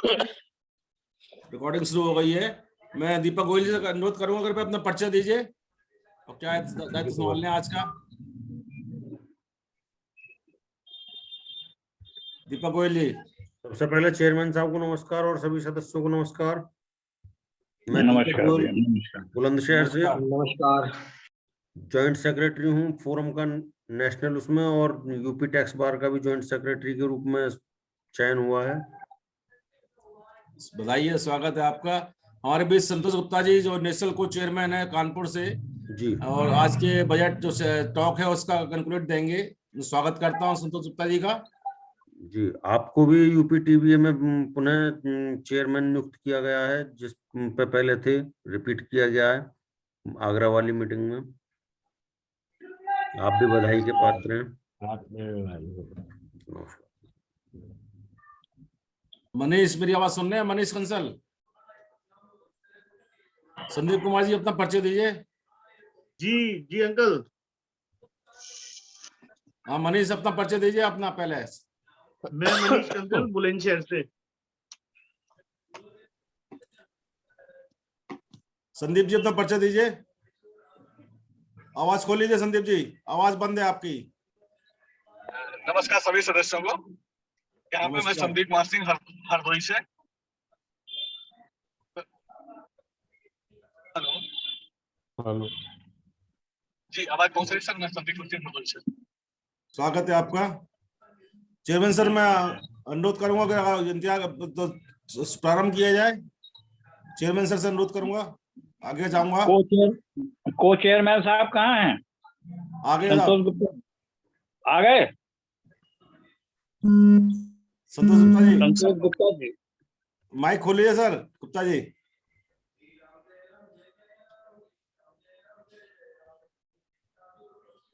Recording शुरू हो गई है। मैं दीपक गोयल जी से अनुरोध करूंगा, अगर अपना परिचय दीजिए और क्या दायित्व संभालने आज का। दीपक गोयल जी। सबसे पहले चेयरमैन साहब को नमस्कार और सभी सदस्यों को नमस्कार। मैं नमस्कार बुलंदशहर से नमस्कार। जॉइंट सेक्रेटरी हूँ फोरम का नेशनल उसमें, और यूपी टैक्स बार का भी जॉइंट सेक्रेटरी के रूप में चयन हुआ है। बधाई है, स्वागत है आपका। हमारे बीच संतोष गुप्ता जी जो नेशनल को चेयरमैन है कानपुर से जी, और आज के बजट जो टॉक है उसका कंक्लूड देंगे। स्वागत करता हूं संतोष गुप्ता जी का। जी, आपको भी यूपी टीवीए में पुनः चेयरमैन नियुक्त किया गया है, जिस पे पहले थे, रिपीट किया गया है आगरा वाली मीटिंग में। आप भी बधाई के पात्र हैं। मनीष, मेरी आवाज सुन रहे हैं? मनीष कंसल। संदीप कुमार जी अपना परिचय दीजिए। जी जी अंकल। हाँ मनीष, अपना परिचय दीजिए अपना पहले। मैं मनीष कंसल बुलंदशहर से। संदीप जी अपना परिचय दीजिए। आवाज खोल लीजिए संदीप जी, आवाज बंद है आपकी। नमस्कार सभी सदस्यों को। यहाँ पे मैं संदीप कुमार सिंह हरदोई से। हेलो जी, आवाज पहुंच रही सर? मैं संदीप कुमार सिंह हरदोई से। स्वागत है आपका। चेयरमैन सर, मैं अनुरोध करूंगा कि इंतजार तो प्रारंभ किया जाए। चेयरमैन सर से अनुरोध करूंगा, आगे जाऊंगा। को चेयरमैन साहब कहाँ हैं? आगे संतोष गुप्ता आ गए। संतोष गुप्ता जी। संतोष गुप्ता जी माइक खोलिए सर गुप्ता जी।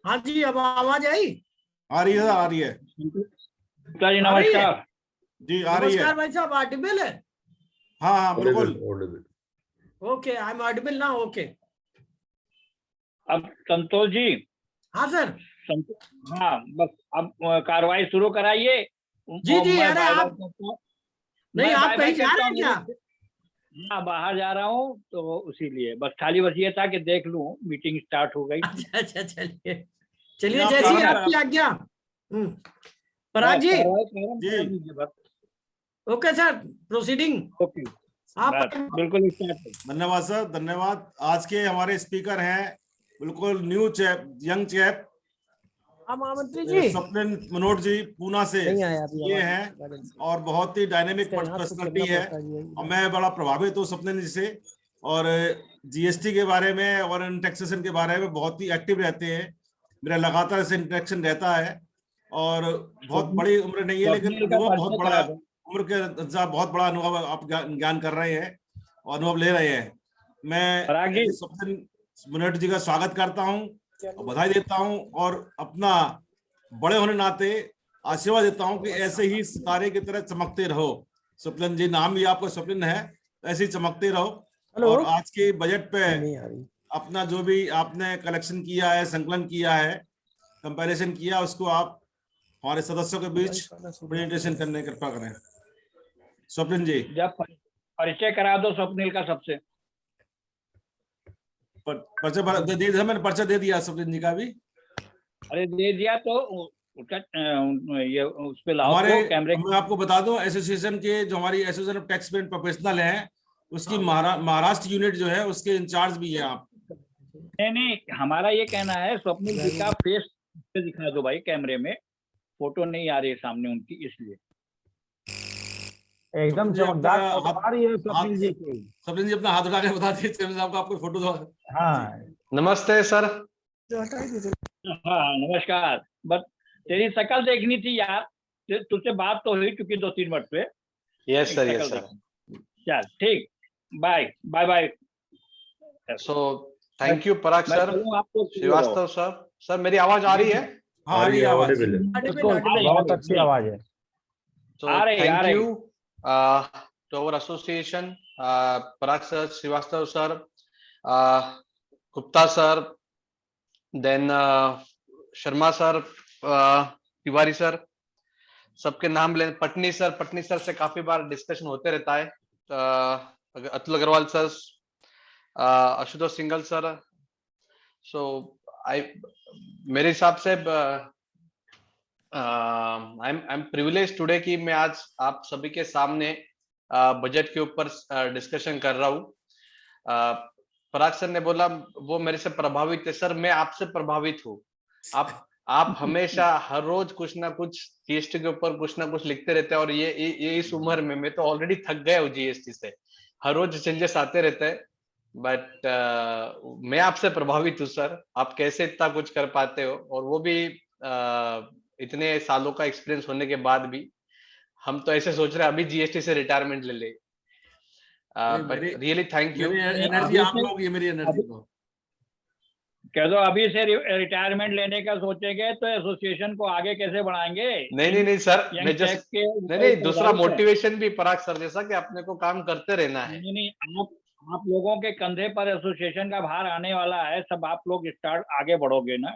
हाँ जी, अब आवाज आई? आ रही है, आ रही है। गुप्ता जी नमस्कार। जी आ रही है। नमस्कार भाई साहब, ऑडिबल है? हाँ हाँ बिल्कुल। ओके, आई एम ऑडिबल ना? ओके। अब संतोष जी। हाँ सर। हाँ बस अब कार्रवाई शुरू कराइए। जी जी। अरे आप नहीं, आप कहीं जा रहे हैं क्या? हाँ बाहर जा रहा हूँ, तो इसीलिए बस खाली बस ये था कि देख लूं मीटिंग स्टार्ट हो गई। अच्छा अच्छा, चलिए चलिए, जैसी आपकी आज्ञा। Parag ji. Okay sir, proceeding. Okay आप बिल्कुल स्टार्ट। धन्यवाद सर, धन्यवाद। आज के हमारे स्पीकर हैं बिल्कुल न्यू चैप, यंग चैप, महामंत्री जी स्वप्निल मनोट जी पूना से ये हैं और बहुत ही डायनेमिक पर्सनालिटी है और मैं बड़ा प्रभावित हूँ स्वप्निल जी से। और जीएसटी के बारे में और टैक्सेशन के बारे में बहुत ही एक्टिव रहते हैं, मेरा लगातार इससे इंटरेक्शन रहता है। और बहुत बड़ी उम्र नहीं है लेकिन अनुभव बहुत बड़ा, उम्र के अनुसार बहुत बड़ा अनुभव आप ज्ञान कर रहे हैं और अनुभव ले रहे हैं। मैं स्वप्निल मनोट जी का स्वागत करता हूँ और बधाई देता हूं और अपना बड़े होने नाते आशीर्वाद देता हूं कि ऐसे ही सितारे की तरह चमकते रहो। स्वप्निल जी, नाम भी आपका स्वप्निल है, ऐसे ही चमकते रहो। और आज के बजट पे अपना जो भी आपने कलेक्शन किया है, संकलन किया है, कंपैरिजन किया, उसको आप हमारे सदस्यों के बीच प्रेजेंटेशन करने की कृपा करें। स्वप्निल जी जब परिचय करा दो स्वप्निल का सबसे। परिचय दे दिया, मैंने परिचय दे दिया स्वप्निल जी का भी। अरे दे दिया तो ये उस पे लाओ हमारे कैमरे। मैं आपको बता दूं, एसोसिएशन के जो हमारी association of tax payment professional है, उसकी महाराष्ट्र यूनिट जो है उसके इंचार्ज भी है आप। नहीं, हमारा ये कहना है स्वप्निल जी का फेस दिखा दो भाई कैमरे में, फोटो नहीं आ रही है सामने उनकी, इसलिए एकदम चमकदार आ रही है स्वप्निल जी की। स्वप्निल जी अपना हाथ उठा के बता दीजिए साहब को, आपको फोटो दो। हाँ नमस्ते सर। हाँ नमस्कार। बस तेरी शक्ल देखनी थी यार, तुझसे बात तो हुई चुकी 2-3 मिनट पे। Yes sir, yes sir. चल ठीक, bye bye bye. So thank you Parag sir, Shrivastava sir. Sir मेरी आवाज आ रही है? हाँ आ रही है आवाज, बहुत अच्छी आवाज है। Thank you to our association, Parag sir, Shrivastava sir, Gupta sir, then Sharma sir, Tiwari sir, सबके नाम ले, पटनी सर से काफी बार डिस्कशन होते रहता है, अतुल अग्रवाल सर, आशुतोष सिंघल सर। सो मेरे हिसाब से आई एम प्रिविलेज टुडे कि मैं आज आप सभी के सामने बजट के ऊपर डिस्कशन कर रहा हूँ। पराग सर ने बोला वो मेरे से प्रभावित है। सर मैं आपसे प्रभावित हूँ। आप हमेशा हर रोज कुछ ना कुछ जीएसटी के ऊपर कुछ ना कुछ लिखते रहते हैं, और ये इस उम्र में मैं तो ऑलरेडी थक गया हूँ जीएसटी से। हर रोज चेंजेस आते रहते हैं, बट मैं आपसे प्रभावित हूँ सर। आप कैसे इतना कुछ कर पाते हो, और वो भी इतने सालों का एक्सपीरियंस होने के बाद भी। हम तो ऐसे सोच रहे हैं अभी जीएसटी से रिटायरमेंट ले ले। But really thank you. Energy आप लोग, ये मेरी एनर्जी को कह दो अभी से रिटायरमेंट लेने का सोचेंगे तो एसोसिएशन को आगे कैसे बढ़ाएंगे? नहीं सर, मैं जस्ट नहीं दूसरा मोटिवेशन भी पराग सर जैसा कि अपने को काम करते रहना है। नहीं आप लोगों के कंधे पर एसोसिएशन का भार आने वाला है। सब आप लोग स्टार्ट आगे बढ़ोगे ना।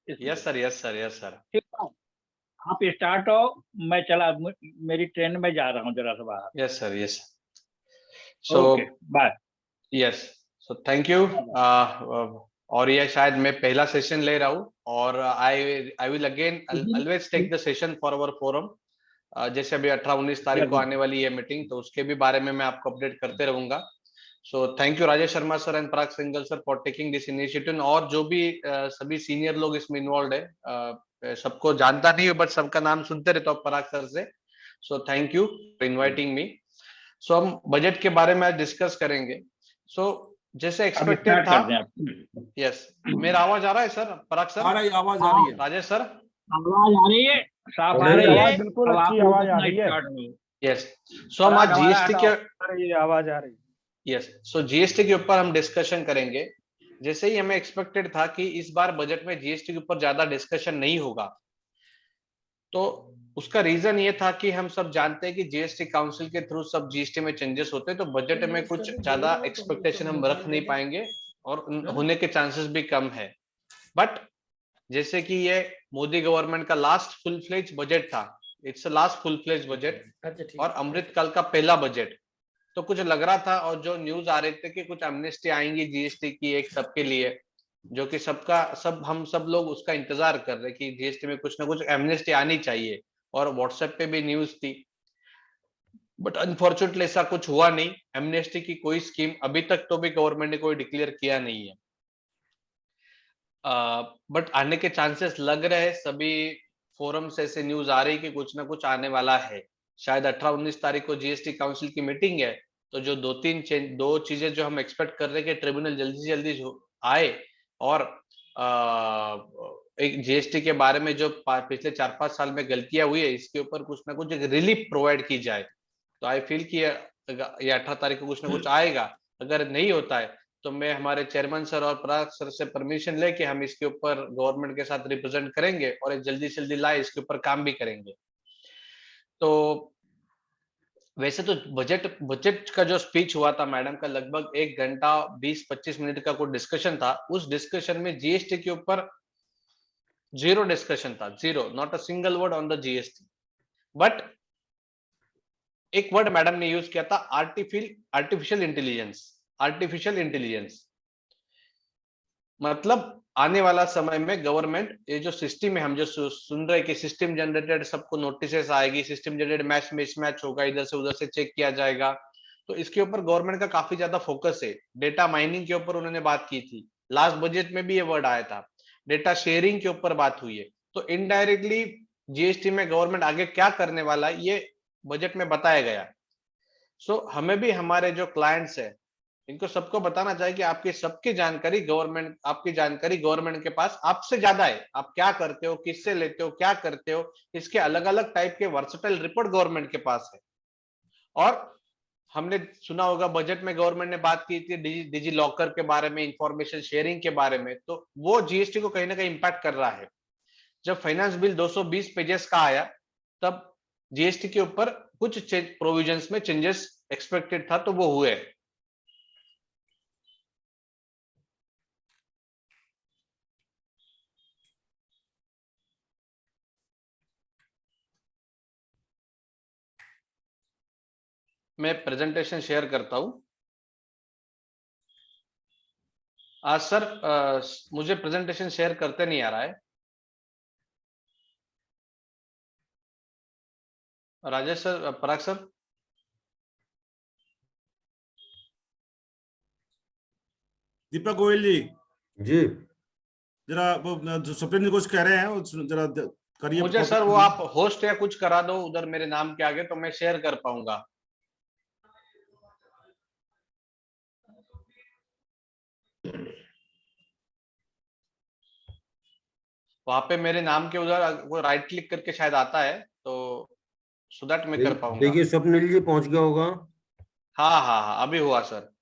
Yes sir. ठीक है, आप स्टार्ट हो, मैं चला, मेरी ट्रेन में जा रहा हूँ जरा सा बाहर। Yes sir. So bye. Yes, so thank you. और ये शायद मैं पहला सेशन ले रहा हूँ, और I will again always take the session for our forum. जैसे अभी 18-19 तारीख को आने वाली है मीटिंग, तो उसके भी बारे में मैं आपको अपडेट करते रहूंगा। सो thank you Rajesh Sharma sir and Parag Singhal sir for taking this initiative, और जो भी सभी सीनियर लोग इसमें इन्वॉल्व है। सबको जानता नहीं है, बट सबका नाम सुनते रहता हूँ पराग सर से। So thank you for inviting me. So हम बजट के बारे में आज डिस्कस करेंगे। सो जैसे एक्सपेक्टेड था। यस, मेरा आवाज आ रहा है सर? पराग सर, आ रही आवाज आ रही है। राजेश सर, आवाज आ रही है, साफ आ रही है, बिल्कुल अच्छी आवाज आ रही है। यस, सो हम आज जीएसटी के आवाज आ रही है। यस, सो जीएसटी के ऊपर हम डिस्कशन करेंगे। जैसे ही हमें एक्सपेक्टेड था कि इस बार बजट में जीएसटी के ऊपर ज्यादा डिस्कशन नहीं होगा, तो उसका रीजन ये था कि हम सब जानते हैं कि जीएसटी काउंसिल के थ्रू सब जीएसटी में चेंजेस होते हैं, तो बजट में कुछ ज्यादा एक्सपेक्टेशन हम रख नहीं पाएंगे, और होने के चांसेस भी कम है। बट जैसे कि ये मोदी गवर्नमेंट का लास्ट फुल फ्लेज बजट था, it's last full fledged budget, और अमृतकाल का पहला बजट, तो कुछ लग रहा था, और जो न्यूज आ रहे थे कि कुछ एमनेस्टी आएंगी जीएसटी की एक सबके लिए, जो कि हम सब लोग उसका इंतजार कर रहे कि जीएसटी में कुछ ना कुछ एमनेस्टी आनी चाहिए, और व्हाट्सएप पे भी न्यूज थी। बट अनफॉर्चुनेटली ऐसा कुछ हुआ नहीं। एमनेस्टी की कोई स्कीम अभी तक तो भी गवर्नमेंट ने कोई डिक्लेयर किया नहीं है, बट आने के चांसेस लग रहे हैं। सभी फोरम से ऐसे न्यूज आ रही कि कुछ ना कुछ आने वाला है। शायद 18-19 तारीख को जीएसटी काउंसिल की मीटिंग है, तो जो दो चीजें जो हम एक्सपेक्ट कर रहे हैं कि ट्रिब्यूनल जल्दी से जल्दी आए, और एक जीएसटी के बारे में जो पिछले 4-5 साल में गलतियां हुई है, इसके ऊपर कुछ ना कुछ एक रिलीफ प्रोवाइड की जाए। तो आई फील कि ये 18 तारीख को कुछ ना कुछ आएगा। अगर नहीं होता है तो मैं हमारे चेयरमैन सर और पराग सर से परमिशन लेके हम इसके ऊपर गवर्नमेंट के साथ रिप्रेजेंट करेंगे, और एक जल्दी से जल्दी लाए इसके ऊपर काम भी करेंगे। तो वैसे तो बजट का जो स्पीच हुआ था मैडम का, लगभग 1 घंटा 20-25 मिनट का कोई डिस्कशन था। उस डिस्कशन में जीएसटी के ऊपर जीरो डिस्कशन था, zero, not a single word on the GST. But एक वर्ड मैडम ने यूज किया था, आर्टिफिशियल इंटेलिजेंस। मतलब आने वाला समय में गवर्नमेंट, ये जो सिस्टम है, हम जो सुन रहे कि सिस्टम जनरेटेड सबको नोटिसेस आएगी, सिस्टम जनरेटेड मिसमैच होगा, इधर से उधर से चेक किया जाएगा, तो इसके ऊपर गवर्नमेंट का काफी ज्यादा फोकस है। डेटा माइनिंग के ऊपर उन्होंने बात की थी, लास्ट बजट में भी ये वर्ड आया था। डेटा शेयरिंग के ऊपर बात हुई है। तो इनडायरेक्टली जीएसटी में गवर्नमेंट आगे क्या करने वाला है, ये बजट में बताया गया। सो हमें भी हमारे जो क्लाइंट्स है, इनको सबको बताना चाहिए कि आपकी सबकी जानकारी गवर्नमेंट के पास आपसे ज्यादा है। आप क्या करते हो, किससे लेते हो, क्या करते हो, इसके अलग अलग टाइप के वर्सेटाइल रिपोर्ट गवर्नमेंट के पास है। और हमने सुना होगा बजट में गवर्नमेंट ने बात की थी डिजी लॉकर के बारे में, इंफॉर्मेशन शेयरिंग के बारे में, तो वो जीएसटी को कहीं ना कहीं इंपैक्ट कर रहा है। जब फाइनेंस बिल 220 पेजेस का आया, तब जीएसटी के ऊपर कुछ प्रोविजंस में चेंजेस एक्सपेक्टेड था, तो वो हुए। मैं प्रेजेंटेशन शेयर करता हूं। सर मुझे प्रेजेंटेशन शेयर करते नहीं आ रहा है। राजेश सर, पराग सर। दीपक गोयल जी जी जरा वो जो स्वप्निल जी कुछ कह रहे हैं वो जरा करिए। मुझे सर वो आप होस्ट या कुछ करा दो उधर मेरे नाम के आगे, तो मैं शेयर कर पाऊंगा। वहां पे मेरे नाम के उधर वो राइट क्लिक करके शायद आता है, तो सो दैट मैं कर पाऊंगा। देखिए स्वप्निल जी पहुंच गया होगा। हाँ हाँ हाँ, अभी हुआ सर।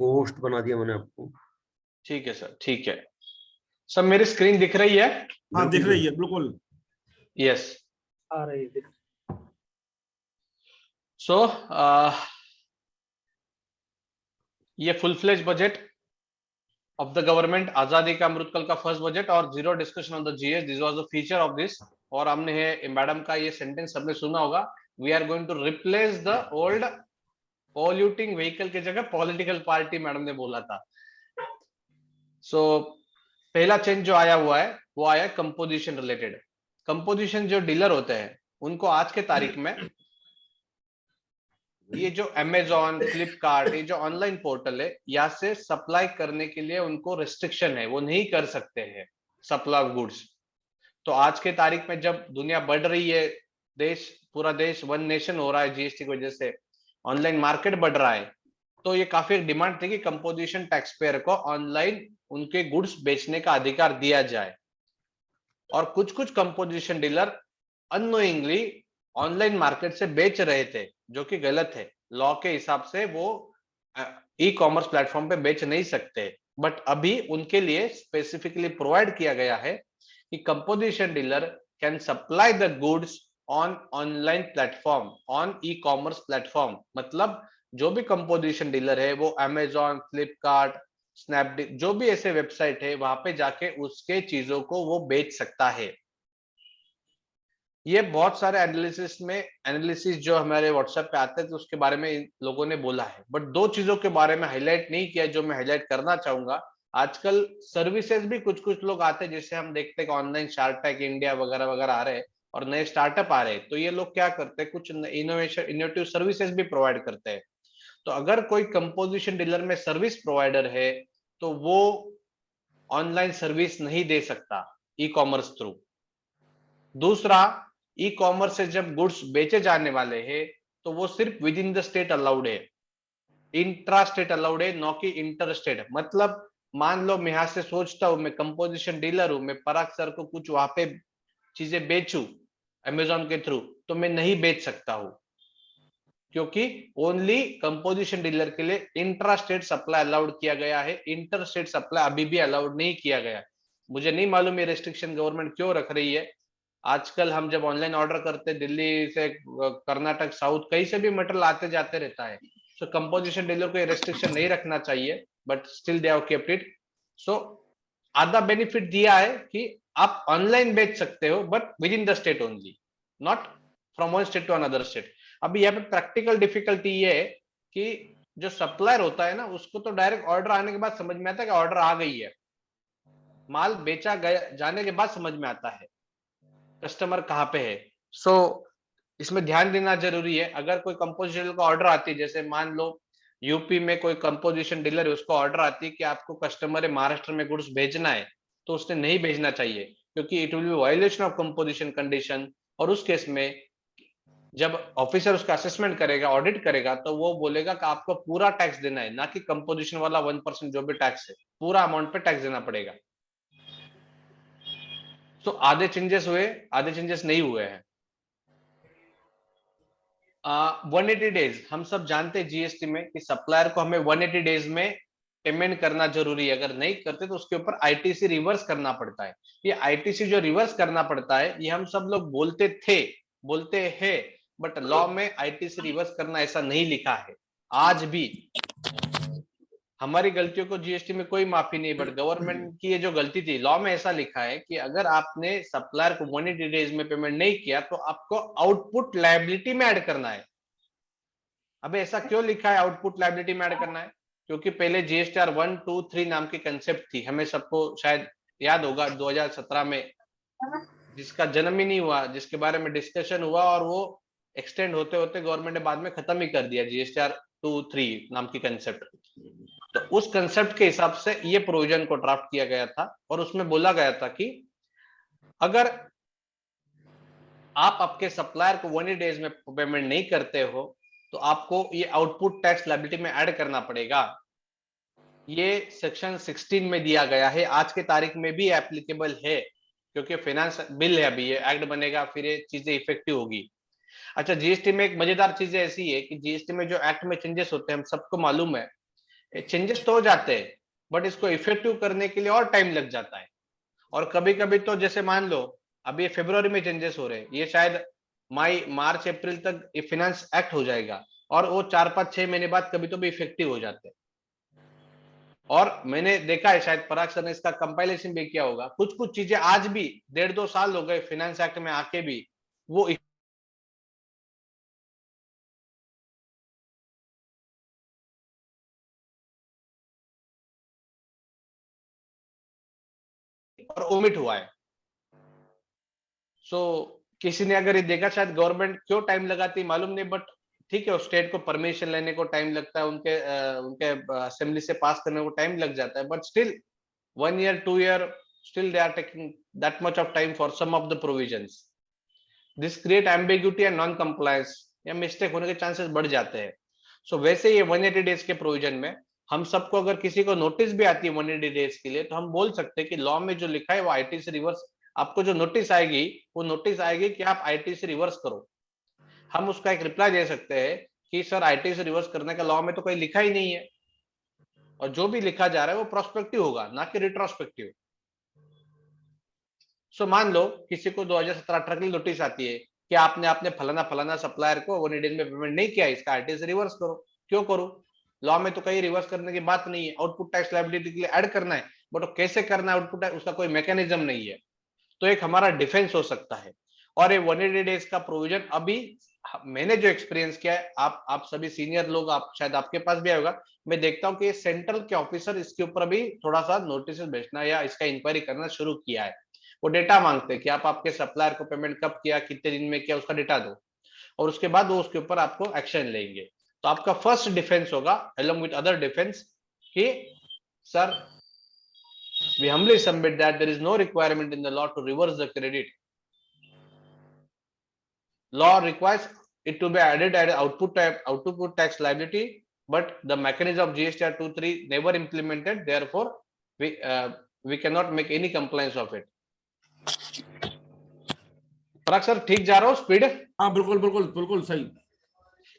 होस्ट बना दिया मैंने आपको। ठीक है सर, ठीक है। सब मेरी स्क्रीन दिख रही है? हाँ दिख रही है बिल्कुल। यस। आ रही है। सो ये full fledged budget of the government, आजादी का अमृतकाल का फर्स्ट बजट और zero discussion on the GS, this was the feature of this. और हमने मैडम का ये सेंटेंस सबने सुना होगा, we are going to replace the old polluting vehicle की जगह पॉलिटिकल पार्टी, मैडम ने बोला था। सो पहला चेंज जो आया हुआ है वो आया कंपोजिशन रिलेटेड। कंपोजिशन जो डीलर होते हैं उनको आज के तारीख में ये जो अमेजॉन, फ्लिपकार्ट, ये जो ऑनलाइन पोर्टल है, यहाँ से सप्लाई करने के लिए उनको रिस्ट्रिक्शन है, वो नहीं कर सकते हैं सप्लाई ऑफ गुड्स। तो आज के तारीख में जब दुनिया बढ़ रही है, देश, पूरा देश वन नेशन हो रहा है जीएसटी की वजह से, ऑनलाइन मार्केट बढ़ रहा है, तो ये काफी डिमांड थी कि कंपोजिशन टैक्स पेयर को ऑनलाइन उनके गुड्स बेचने का अधिकार दिया जाए। और कुछ कुछ composition dealer unknowingly online market से बेच रहे थे, जो कि गलत है। लॉ के हिसाब से वो ई कॉमर्स प्लेटफॉर्म पे बेच नहीं सकते, बट अभी उनके लिए स्पेसिफिकली प्रोवाइड किया गया है कि composition dealer can supply the goods on online platform, on e commerce platform. मतलब जो भी कंपोजिशन डीलर है वो अमेजॉन, फ्लिपकार्ट, स्नैपडील, जो भी ऐसे वेबसाइट है वहां पे जाके उसके चीजों को वो बेच सकता है। ये बहुत सारे एनालिसिस जो हमारे व्हाट्सएप पे आते हैं तो उसके बारे में लोगों ने बोला है, बट दो चीजों के बारे में हाईलाइट नहीं किया जो मैं हाईलाइट करना चाहूंगा। आजकल सर्विसेज भी कुछ कुछ लोग आते हैं, जैसे हम देखते हैं कि ऑनलाइन शार्क टैंक इंडिया वगैरह वगैरह आ रहे हैं और नए स्टार्टअप आ रहे हैं, तो ये लोग क्या करते हैं, कुछ इनोवेटिव सर्विसेज भी प्रोवाइड करते हैं। तो अगर कोई कंपोजिशन डीलर में सर्विस प्रोवाइडर है तो वो ऑनलाइन सर्विस नहीं दे सकता ई कॉमर्स थ्रू। दूसरा, ई कॉमर्स से जब गुड्स बेचे जाने वाले हैं तो वो सिर्फ with in the state allowed है, इंट्रा स्टेट अलाउड है, न कि इंटर स्टेट। मतलब मान लो मैं यहां से सोचता हूं, मैं कंपोजिशन डीलर हूं, मैं पराग सर को कुछ वहां पे चीजें बेचूं अमेजोन के थ्रू, तो मैं नहीं बेच सकता हूं, क्योंकि ओनली कंपोजिशन डीलर के लिए इंट्रा स्टेट सप्लाई अलाउड किया गया है, इंटर स्टेट सप्लाई अभी भी अलाउड नहीं किया गया। मुझे नहीं मालूम ये रेस्ट्रिक्शन गवर्नमेंट क्यों रख रही है। आजकल हम जब ऑनलाइन ऑर्डर करते, दिल्ली से, कर्नाटक, साउथ, कहीं से भी मटेरियल आते जाते रहता है, सो कंपोजिशन डीलर को ये रेस्ट्रिक्शन नहीं रखना चाहिए, but still they have kept it. So आधा बेनिफिट दिया है कि आप ऑनलाइन बेच सकते हो, but within the state only, not from one state to another state. अभी यहाँ पे प्रैक्टिकल डिफिकल्टी ये है कि जो सप्लायर होता है ना, उसको तो डायरेक्ट ऑर्डर आने के बाद समझ में आता है कि ऑर्डर आ गई है, माल बेचा गया जाने के बाद समझ में आता है कस्टमर कहाँ पे है। सो इसमें ध्यान देना जरूरी है। अगर कोई कंपोजिशन का ऑर्डर आती है, जैसे मान लो यूपी में कोई कंपोजिशन डीलर है, उसको ऑर्डर आती है कि आपको कस्टमर है महाराष्ट्र में गुड्स भेजना है, तो उसने नहीं भेजना चाहिए, क्योंकि it will be violation of composition condition. और उस केस में जब ऑफिसर उसका असेसमेंट करेगा, ऑडिट करेगा, तो वो बोलेगा कि आपको पूरा टैक्स देना है, ना कि कंपोजिशन वाला 1% जो भी टैक्स है, पूरा अमाउंट पे टैक्स देना पड़ेगा। तो आधे चेंजेस हुए, आधे चेंजेस नहीं हुए हैं। 180 डेज, हम सब जानते हैं जीएसटी में कि सप्लायर को हमें 180 डेज में पेमेंट करना जरूरी है। अगर नहीं करते तो उसके ऊपर आईटीसी रिवर्स करना पड़ता है। ये आईटीसी जो रिवर्स करना पड़ता है, ये हम सब लोग बोलते हैं, बट लॉ में आईटीसी रिवर्स करना ऐसा नहीं लिखा है। आज भी हमारी गलतियों को जीएसटी में कोई माफी नहीं, बट गवर्नमेंट की ये जो गलती थी, लॉ में ऐसा लिखा है कि अगर आपने सप्लायर को 180 डेज में पेमेंट नहीं किया तो आपको आउटपुट लायबिलिटी में ऐड करना है। अब ऐसा क्यों लिखा है आउटपुट लायबिलिटी में ऐड करना है? क्योंकि पहले GSTR 1, 2, 3 नाम की कंसेप्ट थी, हमें सबको शायद याद होगा 2017 में, जिसका जन्म ही नहीं हुआ, जिसके बारे में डिस्कशन हुआ और वो एक्सटेंड होते होते गवर्नमेंट ने बाद में खत्म ही कर दिया, GSTR 2, 3 नाम की कंसेप्ट। तो उस कंसेप्ट के हिसाब से ये प्रोविजन को ड्राफ्ट किया गया था और उसमें बोला गया था कि अगर आप आपके सप्लायर को 180 डेज में पेमेंट नहीं करते हो तो आपको ये आउटपुट टैक्स लायबिलिटी में ऐड करना पड़ेगा। ये सेक्शन 16 में दिया गया है, आज के तारीख में भी एप्लीकेबल है, क्योंकि फाइनेंस बिल है, अभी ये एक्ट बनेगा, फिर ये चीजें इफेक्टिव होगी। अच्छा, जीएसटी में एक मजेदार चीज ऐसी है कि जीएसटी में जो एक्ट में चेंजेस होते हैं, हम सबको मालूम है, चेंजेस तो हो जाते हैं बट इसको इफेक्टिव करने के लिए और टाइम लग जाता है। और कभी कभी तो जैसे मान लो अभी ये फरवरी में चेंजेस हो रहे हैं, ये शायद मार्च अप्रैल तक ये फाइनेंस एक्ट हो जाएगा और वो 4-5-6 महीने बाद कभी तो भी इफेक्टिव हो जाते हैं। और मैंने देखा है, शायद पराग सर ने इसका कंपाइलेशन भी किया होगा, कुछ कुछ चीजें आज भी 1.5-2 साल हो गए फाइनेंस एक्ट में आके भी वो और ओमिट हुआ है। किसी ने अगर ये देखा, शायद गवर्नमेंट क्यों टाइम लगाती मालूम नहीं, बट ठीक है, स्टेट को परमिशन लेने को टाइम लगता है, उनके असेंबली से पास करने को टाइम लग जाता है, but still 1 year 2 year still they are taking that much of time for some of the provisions. This create ambiguity and non compliance, या मिस्टेक होने के चांसेस बढ़ जाते हैं। वैसे ये 180 डेज के प्रोविजन में हम सबको अगर किसी को नोटिस भी आती है 180 डेज के लिए, तो हम बोल सकते हैं कि लॉ में जो लिखा है वो आईटी से रिवर्स, आपको जो नोटिस आएगी वो नोटिस आएगी कि आप आईटी से रिवर्स करो। हम उसका एक रिप्लाई दे सकते हैं कि सर आईटी से रिवर्स करने का लॉ में तो कोई लिखा ही नहीं है, और जो भी लिखा जा रहा है वो प्रोस्पेक्टिव होगा, ना कि रिट्रोस्पेक्टिव। मान लो किसी को 2017-18 की नोटिस आती है कि आपने फलाना सप्लायर को 180 डेज में पेमेंट नहीं किया, इसका आईटी से रिवर्स करो। क्यों करो? लॉ में तो कहीं रिवर्स करने की बात नहीं है, आउटपुट टैक्स लायबिलिटी के लिए ऐड करना है, बट कैसे करना है आउटपुट टैक्स, उसका कोई मैकेनिज्म नहीं है। तो एक हमारा डिफेंस हो सकता है। और ये 180 डेज का प्रोविजन अभी मैंने जो एक्सपीरियंस किया है, आप सभी सीनियर लोग, आप शायद आपके पास भी आएगा, मैं देखता हूँ कि सेंट्रल के ऑफिसर इसके ऊपर भी थोड़ा सा नोटिस भेजना या इसका इंक्वायरी करना शुरू किया है। वो डेटा मांगते हैं कि आप आपके सप्लायर को पेमेंट कब किया, कितने दिन में किया, उसका डेटा दो, और उसके बाद वो उसके ऊपर आपको एक्शन लेंगे। तो आपका फर्स्ट डिफेंस होगा along with other defense कि sir we humbly submit that there is no requirement in the law to reverse the credit. Law requires it to be added at output tax liability, but the mechanism of GSTR 2-3 never implemented, therefore we cannot make any compliance of it. Parag sir ठीक जा रहा हो speed? हाँ बिल्कुल बिल्कुल बिल्कुल सही।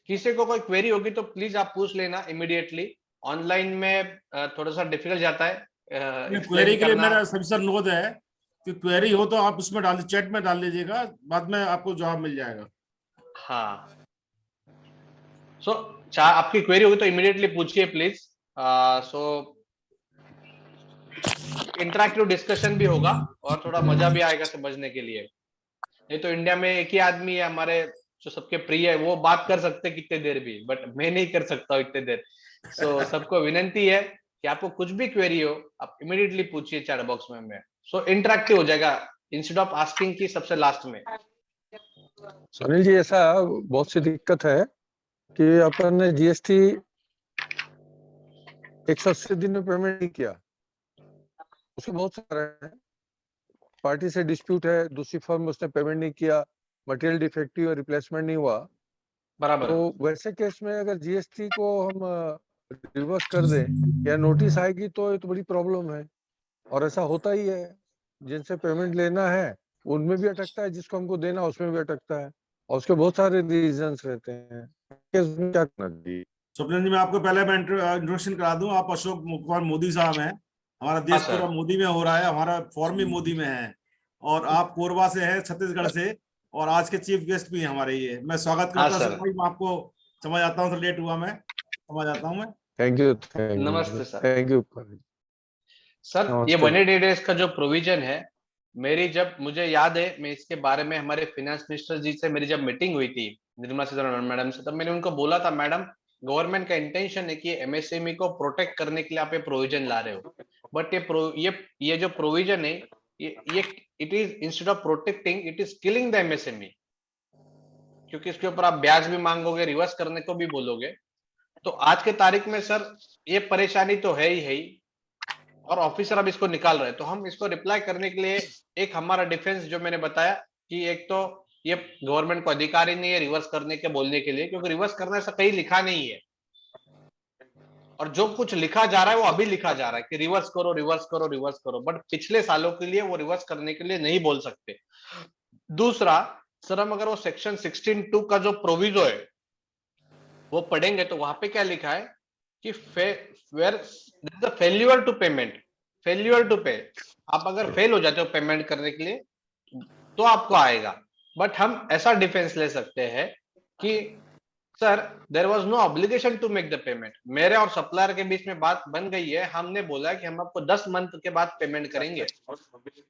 किसी को कोई क्वेरी होगी तो प्लीज आप पूछ लेना इमीडिएटली। ऑनलाइन में थोड़ा सा डिफिकल्ट जाता है क्वेरी के लिए मेरा सभी सर अनुरोध है कि क्वेरी हो तो आप उसमें डाल, चैट में डाल लीजिएगा, बाद में आपको जवाब मिल जाएगा। हाँ, आपकी क्वेरी होगी तो इमीडिएटली पूछिए प्लीज। इंटरैक्टिव डिस्कशन भी होगा और थोड़ा मजा भी आएगा समझने के लिए। नहीं तो इंडिया में एक ही आदमी है हमारे जो सबके प्रिय है, वो बात कर सकते कितने देर भी, बट मैं नहीं कर सकता इतने देर। सबको विनंती है कि आपको कुछ भी क्वेरी हो आप इमीडिएटली पूछिए चैट बॉक्स में। इंटरैक्टिव हो जाएगा इंस्टेड ऑफ आस्किंग की सबसे लास्ट में। सुनील जी, ऐसा बहुत सी दिक्कत है कि अपन ने जीएसटी 180 दिन में पेमेंट नहीं किया, उसके बहुत सारे हैं। पार्टी से डिस्प्यूट है, दूसरी फर्म में उसने पेमेंट नहीं किया, मटेरियल डिफेक्टिव और रिप्लेसमेंट नहीं हुआ, बराबर। तो वैसे केस में अगर जीएसटी को हम रिवर्स कर दें या नोटिस आएगी तो ये तो बड़ी प्रॉब्लम है। और ऐसा होता ही है, जिनसे पेमेंट लेना है उनमें भी अटकता है, जिसको हमको देना उसमें भी अटकता है, और उसके बहुत सारे रीजंस रहते हैं। क्या करना चाहिए? स्वप्निल जी, मैं आपको पहले मैं इंट्रोडक्शन करा दूं। आप अशोक कुमार मोदी साहब हैं। हमारा देश पूरा मोदी में हो रहा है, हमारा फॉर्म भी मोदी में है, और आप कोरबा से हैं, छत्तीसगढ़ से, और आज के चीफ गेस्ट भी हैं हमारे। ये मैं स्वागत करता हूं। आपको समझ आता हूँ, लेट हुआ मैं समझ आता हूँ मैं। Thank you. नमस्ते सर। Thank you sir. ये 180 डेज का जो प्रोविजन है मेरी जब मुझे याद है, मैं इसके बारे में हमारे फाइनेंस मिनिस्टर जी से मेरी जब मीटिंग हुई थी निर्मला सीतारमण मैडम से, तब मैंने उनको बोला था, मैडम गवर्नमेंट का इंटेंशन है कि एमएसएमई को प्रोटेक्ट करने के लिए आप ये प्रोविजन ला रहे हो, बट ये जो प्रोविजन है ये it is instead of protecting it is killing the MSME, क्योंकि इसके ऊपर आप ब्याज भी मांगोगे, रिवर्स करने को भी बोलोगे। तो आज के तारीख में सर ये परेशानी तो है ही, और ऑफिसर अब इसको निकाल रहे हैं। तो हम इसको रिप्लाई करने के लिए एक हमारा डिफेंस जो मैंने बताया कि एक तो ये गवर्नमेंट को अधिकार ही नहीं है रिवर्स करने के बोलने के लिए, क्योंकि रिवर्स करने से कहीं लिखा नहीं है, और जो कुछ लिखा जा रहा है वो अभी लिखा जा रहा है कि रिवर्स करो रिवर्स करो रिवर्स करो, बट पिछले सालों के लिए वो रिवर्स करने के लिए नहीं बोल सकते। दूसरा सर, हम अगर वो सेक्शन 16(2) का जो प्रोविजो है वो पढ़ेंगे तो वहां पे क्या लिखा है कि failure to payment, failure to pay, आप अगर फेल हो जाते हो पेमेंट करने के लिए तो आपको आएगा। बट हम ऐसा डिफेंस ले सकते हैं कि sir there was no obligation to make the payment, मेरे और सप्लायर के बीच में बात बन गई है, हमने बोला कि हम आपको 10 मंथ के बाद पेमेंट करेंगे,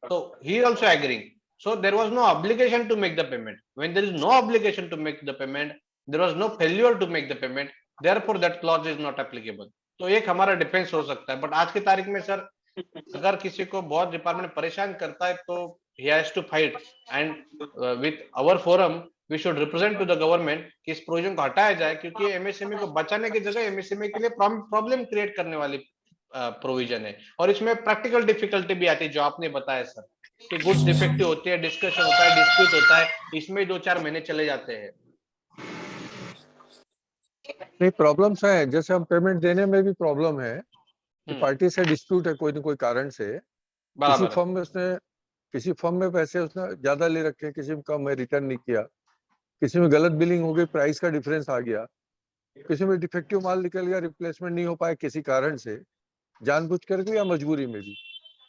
तो ही also agreeing, so there was no obligation to make the payment. When there is no obligation to make the payment, there was no failure to make the payment, therefore that clause is not applicable. तो एक हमारा defence हो सकता है। But आज की तारीख में सर अगर किसी को बहुत डिपार्टमेंट परेशान करता है तो he has to fight, and with our forum we should represent to the government कि इस प्रोविजन को हटाया जाए, क्योंकि एमएसएमई को बचाने की जगह एमएसएमई के लिए प्रॉब्लम क्रिएट करने वाली प्रोविजन है। और इसमें प्रैक्टिकल डिफिकल्टी भी आती है, जो आपने बताया सर कि गुड्स डिफेक्टिव होती है, डिस्कशन होता है, डिस्प्यूट होता है, इसमें 2-4 महीने चले जाते हैं। नहीं, प्रॉब्लम्स है, जैसे हम पेमेंट देने में भी प्रॉब्लम है कि पार्टी से डिस्प्यूट है कोई न कोई कारण से, किसी फर्म में पैसे उसने ज्यादा ले रखे, किसी में कम है, रिटर्न नहीं किया, किसी में गलत बिलिंग हो गई, प्राइस का डिफरेंस आ गया, किसी में डिफेक्टिव माल निकल गया, रिप्लेसमेंट नहीं हो पाया किसी कारण से, जानबूझ करके या मजबूरी में भी।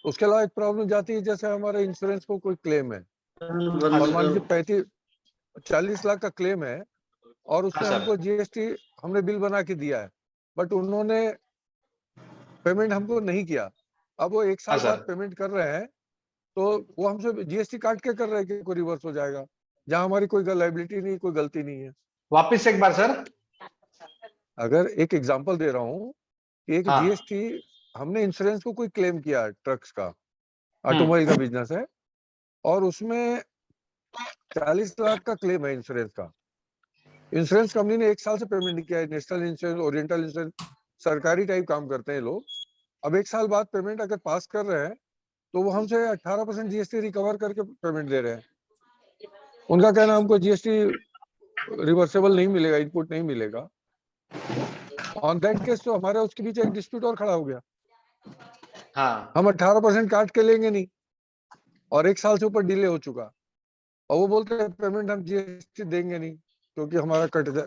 उसके अलावा एक प्रॉब्लम जाती है, जैसे हमारे इंश्योरेंस को कोई क्लेम है और मान लीजिए 40 लाख का क्लेम है और उसमें हमको जीएसटी हमने बिल बना के दिया है, बट उन्होंने पेमेंट हमको नहीं किया। अब वो 1 साल बाद पेमेंट कर रहे हैं तो वो हमसे जीएसटी काट के कर रहे हैं कि कोई रिवर्स हो जाएगा, जहां हमारी कोई लायबिलिटी नहीं, कोई गलती नहीं है। वापिस एक बार सर, अगर एक एग्जांपल दे रहा हूँ कि एक जीएसटी हमने इंश्योरेंस को कोई क्लेम किया, ट्रक्स का, ऑटोमोबाइल का बिजनेस है और उसमें 40 लाख का क्लेम है इंश्योरेंस का। इंश्योरेंस कंपनी ने 1 साल से पेमेंट नहीं किया है, नेशनल इंश्योरेंस, ओरिएंटल इंश्योरेंस, सरकारी टाइप काम करते हैं लोग। अब 1 साल बाद पेमेंट अगर पास कर रहे हैं तो वो हमसे 18% जीएसटी रिकवर करके पेमेंट दे रहे हैं। उनका कहना हमको जीएसटी रिवर्सेबल नहीं मिलेगा, इनपुट नहीं मिलेगा। ऑन दैट केस तो हमारा उसके बीच एक डिस्प्यूट और खड़ा हो गया। हम 18% काट के लेंगे नहीं और 1 साल से ऊपर डिले हो चुका, और वो बोलते हैं पेमेंट हम जीएसटी देंगे नहीं क्योंकि हमारा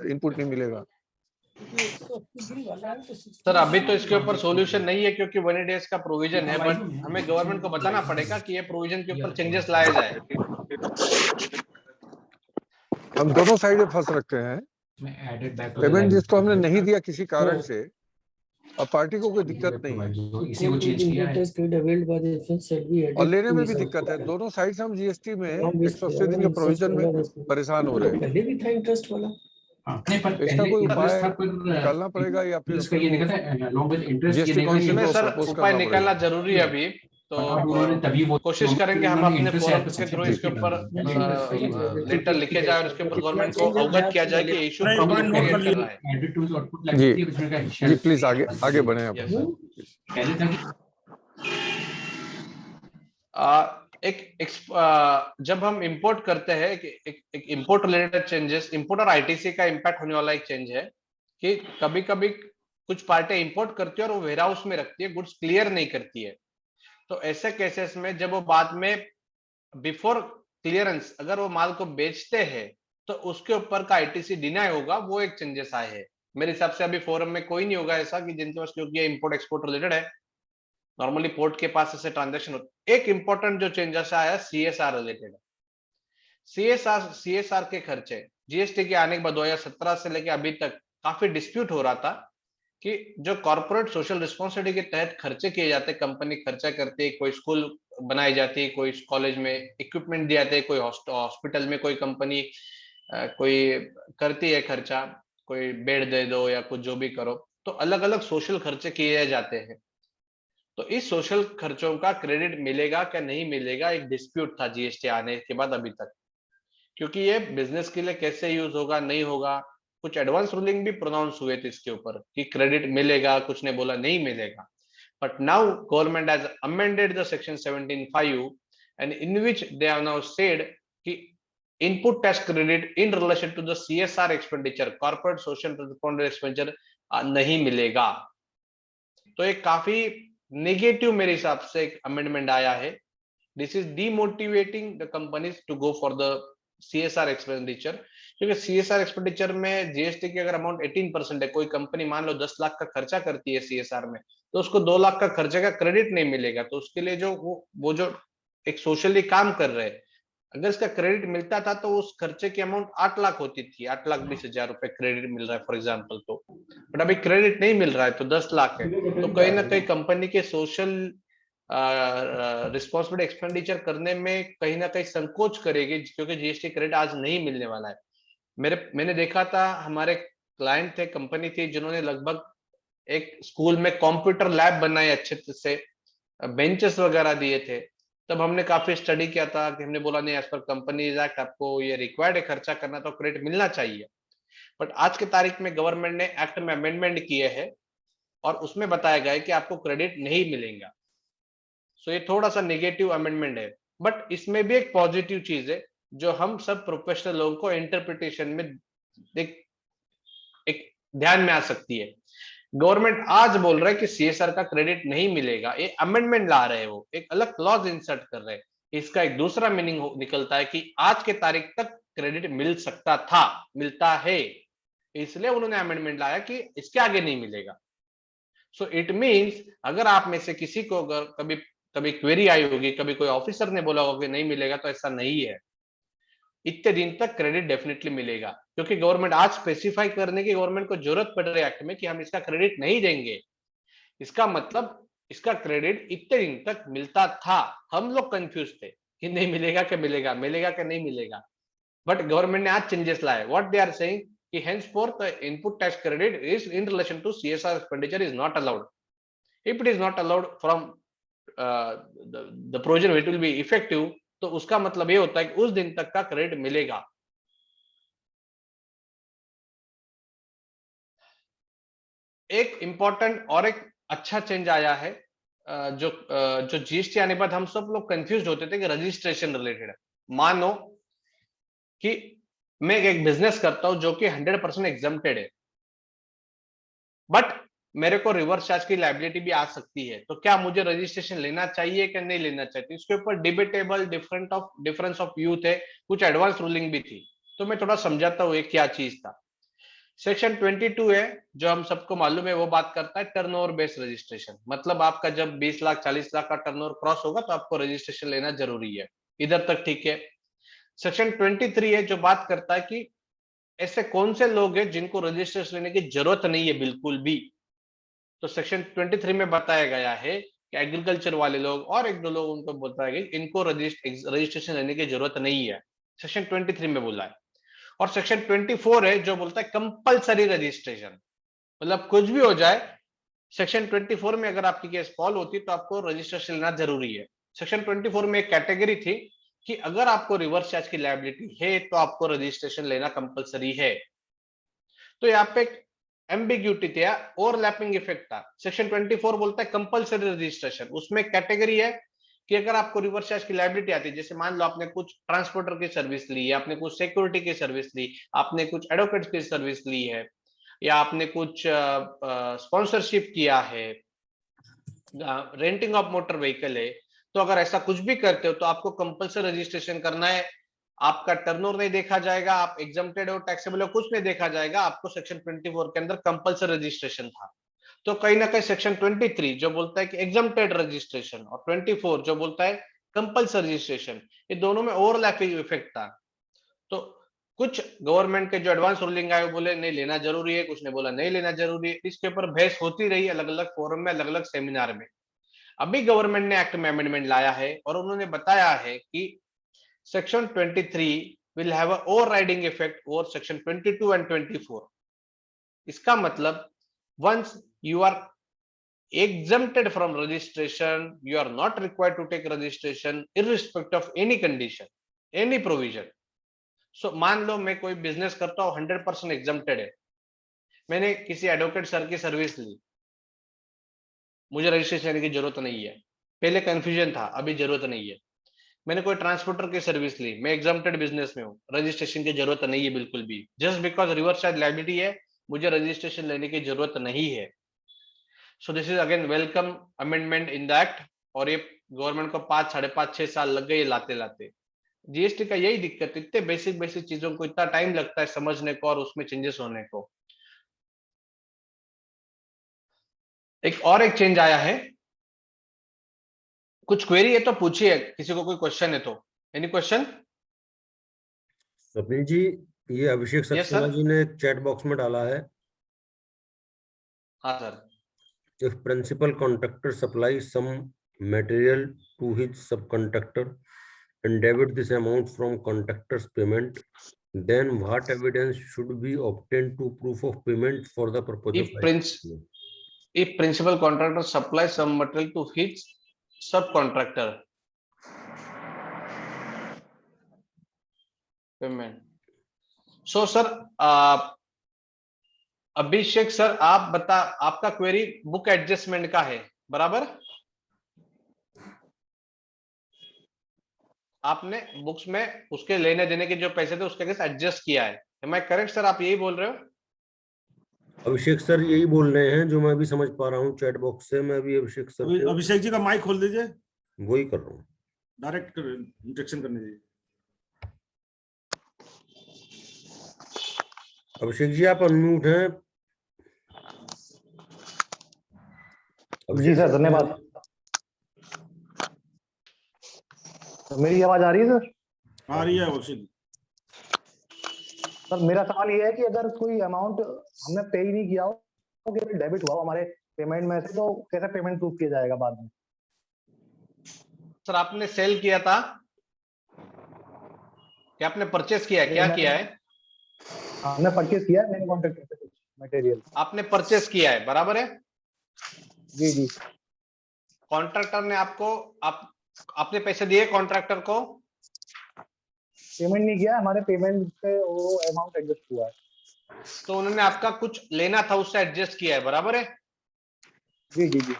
इनपुट नहीं मिलेगा। सर अभी तो इसके ऊपर सॉल्यूशन नहीं है क्योंकि 180 डेज का प्रोविजन है, बट हमें गवर्नमेंट को बताना पड़ेगा कि ये प्रोविजन के ऊपर चेंजेस लाए जाए। हम दोनों साइड फंस रखे हैं। पेमेंट जिसको हमने नहीं दिया किसी कारण से, अब पार्टी को कोई दिक्कत नहीं है और लेने में भी दिक्कत है। दोनों साइड से हम जीएसटी में 180 दिन के प्रोविजन में परेशान हो रहे हैं। पहले भी था इंटरेस्ट वाला, इसका कोई उपाय निकालना पड़ेगा या फिर जीएसटी काउंसिल को प्रपोज उपाय करना निकालना जरूरी है अभी, तो कोशिश करेंगे हम अपने फोरम के थ्रू इसके ऊपर लेटर लिखे जाए और इसके ऊपर गवर्नमेंट को अवगत किया जाए कि इशू प्रॉब्लम क्रिएट कर रहा है। जी प्लीज आगे बढ़े आप। जब हम इंपोर्ट करते हैं, एक इंपोर्ट रिलेटेड चेंजेस, इंपोर्ट और आईटीसी का इंपैक्ट होने वाला एक चेंज है कि कभी कभी कुछ पार्टियां इंपोर्ट करती है और वो वेयर हाउस में रखती है, गुड्स क्लियर नहीं करती है। तो ऐसे केसेस में जब वो बाद में बिफोर क्लियरेंस अगर वो माल को बेचते हैं तो उसके ऊपर का आईटीसी डिनाई होगा, वो एक चेंजेस आए हैं। मेरे हिसाब से अभी फोरम में कोई नहीं होगा ऐसा कि जिनके पास, क्योंकि ये इंपोर्ट एक्सपोर्ट रिलेटेड है, नॉर्मली पोर्ट के पास ऐसे ट्रांजैक्शन होते। एक इंपॉर्टेंट जो चेंजेस आया है सीएसआर रिलेटेड है। सीएसआर के खर्चे जीएसटी के आने के बाद 2017 से लेकर अभी तक काफी डिस्प्यूट हो रहा था कि जो कॉर्पोरेट सोशल रिस्पॉन्सिबिलिटी के तहत खर्चे किए जाते हैं, कंपनी खर्चा करती है, कोई स्कूल बनाई जाती है, कोई कॉलेज में इक्विपमेंट दिए जाते हैं, कोई हॉस्पिटल में कोई कंपनी कोई करती है खर्चा, कोई बेड दे दो या कुछ जो भी करो, तो अलग अलग सोशल खर्चे किए जाते हैं। तो इस सोशल खर्चों का क्रेडिट मिलेगा क्या नहीं मिलेगा, एक डिस्प्यूट था जीएसटी आने के बाद अभी तक, क्योंकि ये बिजनेस के लिए कैसे यूज होगा नहीं होगा, कुछ एडवांस रूलिंग भी प्रोनाउंस हुए थे इसके ऊपर कि क्रेडिट मिलेगा, कुछ ने बोला नहीं मिलेगा। But now government has amended the section 17(5) and in which they have now said कि input tax credit in relation to the CSR expenditure, corporate social responsibility expenditure नहीं मिलेगा। तो एक काफी नेगेटिव मेरे हिसाब से एक अमेंडमेंट आया है। This is demotivating the companies to go for the CSR expenditure, क्योंकि CSR एक्सपेंडिचर में जीएसटी की अगर अमाउंट 18% है, कोई कंपनी मान लो 10 लाख का खर्चा करती है CSR में, तो उसको 2 लाख का खर्चे का क्रेडिट नहीं मिलेगा। तो उसके लिए जो वो जो एक सोशली काम कर रहे हैं, अगर इसका क्रेडिट मिलता था तो उस खर्चे की अमाउंट 8 लाख होती थी, 8,20,000 रुपए क्रेडिट मिल रहा है फॉर एग्जांपल। तो बट अभी क्रेडिट नहीं मिल रहा है तो 10 लाख है, तो कहीं ना कहीं कंपनी के सोशल रिस्पॉन्सिबिलिटी एक्सपेंडिचर करने में कहीं ना कहीं संकोच करेगी, क्योंकि जीएसटी क्रेडिट आज नहीं मिलने वाला है। मैंने देखा था, हमारे क्लाइंट थे, कंपनी थी, जिन्होंने लगभग एक स्कूल में कंप्यूटर लैब बनाए, अच्छे से बेंचेस वगैरह दिए थे। तब हमने काफी स्टडी किया था कि हमने बोला नहीं, एज पर कंपनीज एक्ट आपको ये रिक्वायर्ड है खर्चा करना, तो क्रेडिट मिलना चाहिए। बट आज के तारीख में गवर्नमेंट ने एक्ट में अमेंडमेंट किए हैं और उसमें बताया गया है कि आपको क्रेडिट नहीं मिलेगा। सो ये थोड़ा सा नेगेटिव अमेंडमेंट है, बट इसमें भी एक पॉजिटिव चीज है जो हम सब प्रोफेशनल लोगों को इंटरप्रिटेशन में एक ध्यान में आ सकती है। गवर्नमेंट आज बोल रहा है कि CSR का क्रेडिट नहीं मिलेगा, ये अमेंडमेंट ला रहे हैं, वो एक अलग क्लॉज इंसर्ट कर रहे हैं। इसका एक दूसरा मीनिंग निकलता है कि आज के तारीख तक क्रेडिट मिल सकता था, मिलता है, इसलिए उन्होंने अमेंडमेंट लाया कि इसके आगे नहीं मिलेगा। सो इट मीन्स अगर आप में से किसी को अगर कभी क्वेरी आई होगी, कभी कोई ऑफिसर ने बोला होगा कि नहीं मिलेगा, तो ऐसा नहीं है, इतने दिन तक क्रेडिट डेफिनेटली मिलेगा, क्योंकि गवर्नमेंट आज स्पेसिफाई करने की गवर्नमेंट को जरूरत पड़ रही है एक्ट में कि हम इसका क्रेडिट नहीं देंगे। इसका मतलब इसका क्रेडिट इतने दिन तक मिलता था। हम लोग कंफ्यूज थे कि नहीं मिलेगा क्या मिलेगा, मिलेगा क्या नहीं मिलेगा, बट गवर्नमेंट ने आज चेंजेस लाए। व्हाट दे आर सेइंग कि henceforth the input tax credit is in relation to CSR expenditure is not allowed. If it is not allowed from the provision it will be effective, तो उसका मतलब ये होता है कि उस दिन तक का क्रेडिट मिलेगा। एक इंपॉर्टेंट और एक अच्छा चेंज आया है, जो जीएसटी आने के बाद हम सब लोग कंफ्यूज होते थे कि रजिस्ट्रेशन रिलेटेड। मानो कि मैं एक बिजनेस करता हूं जो कि 100% एग्जम्प्टेड है, बट मेरे को रिवर्स चार्ज की लायबिलिटी भी आ सकती है, तो क्या मुझे रजिस्ट्रेशन लेना चाहिए कि नहीं लेना चाहिए? इसके ऊपर डिबेटेबल डिफरेंस ऑफ व्यू थे, कुछ एडवांस रूलिंग भी थी। तो मैं थोड़ा समझाता हूँ क्या चीज था। सेक्शन 22 है, जो हम सबको मालूम है, वो बात करता है टर्नओवर बेस्ड रजिस्ट्रेशन। मतलब आपका जब 20 लाख 40 लाख का टर्नओवर क्रॉस होगा तो आपको रजिस्ट्रेशन लेना जरूरी है। इधर तक ठीक है। सेक्शन 23 है, जो बात करता है कि ऐसे कौन से लोग हैं जिनको रजिस्ट्रेशन लेने की जरूरत नहीं है बिल्कुल भी। तो सेक्शन 23 में बताया गया है कि एग्रीकल्चर वाले लोग और एक दो लोग, उनको बताया गया इनको रजिस्ट्रेशन लेने की जरूरत नहीं है, सेक्शन 23 में बोला है। और सेक्शन 24 है जो बोलता है कंपलसरी रजिस्ट्रेशन, मतलब कुछ भी हो जाए, सेक्शन 24 में अगर आपकी केस फॉल होती तो आपको रजिस्ट्रेशन लेना जरूरी है। सेक्शन 24 में एक कैटेगरी थी कि अगर आपको रिवर्स चार्ज की लायबिलिटी है तो आपको रजिस्ट्रेशन लेना कंपलसरी है। तो यहाँ पे एम्बिग्यूटी था, ओवरलैपिंग इफेक्ट था। सेक्शन 24 बोलता है कंपलसरी रजिस्ट्रेशन, उसमें कैटेगरी है कि अगर आपको रिवर्स चार्ज की लायबिलिटी आती है, जैसे मान लो आपने कुछ ट्रांसपोर्टर की सर्विस ली है, आपने कुछ सिक्योरिटी की सर्विस ली, आपने कुछ एडवोकेट की सर्विस ली है, या आपने कुछ स्पॉन्सरशिप किया है, रेंटिंग ऑफ मोटर व्हीकल है, तो अगर ऐसा कुछ भी करते हो तो आपको कंपलसरी रजिस्ट्रेशन करना है। आपका टर्नओवर नहीं देखा जाएगा, आप एग्जम्प्टेड हो, टैक्सेबल हो, कुछ नहीं देखा जाएगा, आपको सेक्शन 24 के अंदर कंपलसरी रजिस्ट्रेशन था। तो कहीं ना कहीं सेक्शन 23 जो बोलता है कि एग्जम्प्टेड रजिस्ट्रेशन और 24 जो बोलता है कंपलसरी रजिस्ट्रेशन, ये दोनों में ओवरलैपिंग इफेक्ट था। तो कुछ गवर्नमेंट के जो एडवांस रूलिंग आए वो बोले नहीं लेना जरूरी है, कुछ ने बोला नहीं लेना जरूरी है। इसके ऊपर बहस होती रही अलग अलग फोरम में, अलग अलग सेमिनार में। अभी गवर्नमेंट ने एक्ट में अमेंडमेंट लाया है और उन्होंने बताया है कि section 23 will have an overriding effect over section 22 and 24. इसका मतलब once you are exempted from registration, you are not required to take registration irrespective of any condition, any provision. So मान लो मैं कोई बिजनेस करता हूँ 100% एग्जम्प्टेड है, मैंने किसी एडवोकेट सर की सर्विस ली, मुझे रजिस्ट्रेशन की जरूरत नहीं है, पहले कंफ्यूजन था, अभी जरूरत नहीं है। मैंने कोई ट्रांसपोर्टर की सर्विस ली, मैं एग्जम्प्टेड बिजनेस में हूँ, रजिस्ट्रेशन की जरूरत नहीं है बिल्कुल भी। Just because reverse charge liability है, मुझे रजिस्ट्रेशन लेने की जरूरत नहीं है। So this is again welcome amendment in the act. और ये गवर्नमेंट को 5, 5.5, 6 साल लग गए लाते लाते। जीएसटी का यही दिक्कत, इतने बेसिक चीजों को इतना टाइम लगता है समझने को और उसमें चेंजेस होने को। एक चेंज आया है, कुछ क्वेरी है तो पूछिए, किसी को कोई क्वेश्चन है तो। Any question? स्वप्निल जी, ये अभिषेक सक्सेना जी ने चैट बॉक्स में डाला है। हाँ sir. If principal contractor supplies some material to his subcontractor and debit this amount from contractor's payment, then what evidence should be obtained to proof of payment for the purpose of if principal contractor supplies some material to his subcontractor payment. So sir, Abhishek sir आप बता, आपका query book adjustment का है, बराबर? आपने books में उसके लेने देने के जो पैसे थे उसके अगेंस्ट एडजस्ट किया है, एम आई करेक्ट सर? आप यही बोल रहे हो? अभिषेक सर यही बोल रहे हैं जो मैं भी समझ पा रहा हूँ चैट बॉक्स से। मैं भी अभिषेक सर, अभिषेक जी का माइक खोल दीजिए। वही कर रहा हूँ, डायरेक्ट इंजेक्शन करने दीजिए। अभिषेक जी आप अनम्यूट हैं। जी सर, धन्यवाद। तो मेरी आवाज आ रही है सर? आ रही है अभिषेक सर। मेरा सवाल ये है कि अगर कोई अमाउंट हमने पे ही नहीं किया हो, तो डेबिट हुआ हमारे पेमेंट में से, तो कैसे पेमेंट प्रूफ किया जाएगा बाद में? सर आपने सेल किया था क्या? आपने परचेस किया है? क्या किया है? हमने परचेस किया है, मैंने कॉन्ट्रैक्टर से कुछ मटेरियल। आपने परचेस किया है, बराबर है? जी जी। कॉन्ट्रैक्टर ने आपको आपने पैसे दिए कॉन्ट्रैक्टर को? पेमेंट नहीं किया, हमारे पेमेंट से वो अमाउंट एडजस्ट हुआ है। तो उन्होंने आपका कुछ लेना था उससे एडजस्ट किया है, बराबर है? जी जी जी।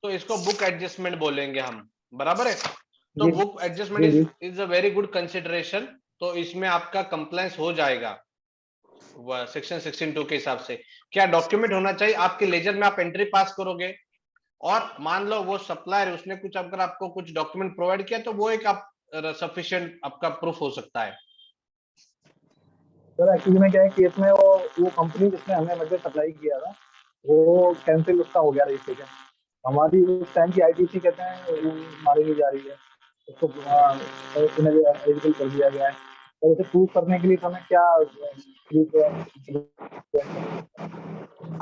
तो इसको बुक एडजस्टमेंट बोलेंगे हम, बराबर है? तो book adjustment is a very good consideration. तो इसमें आपका कंप्लायंस हो जाएगा सेक्शन 16(2) के हिसाब से। क्या डॉक्यूमेंट होना चाहिए? आपके लेजर में आप एंट्री पास करोगे और मान लो वो सप्लायर उसने कुछ अगर आपको कुछ डॉक्यूमेंट प्रोवाइड किया तो वो एक आप सफिशिएंट आपका प्रूफ हो सकता है। सर एक्चुअली में क्या है, केस में वो कंपनी जिसने हमें मटेरियल सप्लाई किया था वो कैंसिल उसका हो गया रजिस्ट्रेशन। हमारी उस टाइम की आईटीसी कहते हैं वो मारी नहीं जा रही है, उसको एलिजिबल कर दिया गया है। तो उसे प्रूफ करने के लिए हमें क्या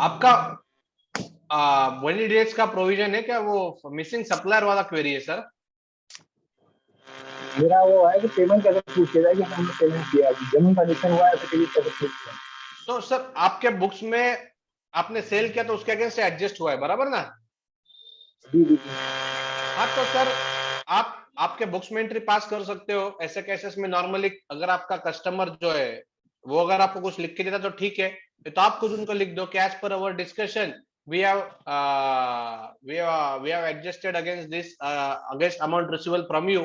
आपका 1 डेज का प्रोविजन है क्या? वो मिसिंग सप्लायर वाला क्वेरी है सर। मेरा वो है कि पेमेंट कैसे प्रूफ किया जाए कि हमने पेमेंट किया है, जमीन ट्रांजेक्शन हुआ है तो कैसे प्रूफ किया? तो सर आपके बुक्स में आपने सेल किया तो उसके अगेंस्ट एडजस्ट हुआ है, बराबर ना? जी जी। हाँ तो सर आप आपके बुक्स में एंट्री पास कर सकते हो। ऐसे केसेस में नॉर्मली अगर आपका कस्टमर जो है वो अगर आपको कुछ लिख के देता तो ठीक है, तो आप खुद उनको लिख दो कि as per our discussion we have adjusted against this against amount receivable from you.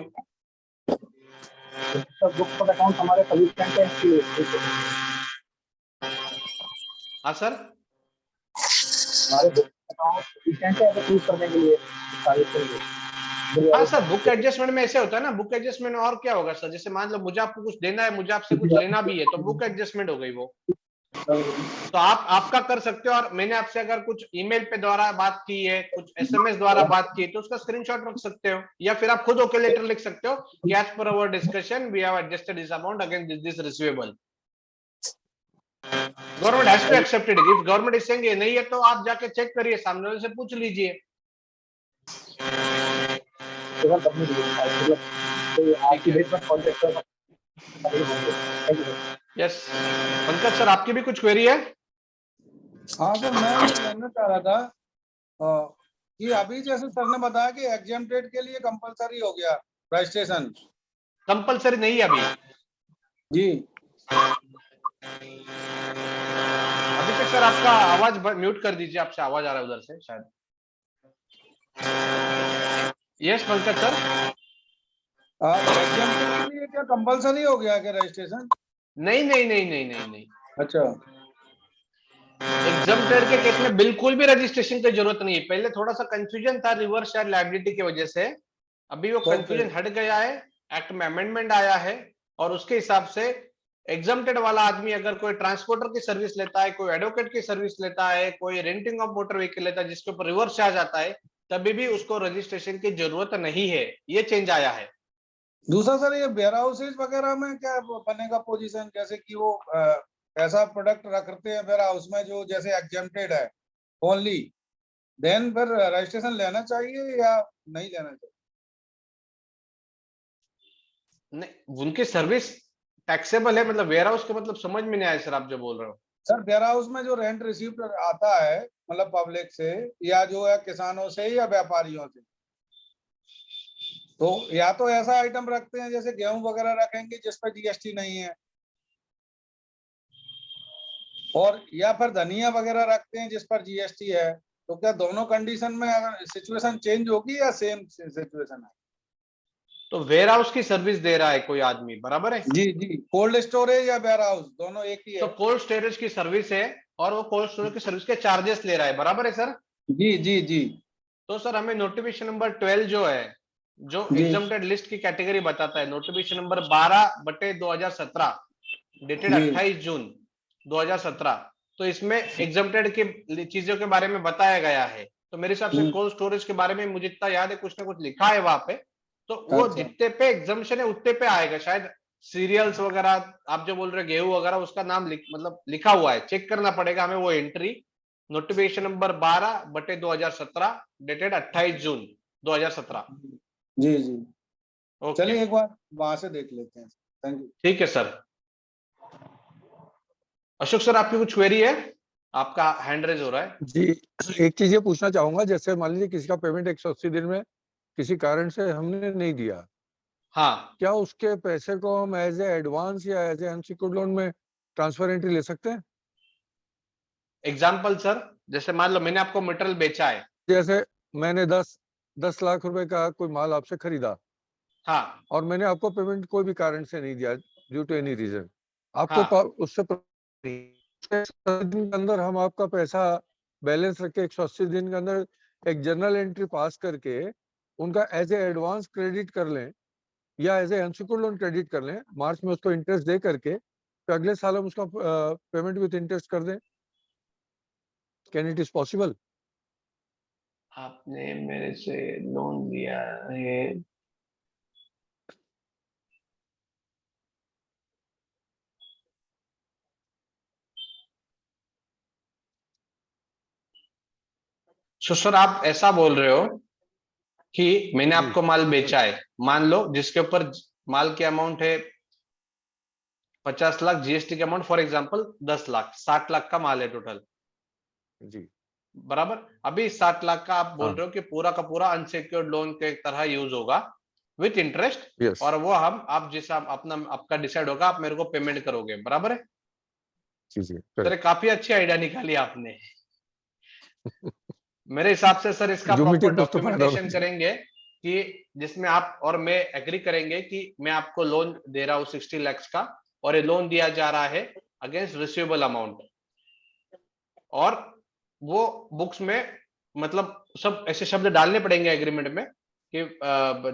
Sir books of account हमारे सॉल्यूशन के लिए। हाँ सर, हमारे बुक्स अकाउंट सॉल्यूशन है प्रूफ करने के लिए हाँ सर। बुक एडजस्टमेंट में ऐसे होता है ना, बुक एडजस्टमेंट में और क्या होगा सर? जैसे मान लो मुझे आपको कुछ देना है, मुझे आपसे कुछ लेना भी है, तो बुक एडजस्टमेंट हो गई वो। तो आप आपका कर सकते हो। और मैंने आपसे अगर कुछ ईमेल पे द्वारा बात की है, कुछ एसएमएस द्वारा बात की है, तो उसका स्क्रीनशॉट रख सकते हो, या फिर आप खुद ओके लेटर लिख सकते हो कि as per our discussion we have adjusted this amount against this receivable. Government has to accepted it. If government is saying ये नहीं है तो आप जाके चेक करिए, सामने वाले से पूछ लीजिए। यस पंकज सर, आपकी भी कुछ क्वेरी है? हाँ सर, मैं ये जानना चाह रहा था कि अभी जैसे सर ने बताया कि एग्जाम्प्टेड के लिए कंपलसरी हो गया रजिस्ट्रेशन। कंपलसरी नहीं है अभी जी। अभी तक सर आपका आवाज म्यूट कर दीजिए, आपसे आवाज आ रहा है उधर से शायद। यस पंकज सर, एग्जाम्प्टेड के लिए क्या कंपलसरी हो गया क्या रजिस्ट्रेशन? नहीं नहीं नहीं नहीं नहीं नहीं। अच्छा। एग्जम्प्टेड के केस में बिल्कुल भी रजिस्ट्रेशन की जरूरत नहीं है। पहले थोड़ा सा कंफ्यूजन था रिवर्स शेयर लायबिलिटी की वजह से, अभी वो कंफ्यूजन हट गया है, एक्ट में अमेंडमेंट आया है और उसके हिसाब से एग्जम्प्टेड वाला आदमी अगर कोई ट्रांसपोर्टर की सर्विस लेता है, कोई एडवोकेट की सर्विस लेता है, कोई रेंटिंग ऑफ मोटर व्हीकल लेता है जिसके ऊपर रिवर्स चार्ज आता है, तभी भी उसको रजिस्ट्रेशन की जरूरत नहीं है। ये चेंज आया है। दूसरा सर, ये वेयर हाउसेज वगैरह में क्या बनेगा पोजीशन, जैसे कि वो ऐसा प्रोडक्ट रखते हैं वेयर हाउस में जो जैसे एग्जम्प्टेड है ओनली, देन फिर रजिस्ट्रेशन लेना चाहिए या नहीं लेना चाहिए? नहीं, उनकी सर्विस टैक्सेबल है, मतलब वेयर हाउस का मतलब समझ में नहीं आया सर आप जो बोल रहे हो। सर वेयर हाउस में जो रेंट रिसीव आता है मतलब पब्लिक से या जो है किसानों से या व्यापारियों से, तो या तो ऐसा आइटम रखते हैं जैसे गेहूं वगैरह रखेंगे जिस पर जीएसटी नहीं है, और या फिर धनिया वगैरह रखते हैं जिस पर जीएसटी है। तो क्या दोनों कंडीशन में अगर सिचुएशन चेंज होगी या सेम सिचुएशन है? तो वेयर हाउस की सर्विस दे रहा है कोई आदमी, बराबर है? जी जी। कोल्ड स्टोरेज या वेयर हाउस दोनों एक ही है? तो कोल्ड स्टोरेज की सर्विस है और वो कोल्ड स्टोरेज की सर्विस के चार्जेस ले रहा है, बराबर है सर? जी जी जी। तो सर हमें नोटिफिकेशन नंबर 12 जो है, जो एग्जम्प्टेड लिस्ट की कैटेगरी बताता है, नोटिफिकेशन नंबर 12/2017 डेटेड 28 जून 2017, तो इसमें एग्जम्प्टेड की चीजों के बारे में बताया गया है। तो मेरे हिसाब से कोल्ड स्टोरेज के बारे में मुझे इतना याद है, कुछ ना कुछ लिखा है वहां पे, तो वो जितने पे एग्जम्पशन है उतने पे आएगा शायद। सीरियल्स वगैरह आप जो बोल रहे गेहूं वगैरह, उसका नाम मतलब लिखा हुआ है, चेक करना पड़ेगा हमें वो एंट्री। नोटिफिकेशन नंबर 12/2017 डेटेड 28 जून 2017। जी जी। चलिए एक बार वहां से देख लेते हैं। Thank you. ठीक है सर। अशोक सर आपकी कुछ क्वेरी है? आपका हैंड रेज हो रहा है जी। एक चीज ये पूछना चाहूंगा, जैसे मान लीजिए किसी का पेमेंट 180 दिन में किसी कारण से हमने नहीं दिया, हाँ, क्या उसके पैसे को हम एज ए एडवांस या एज ए अनसिक्योर्ड लोन में ट्रांसफर एंट्री ले सकते हैं? एग्जाम्पल सर, जैसे मान लो मैंने आपको मटेरियल बेचा है, जैसे मैंने 10 लाख रुपए का कोई माल आपसे खरीदा, हाँ और मैंने आपको पेमेंट कोई भी कारण से नहीं दिया ड्यू टू एनी रीजन, आपको हाँ, उससे 180 दिन के अंदर हम आपका पैसा बैलेंस रख के 180 दिन के अंदर एक जर्नल एंट्री पास करके उनका एज ए एडवांस क्रेडिट कर लें या as a unsecured loan credit कर लें, मार्च में उसको इंटरेस्ट दे करके तो अगले साल हम उसका पेमेंट विथ इंटरेस्ट कर दें। Can it is possible? आपने मेरे से लोन लिया है, तो सर आप ऐसा बोल रहे हो कि मैंने आपको माल बेचा है, मान लो जिसके ऊपर माल की अमाउंट है 50 लाख, जीएसटी का amount for example 10 lakh, 60 lakh का माल है टोटल जी बराबर। अभी 60 लाख का आप बोल रहे हो कि पूरा का पूरा अनसिक्योर्ड लोन के तरह यूज होगा विथ इंटरेस्ट, yes. और वो हम आप जैसा अपना आपका डिसाइड होगा, आप मेरे को पेमेंट करोगे, बराबर है? सर काफी अच्छी आइडिया निकाली आपने। मेरे हिसाब से सर इसका प्रॉपर डॉक्यूमेंटेशन करेंगे कि जिसमें आप और मैं एग्री करेंगे कि मैं आपको लोन दे रहा हूँ 60 लाख का, और ये लोन दिया जा रहा है अगेंस्ट रिसीवेबल अमाउंट, और वो बुक्स में मतलब सब ऐसे शब्द डालने पड़ेंगे एग्रीमेंट में कि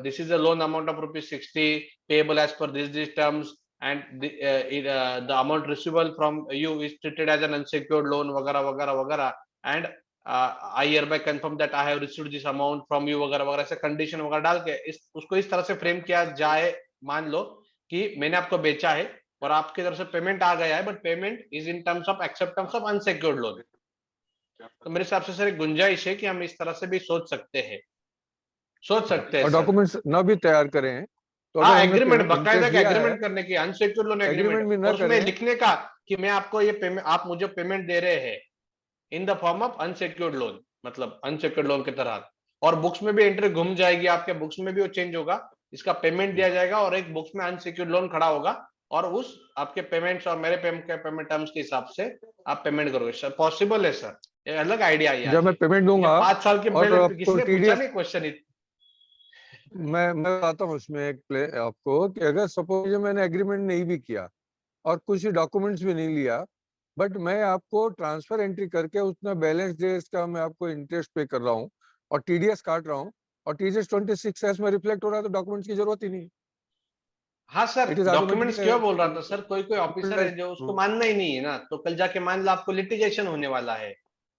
this is a loan amount of ₹60 payable as per this terms and the amount receivable from you is treated as an unsecured loan वगैरह वगैरह वगैरह, and I hereby confirm that I have received this amount from you वगैरह वगैरह, ऐसे condition वगैरह डाल के उसको इस तरह से फ्रेम किया जाए। मान लो कि मैंने आपको बेचा है और आपकी तरफ से पेमेंट आ गया है, but payment is in terms of acceptance of unsecured loan. तो मेरे हिसाब से सर एक गुंजाइश है कि हम इस तरह से भी सोच सकते हैं और डॉक्यूमेंट्स ना भी तैयार करें तो हाँ, एग्रीमेंट, बाकायदा एग्रीमेंट करने की, अनसिक्योर्ड लोन एग्रीमेंट भी ना उसमें करें, लिखने का कि मैं आपको ये पेमेंट, आप मुझे पेमेंट दे रहे हैं in the form of unsecured loan, मतलब अनसिक्योर्ड लोन के तरह, और बुक्स में भी एंट्री घूम जाएगी, आपके बुक्स में भी वो चेंज होगा, इसका पेमेंट दिया जाएगा और एक बुक्स में अनसिक्योर्ड लोन खड़ा होगा और उस आपके पेमेंट्स और मेरे पेमेंट टर्म्स के हिसाब से आप पेमेंट करोगे। सर पॉसिबल है सर, ये अलग आइडिया है। जब मैं पेमेंट दूंगा 5 साल के पहले किसने पूछा नहीं क्वेश्चन। मैं बताता हूँ उसमें एक आपको कि अगर सपोज मैंने एग्रीमेंट नहीं भी किया और कुछ डॉक्यूमेंट्स भी नहीं लिया, बट मैं आपको ट्रांसफर एंट्री करके उतना बैलेंस डेज का मैं आपको इंटरेस्ट पे कर रहा हूँ और टीडीएस काट रहा हूँ और टीडीएस 26 में रिफ्लेक्ट हो रहा है, तो डॉक्यूमेंट्स की जरूरत ही नहीं। हाँ सर, डॉक्यूमेंट्स क्यों बोल रहा था सर, कोई कोई ऑफिसर है जो उसको मानना ही नहीं है ना, तो कल जाके मान लो आपको लिटिगेशन होने वाला है,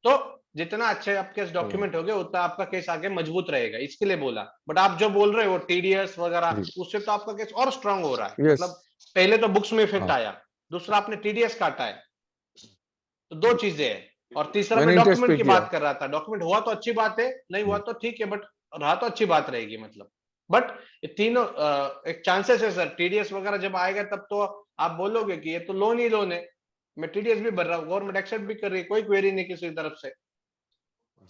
तो जितना अच्छे आपके डॉक्यूमेंट हो गए उतना आपका केस आगे मजबूत रहेगा, इसके लिए बोला। बट आप जो बोल रहे हो टीडीएस वगैरह, उससे तो आपका केस और स्ट्रांग हो रहा है। मतलब पहले तो बुक्स में इफेक्ट आया, दूसरा आपने टीडीएस काटा है, तो दो चीजें हैं। और तीसरा मैं डॉक्यूमेंट की बात कर रहा था, डॉक्यूमेंट हुआ तो अच्छी बात है, नहीं हुआ तो ठीक है, बट रहा तो अच्छी बात रहेगी। मतलब बट तीनों एक चांसेस है सर, टीडीएस वगैरह जब आएगा तब तो आप बोलोगे कि ये तो लोन ही लोन है, मैं टीडीएस भी भर रहा हूँ, गवर्नमेंट एक्सेप्ट भी कर रही है, कोई क्वेरी नहीं किसी तरफ से,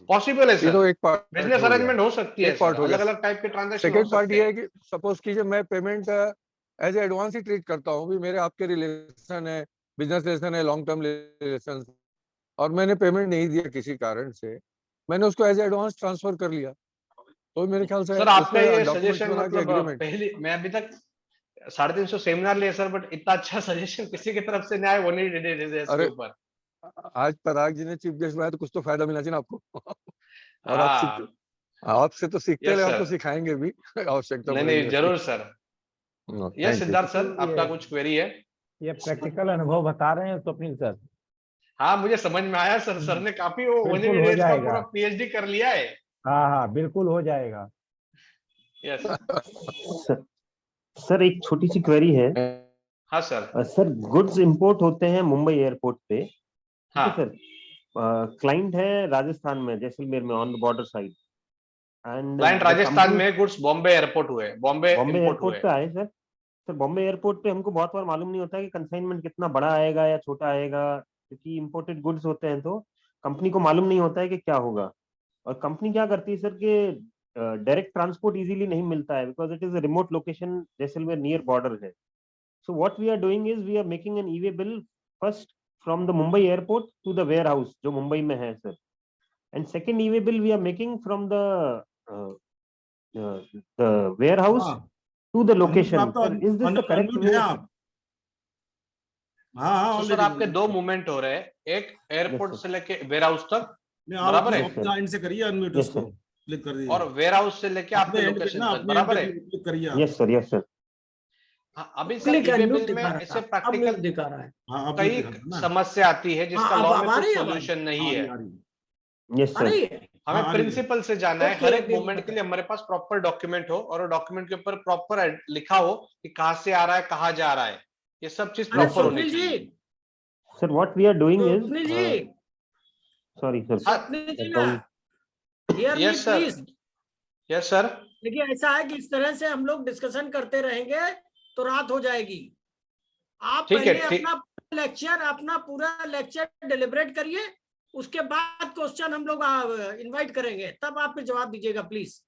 पॉसिबल है सर। तो एक पार्ट बिजनेस अरेंजमेंट हो सकती है, अलग अलग टाइप के ट्रांजैक्शन। सेकंड पार्ट ये है कि सपोज कीजिए मैं पेमेंट एज ए एडवांस ही ट्रीट करता हूँ, भी मेरे आपके रिलेशन है, बिजनेस रिलेशन है, लॉन्ग टर्म रिलेशन, और मैंने पेमेंट नहीं दिया किसी कारण से, मैंने उसको एज एडवांस ट्रांसफर कर लिया, तो मेरे ख्याल से सर आपका ये सजेशन, मतलब पहली मैं अभी तक 350 सेमिनार लिए सर, बट इतना अच्छा सजेशन किसी की तरफ से नहीं आया, वो नहीं दे इसके ऊपर। आज पराग जी ने चीफ गेस्ट बनाया तो कुछ तो फायदा मिलना चाहिए ना आपको। और आपसे तो सीखते रहे, आपको सिखाएंगे भी आवश्यकता। नहीं जरूर सर। ये सिद्धार्थ सर, आपका कुछ क्वेरी है? ये प्रैक्टिकल अनुभव बता रहे हैं स्वप्निल सर। हाँ मुझे समझ में आया सर, सर ने काफी वो पूरा पीएचडी कर लिया है। हाँ बिल्कुल हो जाएगा। यस सर एक छोटी सी क्वेरी है। हाँ सर। सर गुड्स इंपोर्ट होते हैं मुंबई एयरपोर्ट पे। हाँ सर क्लाइंट है राजस्थान में, जैसलमेर में, on the border side, and client Rajasthan में, गुड्स बॉम्बे एयरपोर्ट हुए, बॉम्बे एयरपोर्ट पे आए सर। सर बॉम्बे एयरपोर्ट पे हमको बहुत बार मालूम नहीं होता कि कंसाइनमेंट कितना बड़ा आएगा या छोटा आएगा, क्योंकि इंपोर्टेड गुड्स होते हैं तो कंपनी को मालूम नहीं होता है कि क्या होगा। और कंपनी क्या करती है सर कि डायरेक्ट ट्रांसपोर्ट इजीली नहीं मिलता है, because it is a remote location, Jaisalmer near border है। So what we are doing is we are making an e-way bill first from the Mumbai airport to the warehouse जो मुंबई में है sir, and second e-way bill we are making from the warehouse to the location. Is this the correct way? हाँ sir, आपके दो movement हो रहे हैं, एक एयरपोर्ट से लेके वेयर हाउस तक, बराबर है, से करिए अनम्यूट उसको, क्लिक कर दीजिए, और वेयर हाउस से लेके आपके लोकेशन तक, बराबर है। क्लिक करिए। Yes sir, yes sir. अभी सर ई-वे बिल में ऐसे प्रैक्टिकल दिखा रहा है, कई समस्या आती है जिसका लॉ में कोई सॉल्यूशन नहीं है। यस सर, हमें प्रिंसिपल से जाना है, हर एक मूवमेंट के लिए हमारे पास प्रॉपर डॉक्यूमेंट हो और डॉक्यूमेंट के ऊपर प्रॉपर लिखा हो कि कहाँ से आ रहा है, कहाँ जा रहा है, ये सब चीज प्रॉपर होनी चाहिए। Sir what we are doing is, sorry sir, yes sir, yes sir. देखिए ऐसा है कि इस तरह से हम लोग डिस्कशन करते रहेंगे तो रात हो जाएगी। आप पहले अपना पूरा लेक्चर डिलिब्रेट करिए, उसके बाद क्वेश्चन हम लोग इनवाइट करेंगे, तब आप जवाब दीजिएगा please.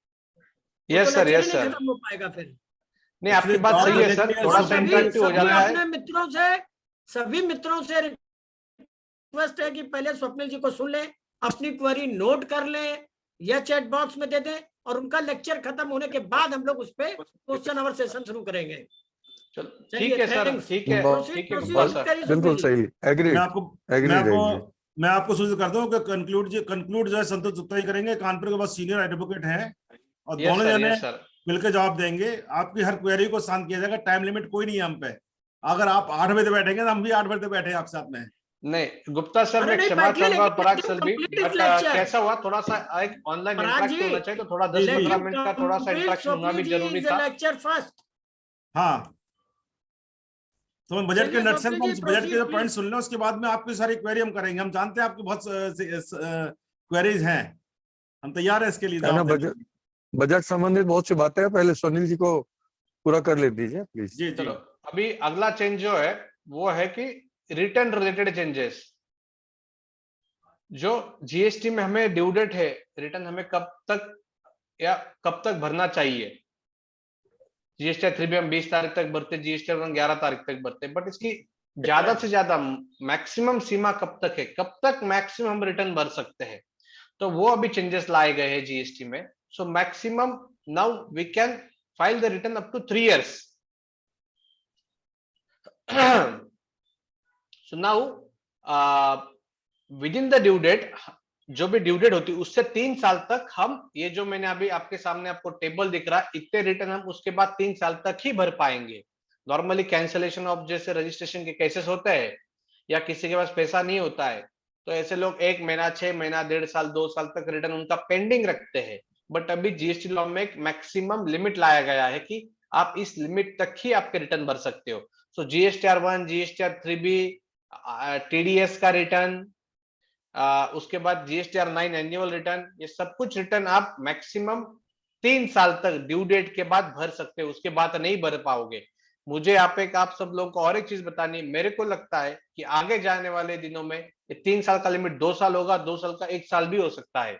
Yes sir, yes sir. खत्म हो पाएगा फिर। नहीं आपकी बात सही है सर, थोड़ा सा इंटरेक्टिव हो जाता है। अपने मित्रों से, सभी मित्रों से रिक्वेस्ट है कि पहले स्वप्निल जी को सुन लें, अपनी क्वेरी नोट कर लें या चैट बॉक्स में दे दें, और उनका लेक्चर खत्म होने के बाद हम लोग उस पे क्वेश्चन आवर सेशन शुरू करेंगे। ठीक है सर, ठीक है, बिल्कुल सही, एग्री। मैं आपको सूचित कर दूं कि कंक्लूड जो है संतोष गुप्ता ही करेंगे, कानपुर के बाद सीनियर एडवोकेट हैं, और दोनों जने मिलकर जवाब देंगे। आपकी हर क्वेरी को शांत किया जाएगा, टाइम लिमिट कोई नहीं है हम पे। अगर आप 8 बजे बैठेंगे तो हम भी 8 बजे बैठे आपके साथ में। नहीं गुप्ता सर, मैं क्षमा चाहूंगा पराग सर भी, बट कैसा हुआ, थोड़ा सा एक ऑनलाइन इंटरेक्ट होना चाहिए, तो थोड़ा 10-15 मिनट का थोड़ा सा इंटरेक्शन होना भी जरूरी था। Lecture first. हाँ तो हम बजट के नट्स एंड बोल्ट्स, बजट के जो पॉइंट सुन लें, उसके बाद में आपकी सारी क्वेरी हम करेंगे। हम जानते हैं आपकी बहुत क्वेरीज हैं, हम तैयार हैं इसके लिए। बजट संबंधित बहुत सी बातें हैं, पहले सुनील जी को पूरा कर ले दीजिए प्लीज। जी। चलो, अभी अगला चेंज जो है वो है कि रिटर्न रिलेटेड चेंजेस। जो जीएसटी में हमें ड्यू डेट है, रिटर्न हमें कब तक भरना चाहिए। जीएसटी 3 भी हम 20 तारीख तक भरते, जीएसटी 11 तारीख तक भरते, बट इसकी ज्यादा से ज्यादा मैक्सिमम सीमा कब तक है, कब तक मैक्सिमम हम रिटर्न भर सकते हैं, तो वो अभी चेंजेस लाए गए हैं जीएसटी में। So maximum now we can file the return up to 3 years। So now within the due date, जो भी ड्यू डेट होती है उससे 3 साल तक हम, ये जो मैंने अभी आपके सामने आपको टेबल दिख रहा है, इतने रिटर्न हम उसके बाद 3 साल तक ही भर पाएंगे। नॉर्मली कैंसिलेशन ऑफ जैसे रजिस्ट्रेशन के केसेस होते हैं, या किसी के पास पैसा नहीं होता है, तो ऐसे लोग 1 महीना, 6 महीना, 1.5 साल, 2 साल तक रिटर्न उनका पेंडिंग रखते हैं। बट अभी जीएसटी लॉ में एक मैक्सिमम लिमिट लाया गया है कि आप इस लिमिट तक ही आपके रिटर्न भर सकते हो। सो जीएसटीआर 1, जीएसटीआर 3B, टीडीएस का रिटर्न, उसके बाद जीएसटीआर 9 एनुअल रिटर्न, ये सब कुछ रिटर्न आप मैक्सिमम 3 साल तक ड्यू डेट के बाद भर सकते हो, उसके बाद नहीं भर पाओगे। मुझे आप सब लोगों को और एक चीज बतानी, मेरे को लगता है कि आगे जाने वाले दिनों में ये 3 साल का लिमिट 2 साल होगा, 2 साल का 1 साल भी हो सकता है।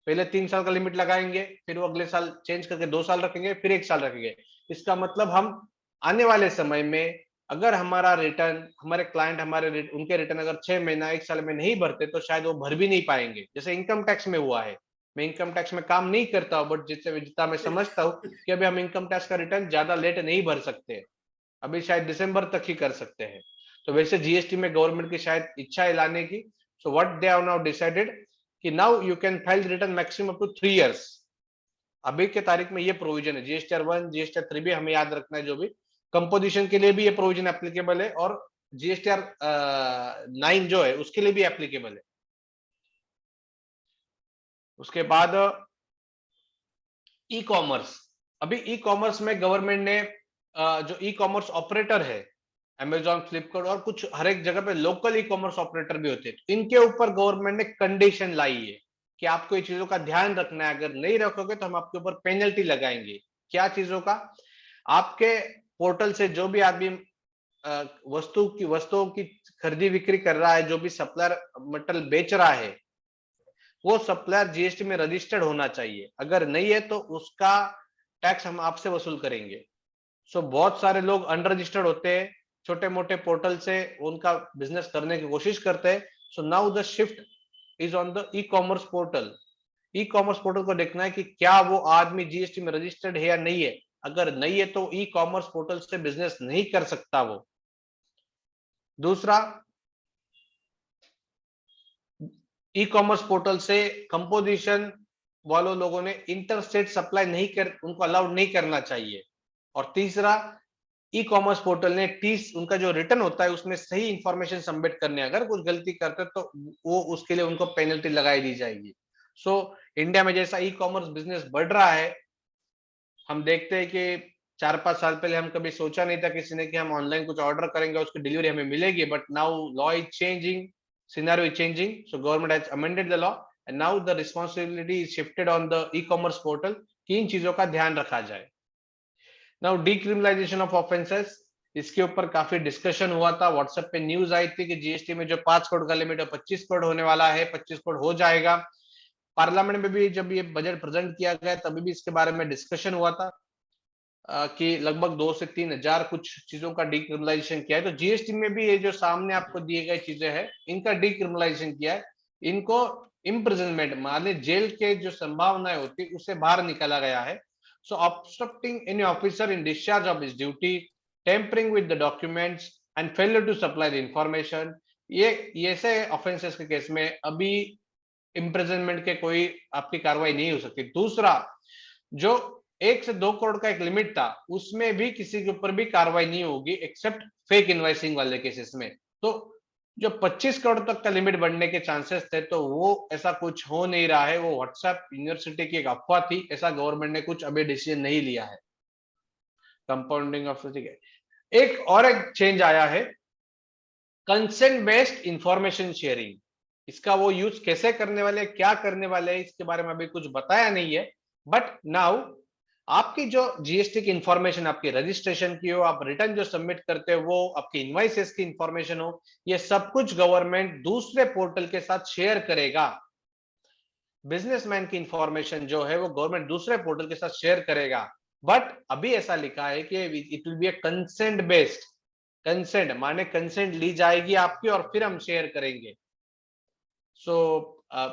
पहले 3 साल का लिमिट लगाएंगे, फिर वो अगले साल चेंज करके 2 साल रखेंगे, फिर 1 साल रखेंगे। इसका मतलब हम आने वाले समय में अगर हमारा रिटर्न, हमारे क्लाइंट उनके रिटर्न अगर 6 महीना, 1 साल में नहीं भरते, तो शायद वो भर भी नहीं पाएंगे। जैसे इनकम टैक्स में हुआ है, मैं इनकम टैक्स में काम नहीं करता हूँ, बट जितना मैं समझता हूँ कि अभी हम इनकम टैक्स का रिटर्न ज्यादा लेट नहीं भर सकते, अभी शायद दिसंबर तक ही कर सकते हैं। तो वैसे जीएसटी में गवर्नमेंट की शायद इच्छा है लाने की। So what they have now decided कि now you can file return maximum up to 3 years। अभी के तारीख में ये प्रोविजन है। जीएसटीआर 1, जीएसटीआर 3 भी हमें याद रखना है, जो भी कंपोजिशन के लिए भी ये प्रोविजन एप्लीकेबल है, और जीएसटीआर 9 जो है उसके लिए भी एप्लीकेबल है। उसके बाद ई कॉमर्स, अभी ई कॉमर्स में गवर्नमेंट ने जो ई कॉमर्स ऑपरेटर है, अमेजॉन, फ्लिपकार्ट और कुछ हर एक जगह पे लोकल ई कॉमर्स ऑपरेटर भी होते हैं, इनके ऊपर गवर्नमेंट ने कंडीशन लाई है कि आपको ये चीजों का ध्यान रखना है, अगर नहीं रखोगे तो हम आपके ऊपर पेनल्टी लगाएंगे। क्या चीजों का? आपके पोर्टल से जो भी आदमी वस्तुओं की खरीदी बिक्री कर रहा है, जो भी सप्लायर मटेरियल बेच रहा है, वो सप्लायर जीएसटी में रजिस्टर्ड होना चाहिए। अगर नहीं है तो उसका टैक्स हम आपसे वसूल करेंगे। सो बहुत सारे लोग अनरजिस्टर्ड होते हैं, छोटे मोटे पोर्टल से उनका बिजनेस करने की कोशिश करते हैं। So now the shift is on the e commerce portal. E commerce portal को देखना है कि क्या वो आदमी जीएसटी में रजिस्टर्ड है या नहीं है। अगर नहीं है तो ई कॉमर्स पोर्टल से बिजनेस नहीं कर सकता वो। दूसरा, ई कॉमर्स पोर्टल से कंपोजिशन वालों लोगों ने इंटरस्टेट सप्लाई उनको अलाउड नहीं करना चाहिए। और तीसरा, ई कॉमर्स पोर्टल ने उनका जो रिटर्न होता है उसमें सही इंफॉर्मेशन सबमिट करने, अगर कुछ गलती करते तो वो उसके लिए उनको पेनल्टी लगाई दी जाएगी। सो इंडिया में जैसा ई कॉमर्स बिजनेस बढ़ रहा है, हम देखते हैं कि 4-5 साल पहले हम कभी सोचा नहीं था किसी ने कि हम ऑनलाइन कुछ ऑर्डर करेंगे, उसकी डिलीवरी हमें मिलेगी। But now law is changing, scenario is changing, so government has amended the law and now the responsibility is shifted on the e commerce portal कि इन चीजों का ध्यान रखा जाए। नाउ डीक्रिमिनलाइजेशन ऑफ ऑफेंसेस, इसके ऊपर काफी डिस्कशन हुआ था। व्हाट्सएप पे न्यूज आई थी कि जीएसटी में जो 5 करोड़ का लिमिट है 25 करोड़ होने वाला है, 25 करोड़ हो जाएगा। पार्लियामेंट में भी जब ये बजट प्रेजेंट किया गया तभी भी इसके बारे में डिस्कशन हुआ था कि लगभग 2 से 3 हजार कुछ चीजों का डीक्रिमिनलाइजेशन किया है। तो जीएसटी में भी ये जो सामने आपको दिए गए चीजें हैं इनका डीक्रिमिनलाइजेशन किया है। इनको इम्प्रिजनमेंट माने जेल के जो संभावनाएं होती है उससे बाहर निकाला गया है। So obstructing any officer in discharge of his duty, tampering with the documents and failure to supply the information, ये ऐसे ऑफेंसेस के केस में अभी इम्प्रिजनमेंट के कोई आपकी कार्रवाई नहीं हो सकती। दूसरा, जो 1 से 2 करोड़ का एक लिमिट था उसमें भी किसी के ऊपर भी कार्रवाई नहीं होगी एक्सेप्ट फेक इनवॉइसिंग वाले केसेस में। तो जो 25 करोड़ तक का लिमिट बढ़ने के चांसेस थे तो वो ऐसा कुछ हो नहीं रहा है। वो व्हाट्सएप यूनिवर्सिटी की एक अफवाह थी, ऐसा गवर्नमेंट ने कुछ अभी डिसीजन नहीं लिया है। कंपाउंडिंग ऑफ एक चेंज आया है, कंसेंट बेस्ड इंफॉर्मेशन शेयरिंग। इसका वो यूज कैसे करने वाले, क्या करने वाले, इसके बारे में अभी कुछ बताया नहीं है। बट नाउ आपकी जो जीएसटी की इंफॉर्मेशन, आपकी रजिस्ट्रेशन की हो, आप रिटर्न जो सबमिट करते हो, वो आपकी इनवॉइसेस की इंफॉर्मेशन हो, ये सब कुछ गवर्नमेंट दूसरे पोर्टल के साथ शेयर करेगा। बिजनेसमैन की इंफॉर्मेशन जो है वो गवर्नमेंट दूसरे पोर्टल के साथ शेयर करेगा। बट अभी ऐसा लिखा है कि it will be a consent based. Consent माने कंसेंट ली जाएगी आपकी और फिर हम शेयर करेंगे। सो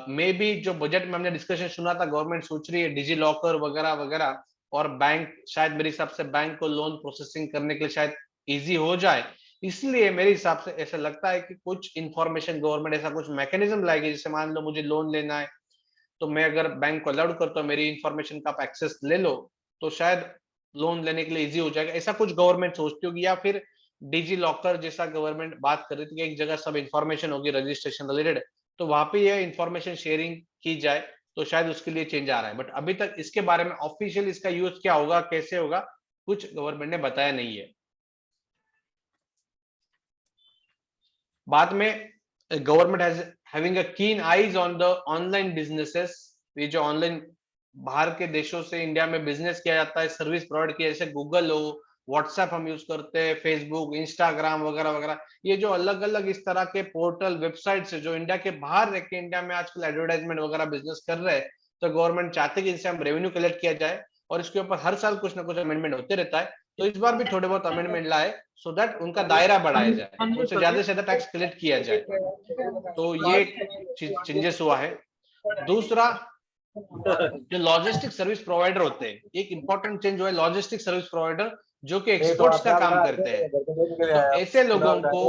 मे बी जो बजट में हमने डिस्कशन सुना था, गवर्नमेंट सोच रही है डिजी लॉकर वगैरह वगैरह, और बैंक शायद मेरे हिसाब से बैंक को लोन प्रोसेसिंग करने के लिए शायद इजी हो जाए। इसलिए मेरे हिसाब से ऐसा लगता है कि कुछ इंफॉर्मेशन गवर्नमेंट ऐसा कुछ मैकेनिज्म लाएगी, जैसे मान लो मुझे लोन लेना है, तो मैं अगर बैंक को अलाउड करता हूँ मेरी इंफॉर्मेशन का आप एक्सेस ले लो, तो शायद लोन लेने के लिए इजी हो जाएगा। ऐसा कुछ गवर्नमेंट सोचती होगी, या फिर डिजी लॉकर जैसा गवर्नमेंट बात कर रही थी कि एक जगह सब इंफॉर्मेशन होगी रजिस्ट्रेशन रिलेटेड, तो वहां पे ये इंफॉर्मेशन शेयरिंग की जाए, तो शायद उसके लिए चेंज आ रहा है। बट अभी तक इसके बारे में ऑफिशियल इसका यूज क्या होगा, कैसे होगा, कुछ गवर्नमेंट ने बताया नहीं है। बाद में गवर्नमेंट हैज हैविंग अ कीन eyes on the online businesses. ये जो ऑनलाइन बाहर के देशों से इंडिया में बिजनेस किया जाता है, सर्विस प्रोवाइड किया, जैसे गूगल हो, व्हाट्सएप हम यूज करते हैं, फेसबुक, इंस्टाग्राम वगैरह वगैरह, ये जो अलग अलग इस तरह के पोर्टल, वेबसाइट से जो इंडिया के बाहर रह के इंडिया में आजकल एडवर्टाइजमेंट वगैरह बिजनेस कर रहे हैं, तो गवर्नमेंट चाहते हैं कि इनसे हम रेवेन्यू कलेक्ट किया जाए, और इसके ऊपर हर साल कुछ ना कुछ अमेंडमेंट होते रहता है। तो इस बार भी थोड़े बहुत अमेंडमेंट लाए, सो दैट उनका दायरा बढ़ाया जाए, उनसे ज्यादा से ज्यादा टैक्स कलेक्ट किया जाए। तो ये चेंजेस हुआ है। दूसरा, जो लॉजिस्टिक सर्विस प्रोवाइडर होते हैं, एक इंपॉर्टेंट चेंज हुआ है, लॉजिस्टिक सर्विस प्रोवाइडर जो कि एक्सपोर्ट्स का काम करते हैं, तो ऐसे लोगों को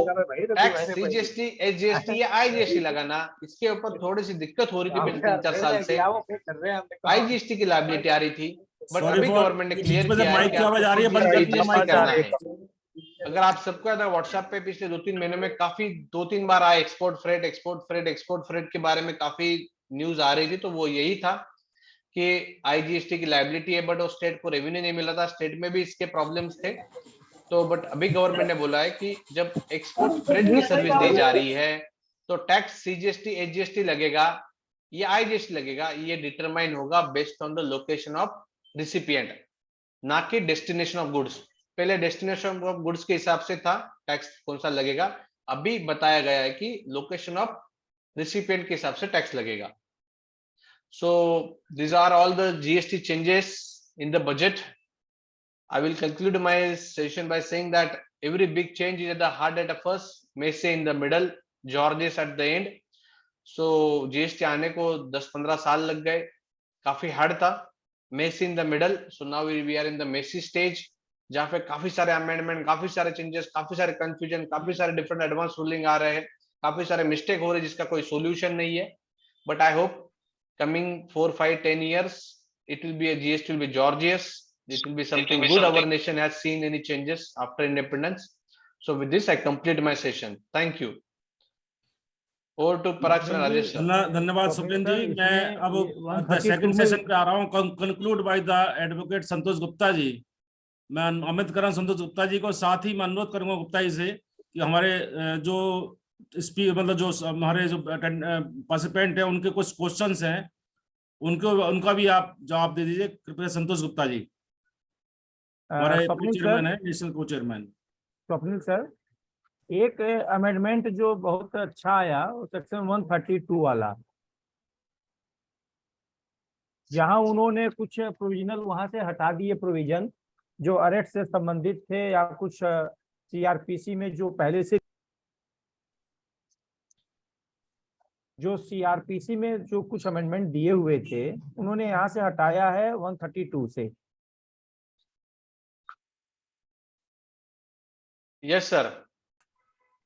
टैक्स, सीजीएसटी, एसजीएसटी या आईजीएसटी लगाना, इसके ऊपर थोड़ी सी दिक्कत हो रही थी पिछले 3-4 साल से। आईजीएसटी की लायबिलिटी आ रही थी, बट अभी गवर्नमेंट ने क्लियर किया है कि आपको करना है। अगर आप सबको याद है, व्हाट्सएप पे पिछले 2-3 महीनों में काफी 2-3 बार आए एक्सपोर्ट फ्रेट के बारे में काफी न्यूज आ रही थी, तो वो यही था कि आईजीएसटी की लायबिलिटी है, बट वो स्टेट को रेवेन्यू नहीं मिला था, स्टेट में भी इसके प्रॉब्लम्स थे। तो बट अभी गवर्नमेंट ने बोला है कि जब एक्सपोर्ट फ्रेट की सर्विस दी जा रही है, तो टैक्स सीजीएसटी, एसजीएसटी लगेगा या आईजीएसटी लगेगा, ये डिटरमाइन होगा based on the location of recipient, ना कि डेस्टिनेशन ऑफ गुड्स। पहले डेस्टिनेशन ऑफ गुड्स के हिसाब से था टैक्स कौन सा लगेगा, अभी बताया गया है कि लोकेशन ऑफ रिसिपिएंट के हिसाब से टैक्स लगेगा। So these are all the GST changes in the budget. I will conclude my session by saying that every big change is at the hard at the first, Messi in the middle, Georges at the end. So GST आने को 10-15 साल लग गए, काफी hard था। Messi in the middle, so now we are in the Messi stage, जहाँ पे काफी सारे अमेंडमेंट, काफी सारे चेंजेस, काफी सारे कंफ्यूजन, काफी सारे डिफरेंट एडवांस रूलिंग आ रहे हैं, काफी सारे मिस्टेक हो रहे हैं जिसका कोई सोल्यूशन नहीं है। But I hope coming 4, 5, 10 years, it will be a GST will be Georgious. It will be something good. Our nation has seen any changes after independence. So with this, I complete my session. Thank you. Over to Parag and Rajesh sir. धन्यवाद supreme जी। मैं अब second session पे आ रहा हूँ, conclude by the advocate संतोष गुप्ता जी। मैं अमित करण संतोष गुप्ता जी को, साथ ही मैं अनुरोध करूंगा गुप्ता जी से कि हमारे जो मतलब जो हमारे जो पार्टिसिपेंट है, उनके कुछ क्वेश्चंस हैं, उनका भी आप जवाब दे दीजिए कृपया। संतोष गुप्ता जी हमारे चेयरमैन है, नेशनल को चेयरमैन। स्वप्निल सर, एक अमेंडमेंट जो बहुत अच्छा आया, सेक्शन 132 वाला, जहां उन्होंने कुछ प्रोविजनल वहां से हटा दिए प्रोविजन जो अरेस्ट से संबंधित थे, या कुछ सीआरपीसी में जो पहले से सीआरपीसी में जो कुछ अमेंडमेंट दिए हुए थे, उन्होंने यहाँ से हटाया है 132 से। Yes sir.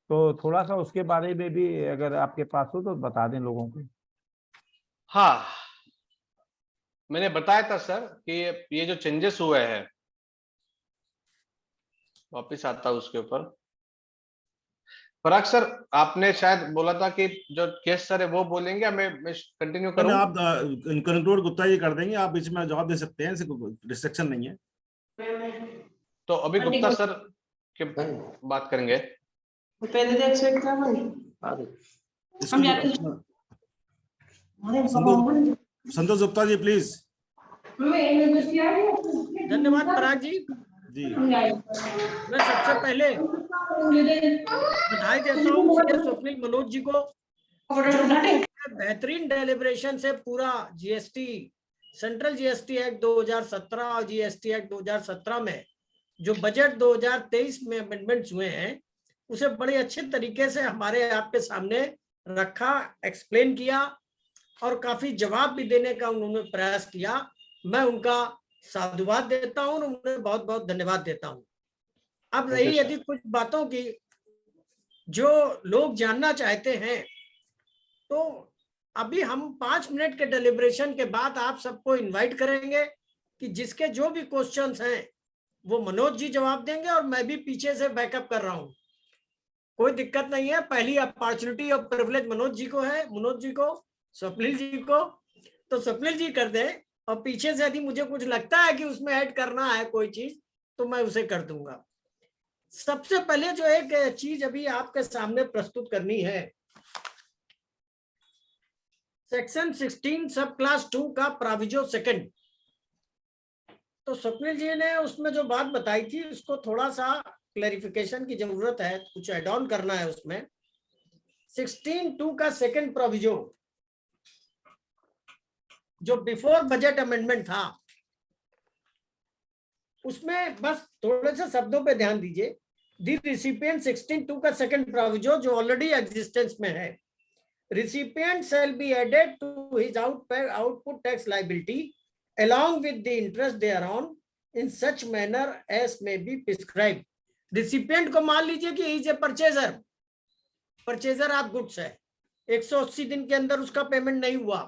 तो थोड़ा सा उसके बारे में भी अगर आपके पास हो तो बता दें लोगों को। हाँ, मैंने बताया था सर कि ये जो चेंजेस हुए हैं, वापिस आता हूँ उसके ऊपर। पराग सर, आपने शायद बोला था कि जो केस सर है वो बोलेंगे, मैं कंटिन्यू करूं? आप कंक्लूड गुप्ता जी कर देंगे, आप बीच में जवाब दे सकते हैं, ऐसे कोई रिस्ट्रिक्शन नहीं है। तो अभी गुप्ता सर के बात करेंगे। संतोष गुप्ता जी प्लीज। धन्यवाद पराग जी। मैं सबसे पहले बधाई देता हूँ स्वप्निल मनोज जी को, बेहतरीन डेलिब्रेशन से पूरा जीएसटी, सेंट्रल जीएसटी एक्ट 2017 और जीएसटी एक्ट 2017 में जो बजट 2023 में अमेंडमेंट्स हुए हैं उसे बड़े अच्छे तरीके से हमारे आपके सामने रखा, एक्सप्लेन किया और काफी जवाब भी देने का उन्होंने प्रयास किया। मैं उनका साधुवाद देता हूँ, उन्हें बहुत बहुत धन्यवाद देता हूँ। अब रही यदि कुछ बातों की जो लोग जानना चाहते हैं, तो अभी हम 5 मिनट के डेलिब्रेशन के बाद आप सबको इनवाइट करेंगे कि जिसके जो भी क्वेश्चंस हैं वो मनोज जी जवाब देंगे और मैं भी पीछे से बैकअप कर रहा हूँ, कोई दिक्कत नहीं है। पहली अपॉर्चुनिटी और प्रिविलेज मनोज जी को है, मनोज जी को, स्वप्निल जी को, तो स्वप्निल जी कर दें और पीछे से यदि मुझे कुछ लगता है कि उसमें ऐड करना है कोई चीज तो मैं उसे कर दूंगा। सबसे पहले जो एक चीज अभी आपके सामने प्रस्तुत करनी है, सेक्शन 16 सब क्लास 2 का प्रोविजो सेकंड। तो स्वप्निल जी ने उसमें जो बात बताई थी उसको थोड़ा सा क्लैरिफिकेशन की जरूरत है, कुछ ऐड ऑन करना है उसमें। 16(2) का सेकंड प्रोविजो जो बिफोर बजट अमेंडमेंट था, उसमें बस थोड़े से शब्दों पे ध्यान दीजिए। दी रिसिपिएंट 16(2) का सेकंड प्रोविजो जो ऑलरेडी एग्जिस्टेंस में है, recipient shall be added to his output tax liability along with the interest thereon in such manner as may be prescribed. recipient को मान लीजिए कि he is a purchaser, purchaser of goods है, 180 दिन के अंदर उसका पेमेंट नहीं हुआ,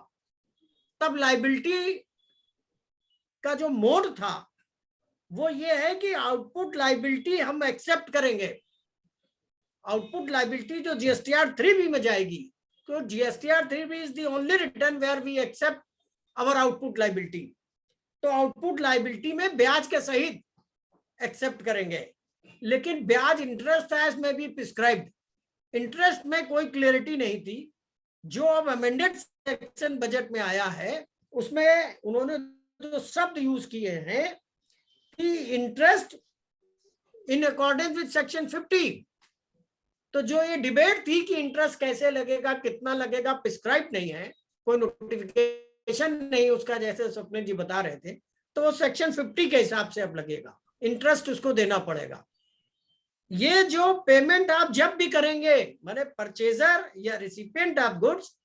तब लाइबिलिटी का जो मोड था वो ये है कि आउटपुट लाइबिलिटी हम एक्सेप्ट करेंगे। आउटपुट लाइबिलिटी जो जीएसटीआर 3B में जाएगी, तो GSTR 3B is the only return where we accept our output liability. तो आउटपुट लाइबिलिटी में ब्याज के सहित एक्सेप्ट करेंगे, लेकिन ब्याज इंटरेस्ट एज में भी प्रिस्क्राइब्ड। इंटरेस्ट में कोई क्लियरिटी नहीं थी। जो अब अमेंडेड सेक्शन बजट में आया है उसमें उन्होंने जो शब्द यूज किए हैं कि interest in accordance with section 50। तो जो ये डिबेट थी कि इंटरेस्ट कैसे लगेगा, कितना लगेगा, प्रिस्क्राइब नहीं है, कोई नोटिफिकेशन नहीं उसका, जैसे स्वप्निल जी बता रहे थे, तो वो सेक्शन 50 के हिसाब से अब लगेगा, इंटरेस्ट उसको देना पड़ेगा। ये जो पेमेंट आप जब भी करेंगे, माने परचेजर या रिसिपिएंट ऑफ गुड्स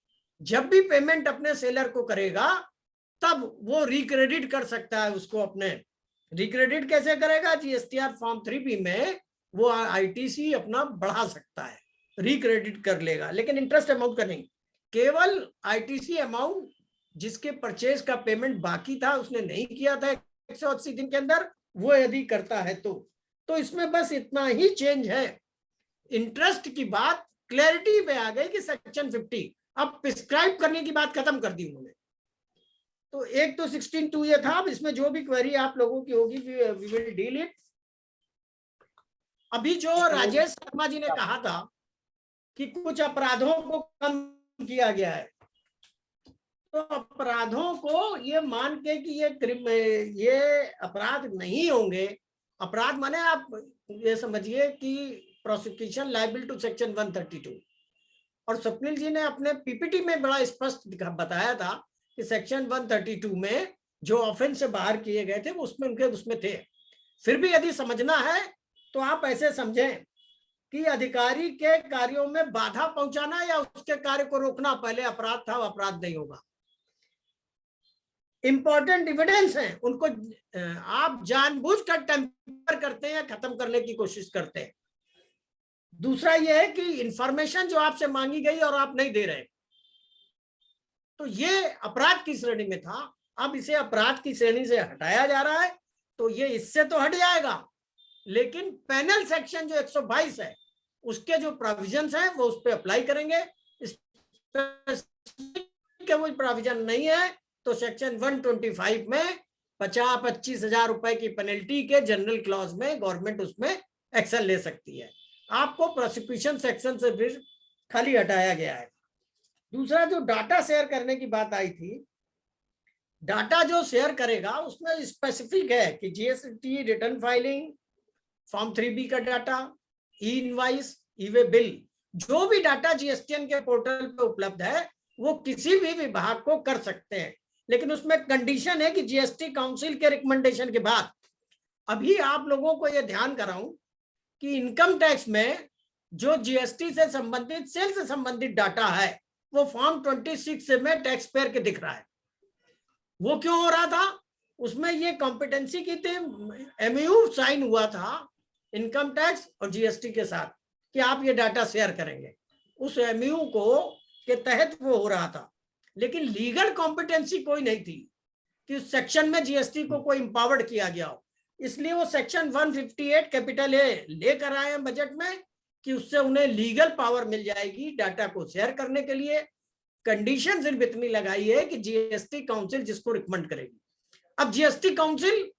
जब भी पेमेंट अपने सेलर को करेगा तब वो रिक्रेडिट कर सकता है उसको। अपने रिक्रेडिट कैसे करेगा? जीएसटीआर फॉर्म 3B में वो आईटीसी अपना बढ़ा सकता है, रिक्रेडिट कर लेगा, लेकिन इंटरेस्ट अमाउंट का नहीं। केवल आईटीसी अमाउंट जिसके परचेज का पेमेंट बाकी था, उसने नहीं किया था 180 दिन के अंदर, वो यदि करता है तो इसमें बस इतना ही चेंज है। इंटरेस्ट की बात क्लैरिटी पे आ गई कि सेक्शन 50 अब प्रिस्क्राइब करने की बात खत्म कर दी उन्होंने। तो एक तो 16(2) ये था। अब इसमें जो भी क्वेरी आप लोगों की होगी वी विल डील इट। अभी जो राजेश शर्मा जी ने कहा था कि कुछ अपराधों को कम किया गया है, तो अपराधों को ये मान के कि ये अपराध नहीं होंगे। अपराध माने आप ये समझिए कि प्रोसिक्यूशन लायबल टू सेक्शन 132। और स्वप्निल जी ने अपने पीपीटी में बड़ा स्पष्ट बताया था कि सेक्शन 132 में जो ऑफेंस से बाहर किए गए थे वो उसमें थे। फिर भी यदि समझना है तो आप ऐसे समझें कि अधिकारी के कार्यों में बाधा पहुंचाना या उसके कार्य को रोकना पहले अपराध था, वो अपराध नहीं होगा। इंपॉर्टेंट एविडेंस है, उनको आप जानबूझकर टेम्पर करते हैं या खत्म करने की कोशिश करते हैं। दूसरा यह है कि इंफॉर्मेशन जो आपसे मांगी गई और आप नहीं दे रहे, तो ये अपराध की श्रेणी में था। अब इसे अपराध की श्रेणी से हटाया जा रहा है, तो ये इससे तो हट जाएगा, लेकिन पैनल सेक्शन जो 122 है उसके जो प्रोविजंस हैं वो उस पर अप्लाई करेंगे। वो प्रोविजन नहीं है तो सेक्शन 125 में 25,000 रुपए की पेनल्टी के जनरल क्लॉज में गवर्नमेंट उसमें एक्शन ले सकती है। आपको प्रोसिक्यूशन सेक्शन से फिर खाली हटाया गया है। दूसरा जो डाटा शेयर करने की बात आई थी, डाटा जो शेयर करेगा उसमें स्पेसिफिक है कि GST return filing, form 3B का डाटा, ई इनवाइस, ई वे बिल, जो भी डाटा जीएसटीएन के पोर्टल पे उपलब्ध है वो किसी भी विभाग को कर सकते हैं, लेकिन उसमें कंडीशन है कि जीएसटी काउंसिल के रिकमेंडेशन के बाद। अभी आप लोगों को यह ध्यान कराऊं कि इनकम टैक्स में जो जीएसटी से संबंधित, सेल से संबंधित डाटा है वो फॉर्म 26 में टैक्स पेयर के दिख रहा है। वो क्यों हो रहा था? उसमें ये कॉम्पिटेंसी की थी, एमयू साइन हुआ था इनकम टैक्स और जीएसटी के साथ कि आप ये डाटा शेयर करेंगे। उस एमयू को के तहत वो हो रहा था, लेकिन लीगल कॉम्पिटेंसी कोई नहीं थी कि उस सेक्शन में जीएसटी को कोई इंपावर्ड किया गया हो। इसलिए वो सेक्शन 158 कैपिटल ए लेकर आए हैं बजट में कि उससे उन्हें लीगल पावर मिल जाएगी डाटा को शेयर करने के लिए। कंडीशन सिर्फ इतनी लगाई है कि जीएसटी काउंसिल जिसको रिकमेंड करेगी। अब जीएसटी काउंसिल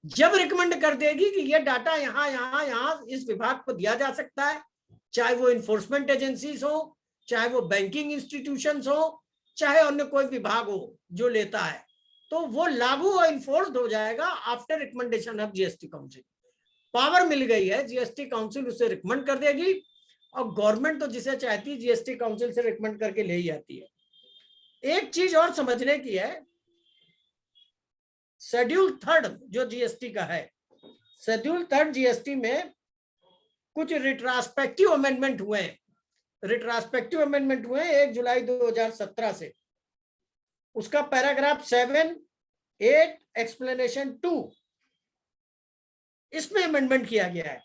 जब रिकमेंड कर देगी कि ये डाटा यहाँ यहाँ यहाँ इस विभाग को दिया जा सकता है, चाहे वो इन्फोर्समेंट एजेंसीज हो, चाहे वो बैंकिंग इंस्टीट्यूशंस हो, चाहे अन्य कोई विभाग हो जो लेता है, तो वो लागू और इन्फोर्स्ड हो जाएगा after recommendation of GST council. Power मिल गई है, जीएसटी काउंसिल उसे रिकमेंड कर देगी और गवर्नमेंट तो जिसे चाहती है जीएसटी काउंसिल से रिकमेंड करके ले ही आती है। एक चीज और समझने की है, शेड्यूल 3 जो जीएसटी का है, शेड्यूल 3 जीएसटी में कुछ रिट्रोस्पेक्टिव अमेंडमेंट हुए हैं। रिट्रोस्पेक्टिव अमेंडमेंट हुए 1 जुलाई 2017 से। उसका पैराग्राफ 7, 8 एक्सप्लेनेशन 2 इसमें अमेंडमेंट किया गया है।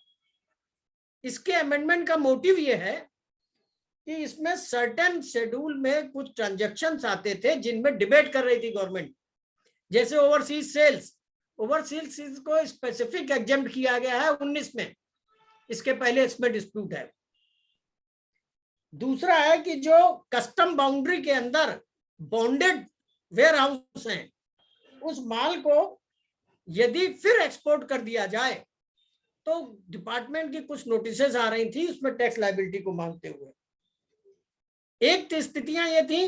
इसके अमेंडमेंट का मोटिव ये है कि इसमें सर्टेन शेड्यूल में कुछ ट्रांजैक्शंस आते थे जिनमें डिबेट कर रही थी गवर्नमेंट, जैसे ओवरसीज सेल्स। ओवरसीज सेल्स को स्पेसिफिक एग्जेम्प्ट किया गया है 19 में, इसके पहले इसमें डिस्प्यूट है। दूसरा है कि जो कस्टम बाउंड्री के अंदर बॉन्डेड वेयर हाउस हैं, उस माल को यदि फिर एक्सपोर्ट कर दिया जाए तो डिपार्टमेंट की कुछ नोटिसेस आ रही थी उसमें टैक्स लायबिलिटी को मांगते हुए। एक स्थितियां ये थी,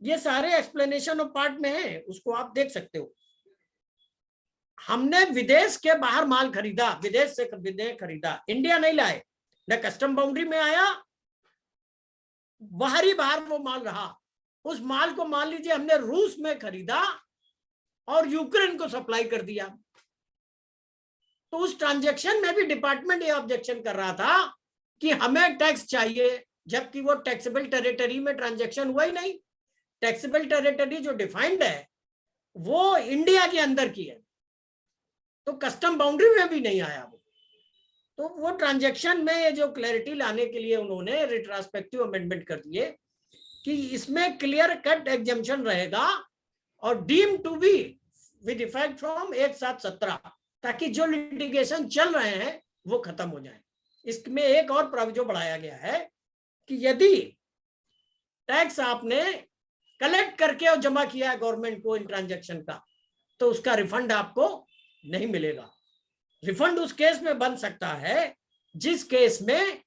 ये सारे एक्सप्लेनेशन ऑफ पार्ट में है, उसको आप देख सकते हो। हमने विदेश के बाहर माल खरीदा, विदेश से खरीदा, इंडिया नहीं लाए, न कस्टम बाउंड्री में आया, बाहरी बाहर वो माल रहा। उस माल को मान लीजिए हमने रूस में खरीदा और यूक्रेन को सप्लाई कर दिया, तो उस ट्रांजैक्शन में भी डिपार्टमेंट ये ऑब्जेक्शन कर रहा था कि हमें टैक्स चाहिए, जबकि वो टैक्सेबल टेरिटरी में ट्रांजैक्शन हुआ ही नहीं। टैक्सेबल टेरिटरी जो डिफाइंड है वो इंडिया के अंदर की है, तो कस्टम बाउंड्री में भी नहीं आया वो। तो वो ट्रांजैक्शन में ये जो क्लैरिटी लाने के लिए उन्होंने रिट्रोस्पेक्टिव अमेंडमेंट कर दिए कि इसमें क्लियर कट एग्जेम्पशन रहेगा और deem to be with effect from 1/7/17, ताकि जो लिटिगेशन चल रहे हैं वो खत्म हो जाए। इसमें एक और प्रोविजो बढ़ाया गया है कि यदि टैक्स आपने कलेक्ट करके और जमा किया है गवर्नमेंट को इन ट्रांजैक्शन का, तो उसका रिफंड आपको नहीं मिलेगा। रिफंड उस केस में बन सकता है जिस केस में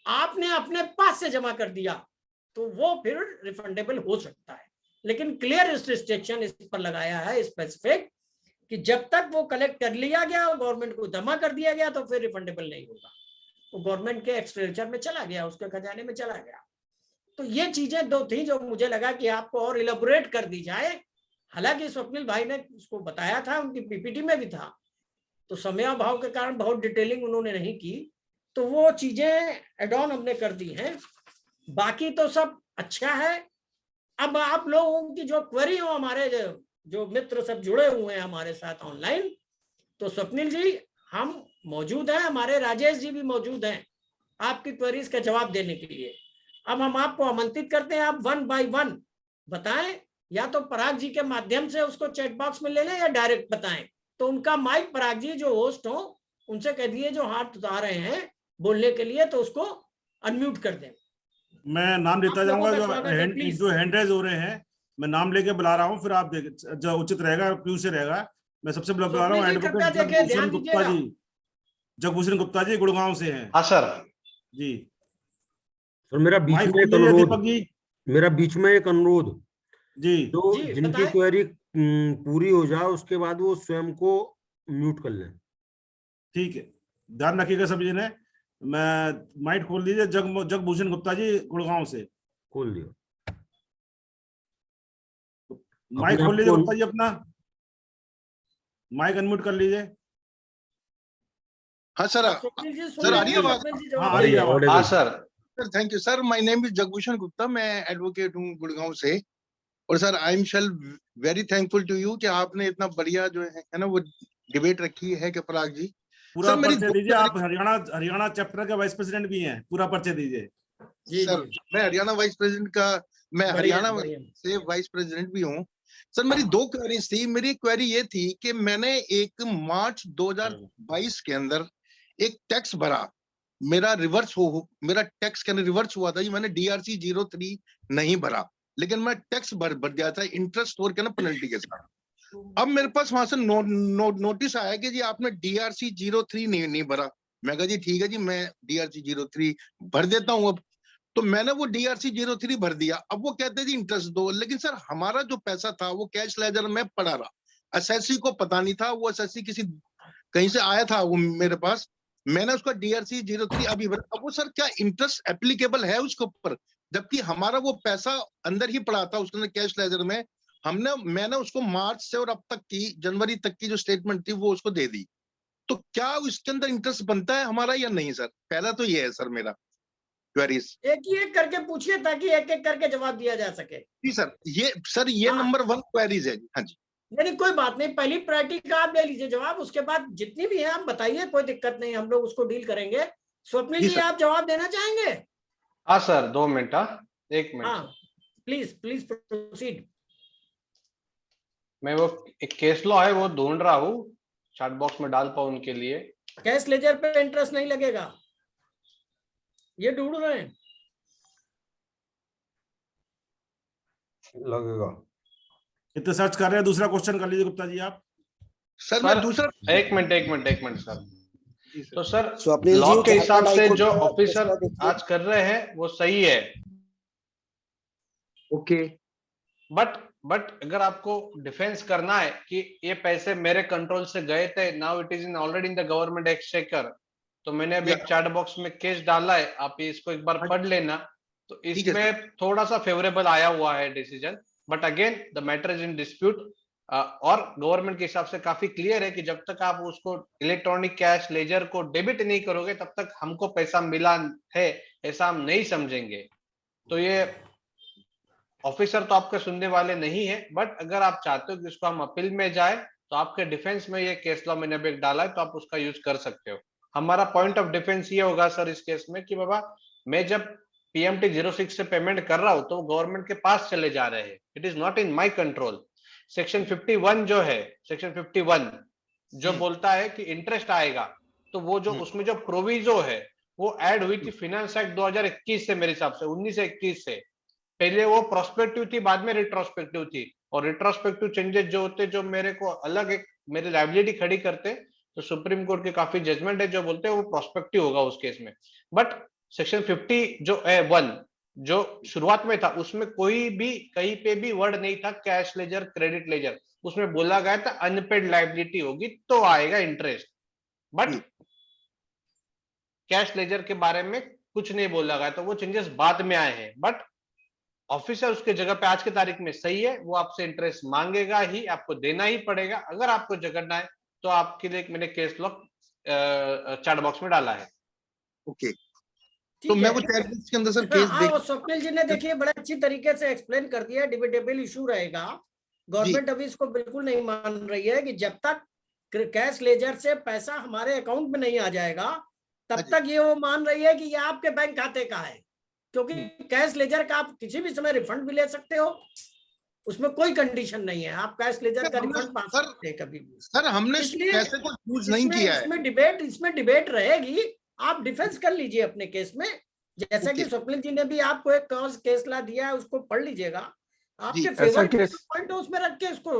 आपने अपने पास से जमा कर दिया, तो वो फिर रिफंडेबल हो सकता है। लेकिन क्लियर रिस्ट्रिक्शन इस पर लगाया है स्पेसिफिक कि जब तक वो कलेक्ट कर लिया गया और गवर्नमेंट को जमा कर दिया गया तो फिर रिफंडेबल नहीं होगा, वो गवर्नमेंट के एक्सपेंडिचर में चला गया, उसके खजाने में चला गया। तो ये चीजें दो थी जो मुझे लगा कि आपको और इलेबोरेट कर दी जाए। हालांकि स्वप्निल भाई ने उसको बताया था, उनकी पीपीटी में भी था, तो समयाभाव के कारण बहुत डिटेलिंग उन्होंने नहीं की, तो वो चीजें एड ऑन हमने कर दी हैं। बाकी तो सब अच्छा है। अब आप लोगों की जो क्वेरी हो, हमारे जो मित्र सब जुड़े हुए हैं हमारे साथ ऑनलाइन, तो स्वप्निल जी हम मौजूद हैं, हमारे राजेश जी भी मौजूद हैं आपकी क्वेरीज का जवाब देने के लिए। अब हम आपको आमंत्रित करते हैं, आप 1 by 1 बताएं, या तो पराग जी के माध्यम से उसको चैट बॉक्स में ले लें या डायरेक्ट बताएं। तो उनका माइक पराग जी जो होस्ट हो उनसे कह दिए जो हाथ उठा रहे हैं बोलने के लिए, तो उसको अनम्यूट कर दें। मैं नाम लेता जाऊंगा, जो हैंड रेज हो रहे हैं मैं नाम लेके बुला रहा हूँ, फिर आप जो उचित रहेगा क्यों से रहेगा। मैं सबसे बुला रहा हूँ एडवोकेट भूषण गुप्ता जी, जगभूषण गुप्ता जी गुड़गांव से हैं। हाँ सर जी सर मेरा बीच माइक में एक खोल लीजिए अनुरोध, दीपक जी। मेरा बीच में एक अनुरोध, जी तो जी, जिनकी बताएं। क्वेरी पूरी हो जाए उसके बाद वो स्वयं को म्यूट कर लें। ठीक है, ध्यान रखिएगा सभी ने। मैं माइक खोल दीजिए, जगभूषण गुप्ता जी गुड़गांव से। खोल दिया, माइक अपने खोल आप लीजिए को गुप्ता जी, अपना माइक अनम्यूट कर लीजिए। हाँ सर, स्वप्निल जी सुन सर आ रहे रही हैं? है आवाज? स्वप्निल जी हाँ, जवाब आ रही है देंगे। आवाज। हाँ sir sir thank you sir, my name is Jagbhushan Gupta, मैं एडवोकेट हूँ गुड़गांव से। और sir I am shall very thankful to you कि आपने इतना बढ़िया जो है ना वो डिबेट रखी है कि पराग जी। पूरा सर मेरी परिचय दीजिए, आप हरियाणा चैप्टर के वाइस प्रेसिडेंट भी हैं, पूरा परिचय दीजिए। जी सर जी मैं हरियाणा वाइस प्रेसिडेंट का, मैं बढ़िया हरियाणा बढ़िया। से वाइस प्रेसिडेंट भी हूँ। सर मेरी दो क्वेरीज थी। मेरी क्वेरी ये थी कि मैंने एक मार्च 2022 के अंदर एक टैक्स भरा, मेरा टैक्स के रिवर्स हुआ था। ये मैंने DRC 03 नहीं भरा, लेकिन मैं टैक्स भर दिया था इंटरेस्ट और ना पेनल्टी के साथ। अब मेरे पास वहां से नोटिस आया कि जी आपने DRC 03 नहीं भरा। मैं कहा जी ठीक है जी, मैं DRC 03 भर देता हूँ। अब तो मैंने वो DRC 03 भर दिया। अब वो कहते हैं जी इंटरेस्ट दो, लेकिन सर हमारा जो पैसा था वो कैश लेजर में पड़ा रहा। एसएससी को पता नहीं था, वो एसएससी किसी कहीं से आया था वो मेरे पास, मैंने उसका DRC 03 अभी भरा। अब वो सर क्या इंटरेस्ट एप्लीकेबल है उसके ऊपर, जबकि हमारा वो पैसा अंदर ही पड़ा था उसके अंदर कैश लेजर में। मैंने उसको मार्च से और अब तक की जनवरी तक की जो स्टेटमेंट थी वो उसको दे दी। तो क्या इसके अंदर इंटरेस्ट बनता है हमारा या नहीं सर? पहला तो ये है सर मेरा क्वेरीज। एक ही एक करके पूछिए ताकि एक एक करके जवाब दिया जा सके। जी सर ये हाँ। नंबर 1 क्वेरीज है। हाँ जी नहीं कोई बात नहीं, पहली प्रायोरिटी का आप ले लीजिए जवाब, उसके बाद जितनी भी है आप बताइए, कोई दिक्कत नहीं, हम लोग उसको डील करेंगे। स्वप्निल जी आप जवाब देना चाहेंगे? हाँ सर 2 मिनट, एक मिनट। हाँ प्लीज प्रोसीड। मैं वो एक केस लॉ है वो ढूंढ रहा हूँ, चैट बॉक्स में डाल पाऊँ उनके लिए। कैश लेजर पे इंटरेस्ट नहीं लगेगा, ये ढूंढ रहे हैं। लगेगा, इतना सर्च कर रहे हैं, दूसरा क्वेश्चन कर लीजिए गुप्ता जी आप। सर मैं दूसरा एक मिनट सर। तो सर स्वप्निल लॉ जी के हिसाब से हाईकोर्ट जो का ऑफिसर फैसला देखिए। आज कर रहे हैं वो सही है। ओके बट अगर आपको डिफेंस करना है कि ये पैसे मेरे कंट्रोल से गए थे, now it is in already in the government exchequer, तो मैंने अभी एक चैट बॉक्स में केस डाला है, आप इसको एक बार पढ़ लेना। तो इसमें थोड़ा सा फेवरेबल आया हुआ है decision, but again the matter is in dispute. और गवर्नमेंट के हिसाब से काफी क्लियर है कि जब तक आप उसको इलेक्ट्रॉनिक कैश लेजर को डेबिट नहीं करोगे तब तक हमको पैसा मिला है ऐसा हम नहीं समझेंगे। तो ये ऑफिसर तो आपके सुनने वाले नहीं है, बट अगर आप चाहते हो कि इसको हम अपील में जाए तो आपके डिफेंस में ये केस लॉ मैंने अभी डाला है, तो आप उसका यूज कर सकते हो। हमारा पॉइंट ऑफ डिफेंस ये होगा सर इस केस में कि बाबा मैं जब PMT 06 से पेमेंट कर रहा हूं तो गवर्नमेंट के पास चले जा रहे हैं, it is not in my control. Section 51 जो है, सेक्शन 51 जो बोलता है कि इंटरेस्ट आएगा, तो वो जो उसमें जो प्रोविजो है वो ऐड हुई थी फिनेंस एक्ट 2021 से, मेरे हिसाब से 19 से 21 से। पहले वो प्रोस्पेक्टिव थी, बाद में रिट्रोस्पेक्टिव थी, और रिट्रोस्पेक्टिव चेंजेस जो होते जो मेरे को अलग एक मेरी लायबिलिटी खड़ी करते, तो सुप्रीम कोर्ट के काफी जजमेंट है जो बोलते हैं वो प्रोस्पेक्टिव होगा उस केस में। बट सेक्शन 50 जो है 1 जो शुरुआत में था उसमें कोई भी कहीं पे भी वर्ड नहीं था कैश लेजर क्रेडिट लेजर, उसमें बोला गया था अनपेड लायबिलिटी होगी तो आएगा इंटरेस्ट, बट कैश लेजर के बारे में कुछ नहीं बोला गया, तो वो चेंजेस बाद में आए हैं। बट ऑफिसर उसके जगह पे आज की तारीख में सही है, वो आपसे इंटरेस्ट मांगेगा ही, आपको देना ही पड़ेगा। अगर आपको झगड़ना है तो आपके लिए मैंने केस लॉ चैट बॉक्स में डाला है। ओके तो मैं वो चैट बॉक्स के अंदर सर केस देख, स्वप्निल जी ने देखिए बड़े अच्छी तरीके से एक्सप्लेन कर दिया, डिबेटेबल इशू रहेगा। गवर्नमेंट अभी इसको बिल्कुल नहीं मान रही है कि जब तक कैश लेजर से पैसा हमारे अकाउंट में नहीं आ जाएगा तब तक ये वो मान रही है कि ये आपके बैंक खाते का है, क्योंकि कैश लेजर का आप किसी भी समय रिफंड भी ले सकते हो, उसमें कोई कंडीशन नहीं है, आप कैश लेजर का रिफंड पा सकते हैं कभी भी। सर हमने पैसे को यूज नहीं किया है। इसमें डिबेट रहेगी, आप डिफेंस कर लीजिए अपने केस में, जैसा कि स्वप्निल जी ने भी आपको एक केस ला दिया है, उसको पढ़ लीजिएगा, आपके फेवर पॉइंट उसमें रख के उसको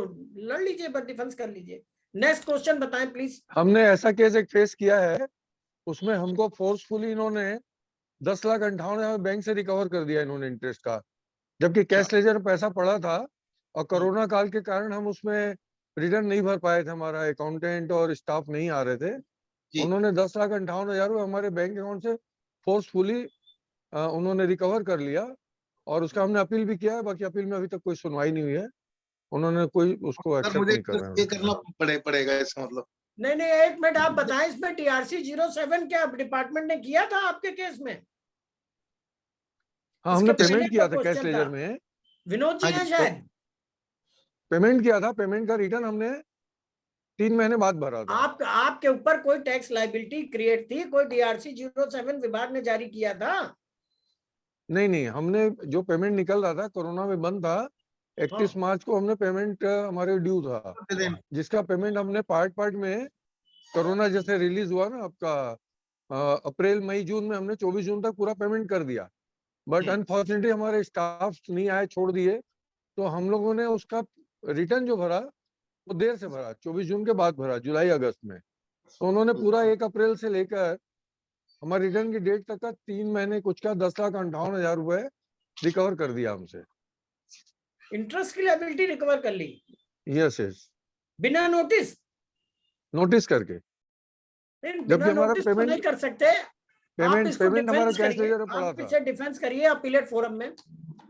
लड़ लीजिए, बट डिफेंस कर लीजिए। नेक्स्ट क्वेश्चन बताएं प्लीज। हमने ऐसा केस एक फेस किया है उसमें हमको फोर्सफुली इन्होंने 10,58,000 बैंक से रिकवर कर दिया इन्होंने इंटरेस्ट का, जबकि कैश लेजर में पैसा पड़ा था और कोरोना काल के कारण हम उसमें रिटर्न नहीं भर पाए थे, हमारा अकाउंटेंट और स्टाफ नहीं आ रहे थे। उन्होंने 10,58,000 हमारे बैंक अकाउंट से फोर्सफुली उन्होंने रिकवर कर लिया और उसका हमने अपील भी किया है। बाकी अपील में अभी तक कोई सुनवाई नहीं हुई है, उन्होंने कोई उसको एक्सेप्ट नहीं कर रहे हैं। करना पड़ेगा इसका मतलब। नहीं, एक मिनट आप बताएं, इसमें DRC 07 क्या डिपार्टमेंट ने किया था आपके केस में? हाँ, हमने पेमेंट किया था कैश लेजर में। विनोद जी हैं शायद। पेमेंट किया था, पेमेंट का रिटर्न हमने 3 महीने बाद भरा था। आपके ऊपर कोई टैक्स लायबिलिटी क्रिएट थी? कोई DRC 07 विभाग ने जारी किया था? नहीं, हमने जो पेमेंट निकल रहा था, कोरोना में बंद था, 31 मार्च को हमने पेमेंट हमारे ड्यू था, जिसका पेमेंट हमने पार्ट में कोरोना जैसे रिलीज हुआ ना आपका अप्रैल मई जून में, हमने 24 जून तक पूरा पेमेंट कर दिया। बट अनफॉर्चुनेटली हमारे स्टाफ नहीं आए, छोड़ दिए, तो हम लोगों ने उसका रिटर्न जो भरा वो देर से भरा, 24 जून के बाद भरा, जुलाई अगस्त में। तो उन्होंने पूरा 1 अप्रैल से लेकर हमारे रिटर्न की डेट तक का 3 महीने कुछ का 10,58,000 रुपए रिकवर कर दिया हमसे। इंटरेस्ट की लायबिलिटी रिकवर कर ली? यस, बिना नोटिस करके? जबकि हमारा पेमेंट नहीं कर सकते। पेमेंट हमारा कैश लेजर में पड़ा था। इसे डिफेंस करिए अपीलेट फोरम में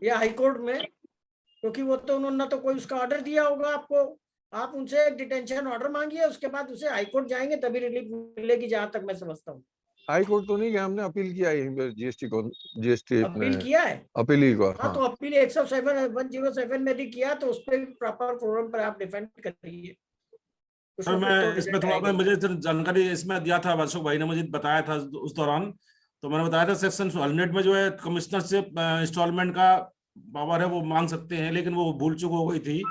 या हाई कोर्ट में, क्योंकि वो तो उन्होंने तो कोई उसका ऑर्डर दिया होगा आपको। आप उनसे एक डिटेंशन ऑर्डर मांगिए, उसके बाद उसे हाई कोर्ट जाएंगे तभी रिलीफ मिलेगी, जहां तक मैं समझता हूँ। हाई कोर्ट तो नहीं गया, हमने अपील किया है जीएसटी अपील किया है, अपील ही हुआ। हाँ, तो अपील 107 में भी किया, तो उस पर प्रॉपर फोरम पर आप डिफेंड करिए। सर मैं इसमें थोड़ा मुझे जानकारी इसमें दिया था, अशोक भाई ने मुझे बताया था उस दौरान, तो मैंने बताया था सेक्शन 100 में जो है कमिश्नर से इंस्टॉलमेंट का पावर है वो मांग सकते हैं, लेकिन वो भूल चूक हो गई थी।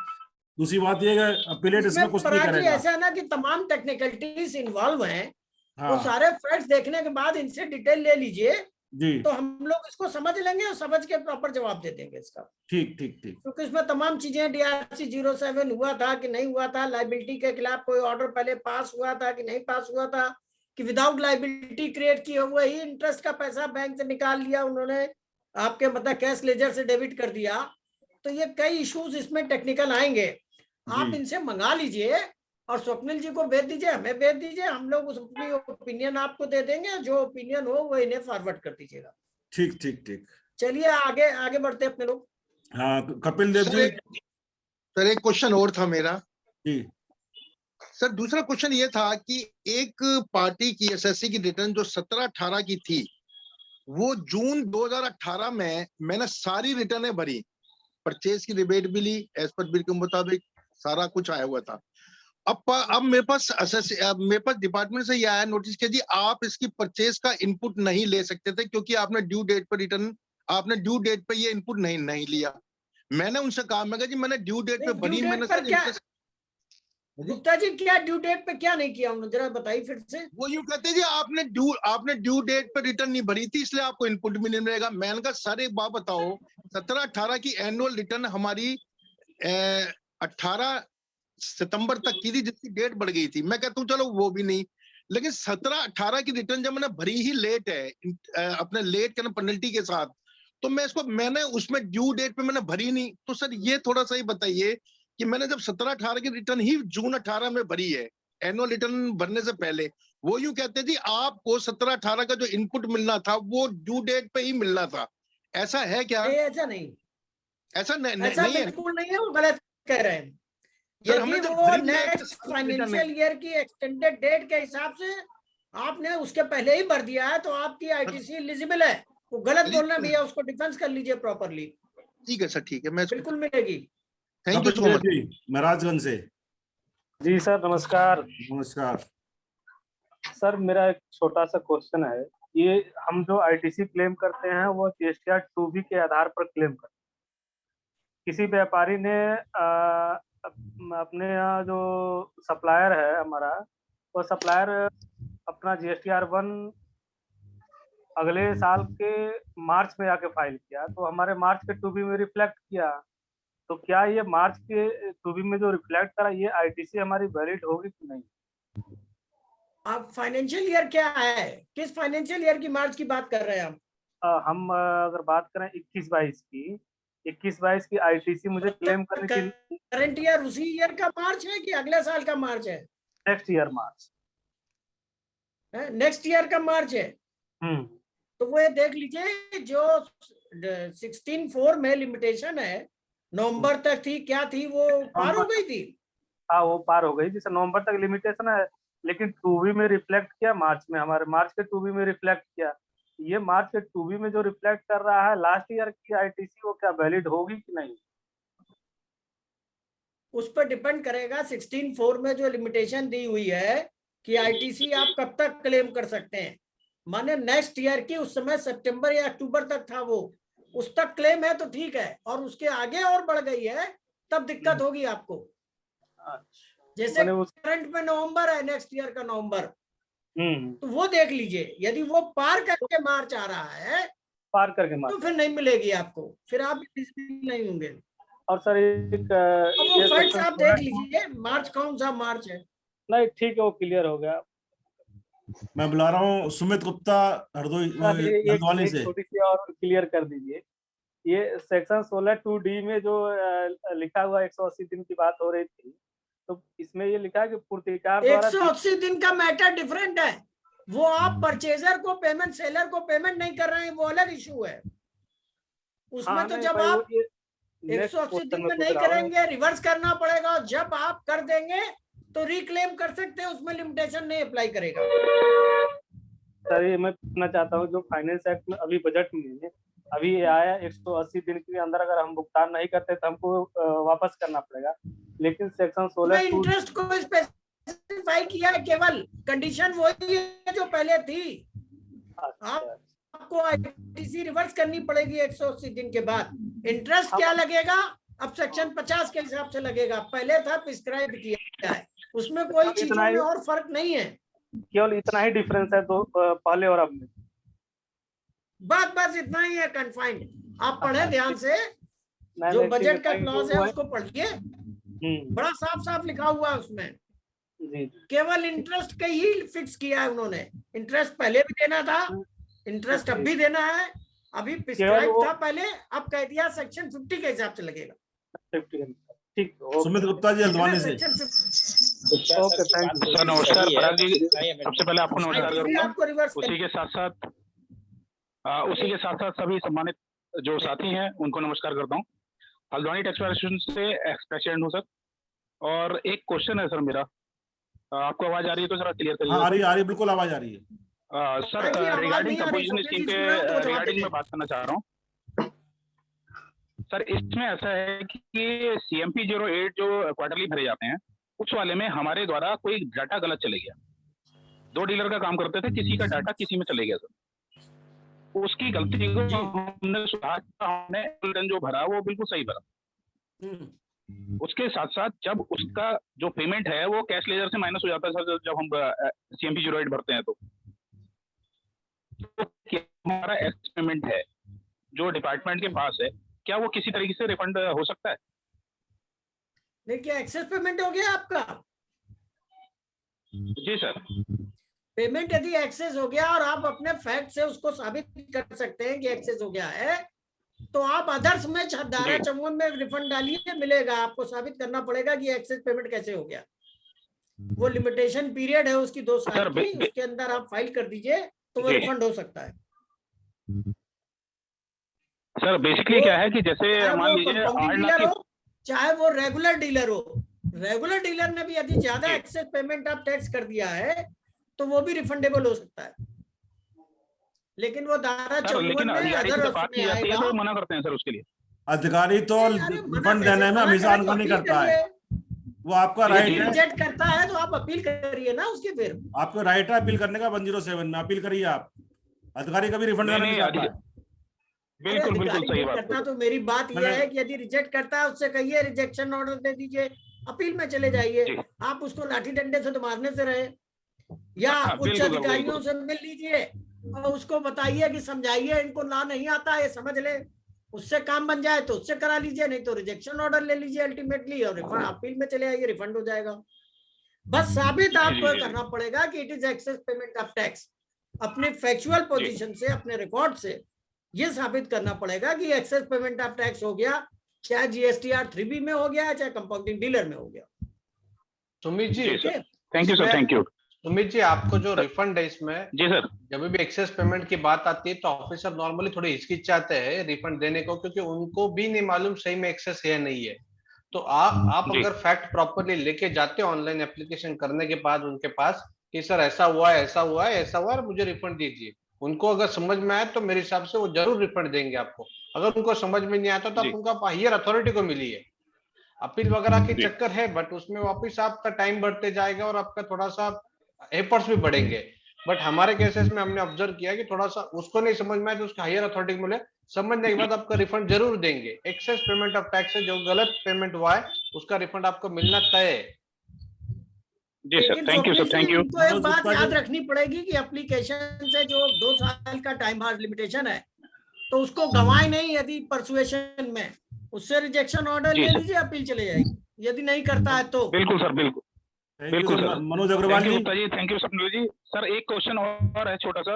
दूसरी बात ये है अपीलेट इसमें कुछ नहीं करेगा। ऐसा ना कि तमाम टेक्निकलिटीज इन्वॉल्व हैं, हाँ। वो सारे फैक्ट्स देखने के बाद इनसे डिटेल ले लीजिए जी, तो हम लोग इसको समझ लेंगे और समझ के प्रॉपर जवाब दे देंगे इसका। ठीक, क्योंकि इसमें तमाम चीजें DRC 07 हुआ था कि नहीं हुआ था, लाइबिलिटी के खिलाफ कोई ऑर्डर पहले पास हुआ था कि नहीं पास हुआ था, कि विदाउट लाइबिलिटी क्रिएट किए हुए ही इंटरेस्ट का पैसा बैंक से निकाल लिया उन्होंने, आपके मतलब कैश लेजर से डेबिट कर दिया। तो ये कई इश्यूज इसमें टेक्निकल आएंगे, आप इनसे मंगा लीजिए और स्वप्निल जी को भेज दीजिए, हमें भेज दीजिए, हम लोग उस अपनी ओपिनियन आपको दे देंगे, जो ओपिनियन हो वो इन्हें फॉरवर्ड कर दीजिएगा। ठीक। चलिए आगे बढ़ते अपने लोग। हाँ, कपिल देव जी। सर एक क्वेश्चन और था मेरा जी। सर दूसरा क्वेश्चन ये था कि एक पार्टी की एसएससी की रिटर्न जो 17-18 की थी, वो जून 2018 में मैंने सारी रिटर्नें भरी, परचेज की रिबेट भी ली, एज पर बिल के मुताबिक सारा कुछ आया हुआ था। अब मेरे पास डिपार्टमेंट से यह आया नोटिस कि जी आप इसकी परचेज का इनपुट नहीं ले सकते थे, क्योंकि आपने ड्यू डेट पर ये इनपुट नहीं लिया। मैंने उनसे कहा, मैं जी मैंने ड्यू डेट पे भरी, मैंने गुप्ता जी क्या ड्यू डेट पे क्या नहीं किया उन्होंने, जरा बताइए फिर से। वो यूं कहते जी आपने ड्यू डेट पे रिटर्न नहीं भरी थी, इसलिए आपको इनपुट भी नहीं मिलेगा। मैंने कहा सर एक बात बताओ, 17-18 की एनुअल रिटर्न हमारी 18 सितंबर तक की थी, जिसकी डेट बढ़ गई थी। मैं कहता हूँ चलो वो भी नहीं, लेकिन 17-18 की रिटर्न जब मैंने भरी ही लेट है, अपने लेट करना पेनल्टी के साथ, तो मैंने उसमें ड्यू डेट पे मैंने भरी नहीं। तो सर ये थोड़ा सा ही बताइए कि मैंने जब 17-18 की रिटर्न ही जून 18 में भरी है, एनुअल रिटर्न भरने से पहले, वो यूं कहते जी आपको 17-18 का जो इनपुट मिलना था वो ड्यू डेट पे ही मिलना था। ऐसा है क्या? ऐसा नहीं, ऐसा नहीं है, बिल्कुल नहीं है, वो गलत कह रहे हैं। यदि वो नेक्स्ट फाइनेंशियल ईयर की एक्सटेंडेड डेट के हिसाब से आपने उसके पहले ही भर दिया है, तो आपकी आईटीसी एलिजिबल है। वो गलत बोलना भैया, उसको डिफेंस कर लीजिए प्रॉपरली। ठीक है सर, ठीक है, मैं बिल्कुल मिलेगी। Thank you so much. Maharajganj से जी सर, नमस्कार। सर मेरा एक छोटा सा क्वेश्चन है, ये हम जो आईटीसी क्लेम करते हैं वो GSTR 2B के आधार पर क्लेम करते हैं। किसी व्यापारी ने अपने यहाँ जो सप्लायर है हमारा, वो सप्लायर अपना GSTR 1 अगले साल के मार्च में आके फाइल किया, तो हमारे मार्च के 2B में रिफ्लेक्ट किया। तो क्या ये मार्च के 2B में जो रिफ्लेक्ट करा, ये आईटीसी हमारी वैलिड होगी कि नहीं? आप फाइनेंशियल ईयर क्या है, किस फाइनेंशियल ईयर की मार्च की बात कर रहे हैं आप? हम अगर बात करें 21-22 की, 21-22 की आईटीसी मुझे क्लेम करनी थी। करंट ईयर उसी ईयर का मार्च है कि अगले साल का मार्च है? Next year March, next year का मार्च है। तो वो ये देख लीजिए, जो 16(4) में लिमिटेशन है, नवंबर तक थी, क्या थी वो पार हो गई थी? हाँ वो पार हो गई, जैसे नवंबर तक लिमिटेशन है, लेकिन 2B में रिफ्लेक्ट किया मार्च में, हमारे मार्च के 2B में रिफ्लेक्ट किया। ये मार्च के 2B में जो रिफ्लेक्ट कर रहा है लास्ट ईयर की आईटीसी, वो क्या वैलिड होगी कि नहीं? उस पर डिपेंड करेगा। 16(4) में जो लिमिटेशन दी हुई है कि आईटीसी आप कब तक क्लेम कर सकते हैं, माने नेक्स्ट ईयर की, उस समय सितंबर या अक्टूबर तक था वो, उस तक क्लेम है तो ठीक है, और उसके आगे और बढ़ गई है तब दिक्कत होगी आपको। जैसे करंट में नवंबर है, नेक्स्ट ईयर का नवंबर, तो वो देख लीजिए, यदि वो पार करके मार्च आ रहा है, पार करके मार्च, तो फिर नहीं मिलेगी आपको, फिर आप नहीं होंगे। और सर एक वो फैक्ट्स आप देख लीजिए, मार्च कौन सा मार्च है। नहीं ठीक है, वो क्लियर हो गया। मैं बुला रहा हूँ सुमित गुप्ता हल्द्वानी से। छोटी सी और क्लियर कर दीजिए, ये सेक्शन 16(2)D में जो लिखा हुआ 180 दिन की बात हो रही थी, तो इसमें ये लिखा है कि पूर्तिकार द्वारा 180 दिन का मैटर डिफरेंट है। वो आप परचेजर को पेमेंट, सेलर को पेमेंट नहीं कर रहे हैं, वो अलग इशू है। उसमें तो जब आप 180 दिन में नहीं करेंगे, रिवर्स करना पड़ेगा, और जब आप कर देंगे तो रिक्लेम कर सकते हैं, उसमें लिमिटेशन नहीं अप्लाई करेगा। सर ये मैं पूछना चाहता हूँ, जो फाइनेंस एक्ट में अभी बजट में अभी आया 180 दिन के अंदर अगर हम भुगतान नहीं करते तो हमको वापस करना पड़ेगा, लेकिन सेक्शन 16 इंटरेस्ट को स्पेसिफाई किया है, केवल कंडीशन वही है जो पहले थी। आपको आईटीसी रिवर्स करनी पड़ेगी 180 दिन के बाद। इंटरेस्ट क्या लगेगा अब सेक्शन 50 के हिसाब से लगेगा, पहले था प्रिस्क्राइब किया है, उसमें कोई चीजों में और फर्क नहीं है, केवल इतना ही डिफरेंस है तो पहले और अब में, बस इतना ही है कन्फाइंड। आप पढ़े ध्यान से, जो बजट का क्लॉज है उसको पढ़िए, बड़ा साफ साफ लिखा हुआ है उसमें। केवल इंटरेस्ट का ही फिक्स किया है उन्होंने, इंटरेस्ट पहले भी देना था, इंटरेस्ट अब भी देना है, अभी प्रिस्क्राइब था पहले, अब कह दिया सेक्शन 50 के हिसाब से लगेगा। ठीक, सुमित गुप्ता जी हल्द्वानी से। सर नमस्कार पराग जी, सबसे पहले आपको नमस्कार करूंगा, उसी के साथ साथ सभी सम्मानित जो साथी हैं उनको नमस्कार करता हूं। हल्द्वानी टैक्स एसोसिएशन से एक्स प्रेसिडेंट हूं सर, और एक क्वेश्चन है सर मेरा, आपको आवाज आ रही है तो जरा क्लियर करिए। आ रही है, बिल्कुल आवाज आ रही है। सर रिगार्डिंग कंपोजिशन स्कीम के रिगार्डिंग में बात करना चाह रहा हूँ सर। इसमें ऐसा है कि CMP 08 जो क्वार्टरली भरे जाते हैं, उस वाले में हमारे द्वारा कोई डाटा गलत चले गया। 2 डीलर का काम करते थे, किसी का डाटा किसी में चले गया सर, उसकी गलती को हमने सुधार, हमने रिटर्न जो भरा वो बिल्कुल सही भरा। उसके साथ साथ जब उसका जो पेमेंट है वो कैश लेजर से माइनस हो जाता है सर, जब हम CMP 08 भरते हैं तो क्या हमारा एक्स पेमेंट है जो डिपार्टमेंट के पास है, क्या वो किसी तरीके से रिफंड हो सकता है? देखिए, एक्सेस पेमेंट हो गया आपका। जी सर, पेमेंट यदि एक्सेस हो गया और आप अपने फैक्ट से उसको साबित कर सकते हैं कि एक्सेस हो गया है, तो आप अदर्स में धारा 54 में रिफंड डालिए, मिलेगा। आपको साबित करना पड़ेगा कि एक्सेस पेमेंट कैसे हो गया। वो लिमिटेशन पीरियड है उसकी 2 साल की, उसके अंदर आप फाइल कर दीजिए तो वो रिफंड हो सकता है। सर बेसिकली क्या है कि जैसे मान लीजिए 8 लाख की, चाहे वो रेगुलर डीलर हो, रेगुलर डीलर ने भी यदि ज्यादा एक्सेस पेमेंट आप टैक्स कर दिया है तो वो भी रिफंडेबल हो सकता है, लेकिन वो धारा 54 में अदर बात की जाती है तो मना करते हैं सर उसके लिए। अधिकारी तो रिफंड देने में हमेशा अनकल नहीं करता है, वो आपका राइट है। रिजेक्ट करता है तो आप अपील करिए ना उसके, फिर आपको राइट है अपील करने का। 107 में अपील करिए आप, अधिकारी कभी रिफंड देना नहीं चाहता है। बिल्कुल बिल्कुल सही बात करना। तो मेरी बात यह है कि यदि रिजेक्ट करता है उससे कहिए रिजेक्शन ऑर्डर दे दीजिए, अपील में चले जाइए। आप उसको लाठी डंडे से तो मारने से रहे, या उच्च अधिकारियों से मिल लीजिए और उसको बताइए कि समझाइए इनको ना नहीं आता है, समझ ले, उससे काम बन जाए तो उससे करा लीजिए, नहीं तो रिजेक्शन ऑर्डर ले लीजिए अल्टीमेटली, और अपील में चले आइए, रिफंड हो जाएगा। बस साबित आपको करना पड़ेगा कि it is access payment of tax. अपने फैक्चुअल पोजीशन से, अपने रिकॉर्ड से ये साबित करना पड़ेगा कि एक्सेस पेमेंट ऑफ टैक्स हो गया, चाहे जीएसटीआर 3B में हो गया, चाहे कंपाउंडिंग डीलर में हो गया। Sumit ji, thank you sir, thank you. Sumit ji, आपको जो रिफंड है इसमें, जी सर, जब भी एक्सेस पेमेंट की बात आती है तो ऑफिसर नॉर्मली थोड़ी हिचकिचाते हैं रिफंड देने को, क्योंकि उनको भी नहीं मालूम सही में एक्सेस है नहीं है। तो आप अगर फैक्ट प्रॉपरली लेके जाते हो ऑनलाइन एप्लीकेशन करने के बाद उनके पास कि सर ऐसा हुआ है, ऐसा हुआ है, ऐसा हुआ है, मुझे रिफंड दीजिए, उनको अगर समझ में आए तो मेरे हिसाब से वो जरूर रिफंड देंगे आपको। अगर उनको समझ में नहीं आता तो आप उनका हायर अथॉरिटी को मिली है, अपील वगैरह के चक्कर है, बट उसमें वापिस आपका टाइम बढ़ते जाएगा और आपका थोड़ा सा एफर्ट्स भी बढ़ेंगे। बट हमारे केसेस में हमने ऑब्जर्व किया कि थोड़ा सा उसको नहीं समझ में आए तो उसका हायर अथॉरिटी को मिले, समझने के बाद आपका रिफंड जरूर देंगे। एक्सेस पेमेंट ऑफ टैक्स है, जो गलत पेमेंट हुआ है उसका रिफंड आपको मिलना तय है। जी sir, thank you sir, thank you. तो एक बात याद रखनी पड़ेगी कि एप्लीकेशन से जो 2 साल का टाइम हार्ड लिमिटेशन है, तो उसको गंवाए नहीं। यदि परसुएशन में उससे रिजेक्शन ऑर्डर ले लीजिए, अपील चले जाएगी, यदि नहीं करता है तो। बिल्कुल सर, बिल्कुल बिल्कुल sir. Manoj Agarwal ji, thank you Swapnil ji. Sir एक क्वेश्चन और है छोटा सा,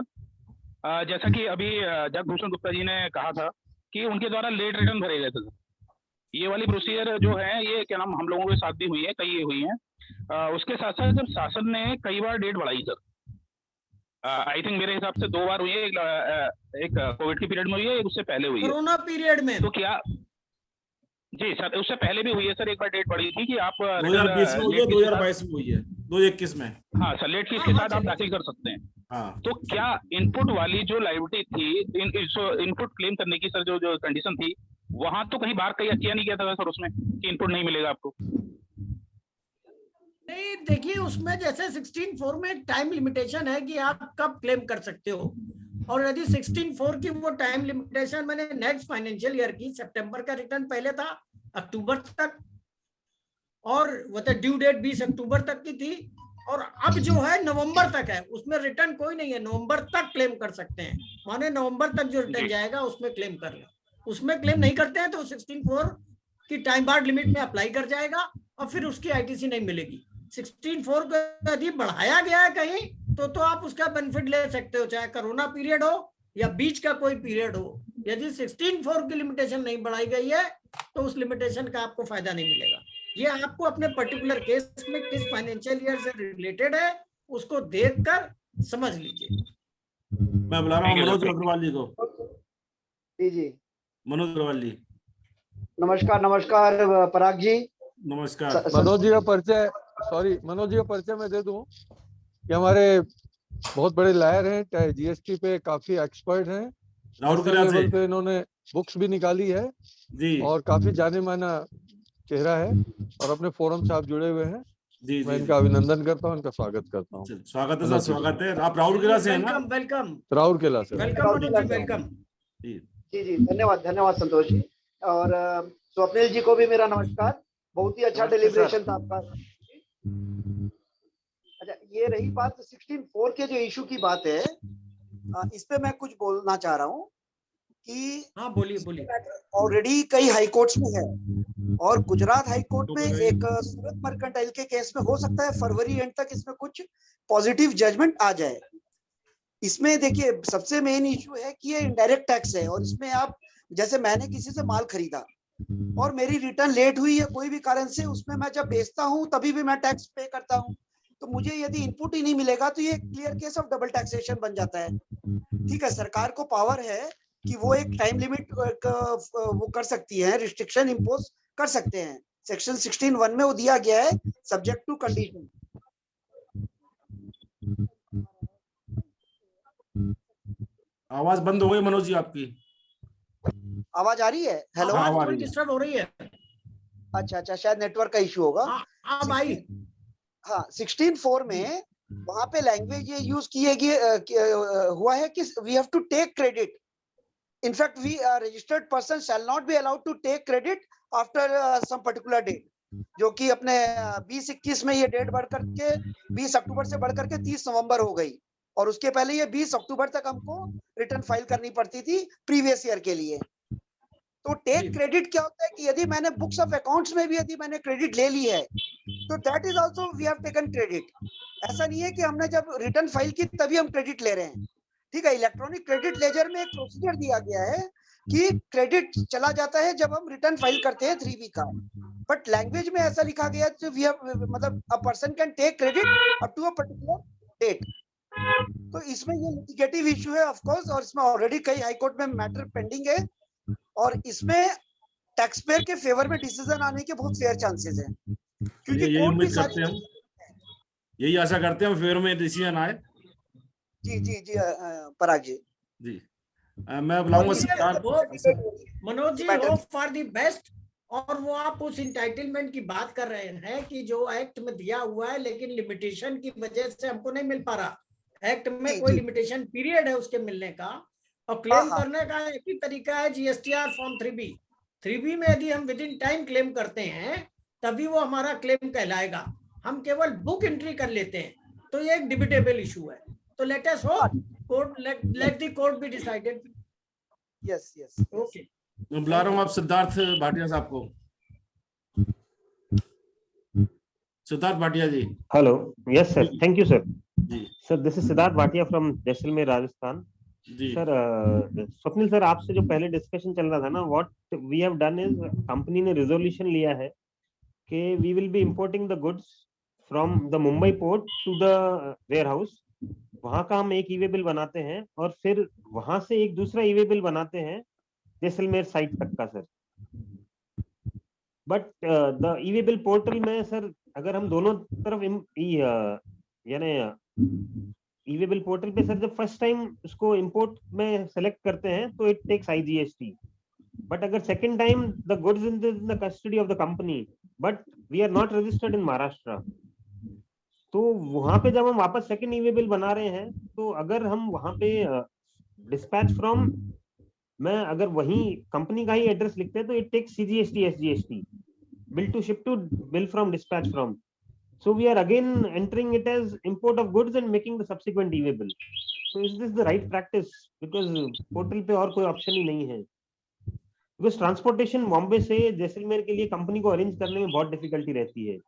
जैसा कि अभी जगभूषण गुप्ता जी ने कहा था कि उनके द्वारा लेट रिटर्न भरे गए थे, ये वाली प्रोसीजर जो है ये क्या नाम हम लोगों के साथ भी हुई है, कई हुई है। उसके साथ साथ जब शासन ने कई बार डेट बढ़ाई सर, आई थिंक मेरे हिसाब से 2 बार हुई है, एक कोविड के पीरियड में हुई है, एक उससे पहले हुई है कोरोना पीरियड में। तो क्या जी सर, उससे पहले भी हुई है सर, एक बार डेट बढ़ी थी कि आप 2020 में हुई है, 2022 में हुई है, 2021 में। हाँ सर, लेट फीस के साथ आप दाखिल कर सकते हैं। हाँ। तो क्या इनपुट वाली जो लायबिलिटी थी, इनपुट क्लेम करने की सर जो कंडीशन थी, वहां तो कहीं बार किया नहीं गया था सर उसमें कि इनपुट नहीं मिलेगा आपको? नहीं, देखिए उसमें जैसे 16(4) में एक टाइम लिमिटेशन है कि आप कब क्लेम कर सकते हो, और यदि 16(4) की वो टाइम लिमिटेशन मैंने नेक्स्ट फाइनेंशियल ईयर की, सितंबर का रिटर्न पहले था अक्टूबर तक, और वो तो ड्यू डेट 20 अक्टूबर तक की थी, और अब जो है नवंबर तक है, उसमें रिटर्न कोई नहीं है, नवंबर तक क्लेम कर सकते हैं। माने नवंबर तक जो रिटर्न जाएगा उसमें क्लेम कर लो, उसमें क्लेम नहीं करते हैं तो 16(4) की टाइम बार्ड लिमिट में अप्लाई कर जाएगा और फिर उसकी आईटीसी नहीं मिलेगी। 16(4) को यदि बढ़ाया गया है कहीं तो आप उसका बेनिफिट ले सकते हो, चाहे कोरोना पीरियड हो या बीच का कोई पीरियड हो। यदि 16(4) की लिमिटेशन नहीं बढ़ाई गई है तो उस लिमिटेशन का आपको फायदा नहीं मिलेगा। ये आपको अपने पर्टिकुलर केस में किस फाइनेंशियल ईयर से रिलेटेड है उसको देखकर समझ लीजिए। मैं बुला रहा हूँ मनोज अग्रवाल जी को। जी मनोज अग्रवाल जी, नमस्कार। नमस्कार पराग जी, नमस्कार। मनोज जी का परिचय, मनोज जी का परिचय मैं दे दूं कि हमारे बहुत बड़े लायर हैं, जीएसटी पे काफी एक्सपर्ट हैं, लेवल पे इन्होंने बुक्स भी निकाली है जी, और काफी जाने माना चेहरा है, और अपने फोरम से आप जुड़े हुए हैं। जी, मैं इनका अभिनंदन करता हूँ, इनका स्वागत करता हूँ। स्वागत है सर, स्वागत है। आप राउरकेला से हैं ना? वेलकम, राउरकेला से। वेलकम जी, धन्यवाद संतोष जी, और स्वप्निल जी को भी मेरा नमस्कार। बहुत ही अच्छा डेलिब्रेशन था आपका। अच्छा, ये रही बात 16(4) के जो इशू की बात है, इस पे मैं कुछ बोलना चाह रहा हूँ कि हाँ बोलिए। ऑलरेडी कई हाई कोर्ट्स में है, और गुजरात हाई कोर्ट में एक सूरत मर्केंटाइल के केस में हो सकता है फरवरी एंड तक इसमें कुछ पॉजिटिव जजमेंट आ जाए। इसमें देखिए सबसे मेन इशू है कि ये इनडायरेक्ट टैक्स है, और इसमें आप जैसे मैंने किसी से माल खरीदा और मेरी रिटर्न लेट हुई है कोई भी कारण से, उसमें मैं जब बेचता हूँ तभी भी मैं टैक्स पे करता हूँ, तो मुझे यदि इनपुट ही नहीं मिलेगा तो ये clear case of double taxation बन जाता है। ठीक है, सरकार को पावर है कि वो एक टाइम लिमिट वो कर सकती है, रिस्ट्रिक्शन इम्पोज कर सकते हैं। सेक्शन 16(1) में वो दिया गया है, सब्जेक्ट टू कंडीशन। आवाज बंद हो गई मनोज जी आपकी। आवाज आ रही है? हेलो, आवाज डिस्टर्ब हो रही है। अच्छा, शायद नेटवर्क का इशू होगा। हाँ भाई, हाँ 16(4) में वहां पे लैंग्वेज ये यूज हुआ है कि we have to take credit. In fact we registered person shall not be allowed to take credit after some particular date, जो कि अपने 2021 में ये डेट बढ़ करके 20 अक्टूबर से बढ़ करके 30 नवंबर हो गई, और उसके पहले ये 20 अक्टूबर तक हमको रिटर्न फाइल करनी पड़ती थी प्रीवियस ईयर के लिए। तो टेक क्रेडिट क्या होता है कि यदि मैंने बुक्स ऑफ अकाउंट्स में भी यदि मैंने क्रेडिट ले ली है So that is also we have taken credit. ऐसा नहीं है कि हमने जब रिटर्न फाइल की तभी हम क्रेडिट ले रहे हैं, ठीक है। इलेक्ट्रॉनिक क्रेडिट लेजर में एक प्रोसीजर दिया गया है कि क्रेडिट चला जाता है जब हम रिटर्न फाइल करते हैं 3B का, बट लैंग्वेज में ऐसा लिखा गया है वी हैव मतलब a person can take credit up to a particular date. तो इसमें ये लिटिगेटिव इशू है ऑफ कोर्स, और इसमें ऑलरेडी कई हाईकोर्ट में मैटर पेंडिंग है, और इसमें टैक्स पेयर के फेवर में डिसीजन आने के बहुत फेयर चांसेस हैं, क्योंकि यही कोर्ट भी उम्मीद करते हैं हम, यही आशा करते हैं फेवर में डिसीजन आए। जी जी जी पराग जी जी मैं बुलाऊंगा Manoj ji, hope for the best. और वो आप उस इंटाइटलमेंट की बात कर रहे हैं कि जो एक्ट में दिया हुआ है, लेकिन लिमिटेशन की वजह से हमको नहीं मिल पा रहा। एक्ट में कोई लिमिटेशन पीरियड है उसके मिलने का, और क्लेम करने का एक ही तरीका है GSTR फॉर्म 3B में यदि हम विद इन टाइम क्लेम करते हैं तभी वो हमारा क्लेम कहलाएगा। हम केवल बुक एंट्री कर लेते हैं, तो ये एक डिबेटेबल इशू है। तो let us hope court let the court be decided. Yes yes okay, मैं बुला रहा हूँ आप सिद्धार्थ भाटिया साहब को। Siddharth Bhatia ji. Hello, yes sir, thank you sir. जी sir, this is Siddharth Bhatia from Jaisalmer, Rajasthan. Sir, Swapnil sir, आपसे जो पहले डिस्कशन चल रहा था ना, what we have done is, company ने रिजोल्यूशन लिया है कि we will be importing the goods from the Mumbai port to the warehouse. वहां का हम एक ई वे बिल बनाते हैं और फिर वहां से एक दूसरा ई वे बिल बनाते हैं जैसलमेर साइट तक का sir. But the e way bill portal में सर, अगर हम दोनों तरफ यानी ई वे बिल पोर्टल पे सर जब फर्स्ट टाइम उसको इंपोर्ट में सेलेक्ट करते हैं तो इट टेक्स IGST, बट अगर second time the goods in the custody of the company but we are not registered in Maharashtra, तो वहां पे जब हम वापस सेकंड ई वे बिल बना रहे हैं, तो अगर हम वहां पे डिस्पैच फ्रॉम मैं अगर वही कंपनी का ही एड्रेस लिखते हैं तो it takes CGST SGST, bill to ship to bill from dispatch from. So we are again entering it as import of goods and making the subsequent e-way bill. So is this the right practice? Because portal पे और कोई option ही नहीं है। Because transportation Bombay से जैसलमेर के लिए company को arrange करने में बहुत डिफिकल्टी रहती है।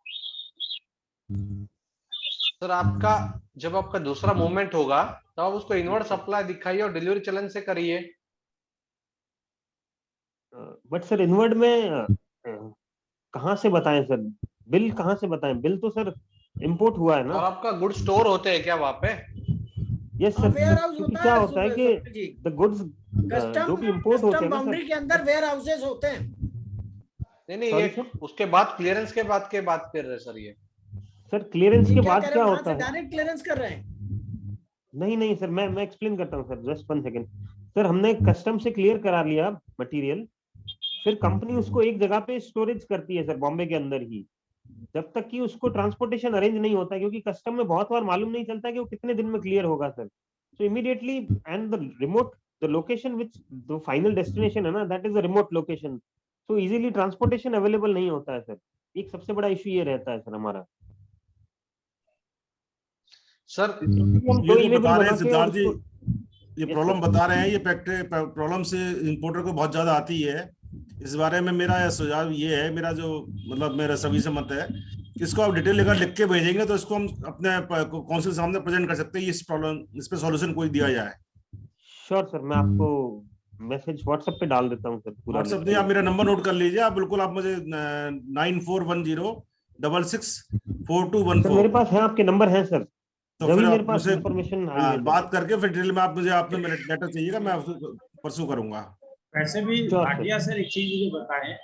सर, आपका जब आपका दूसरा मूवमेंट होगा तो आप उसको इनवर्ड सप्लाई दिखाइए और डिलीवरी चलन से करिए। बट सर, इनवर्ड में कहाँ से बताएं सर? बिल कहाँ से बताएं? बिल तो सर इंपोर्ट हुआ है ना। और आपका गुड स्टोर होते हैं क्या वहाँ पे? यस सर, क्योंकि क्या होता है कि द गुड्स जो भी इंपोर्ट होते हैं ना बाउंड्री के अंदर वेयर हाउसेस होते हैं। नहीं ये उसके बाद क्लियरेंस के बाद के बात कर रहे हैं सर। ये सर क्लियरेंस के बाद क्या होता है? डायरेक्ट क्लियरेंस कर रहे हैं? नहीं सर, मैं एक्सप्लेन करता हूँ सर, जस्ट 1 सेकंड। सर, हमने कस्टम से क्लियर करा लिया मटेरियल, फिर कंपनी उसको एक जगह पे स्टोरेज करती है सर बॉम्बे के अंदर ही, जब तक कि उसको ट्रांसपोर्टेशन अरेंज नहीं होता, क्योंकि कस्टम में बहुत बार मालूम नहीं चलता कि वो कितने दिन में क्लियर होगा sir. So immediately and the remote the location which the final destination है ना, that is the remote location, so easily transportation available नहीं होता है सर। एक सबसे बड़ा इशू ये रहता है सर हमारा। सर ये बता रहे हैं सिद्धार्थ जी, ये प्रॉब्लम बता रहे हैं, ये प्रॉब्लम से इंपोर्टर को बहुत ज्यादा आती है। इस बारे में मेरा सुझाव ये है, मेरा जो मतलब मेरा सभी से मत है कि इसको आप डिटेल लेकर लिख के भेजेंगे तो इसको हम अपने काउंसिल सामने प्रेजेंट कर सकते हैं। इस प्रॉब्लम, इस पे सॉल्यूशन कोई दिया जाए। श्योर सर, मैं आपको मैसेज व्हाट्सएप पे डाल देता हूँ सर। पूरा व्हाट्सएप नहीं, आप मेरा नंबर नोट कर लीजिए। आप बिल्कुल, आप मुझे 9410664214। मेरे पास है, आपके नंबर है सर। तो फिर मेरे पास इंफॉर्मेशन बात करके फिर डिटेल में आप मुझे आपने मेरा लेटर चाहिएगा, मैं आपको परसू करूंगा। वैसे भी भाटिया सर एक चीज मुझे बताएं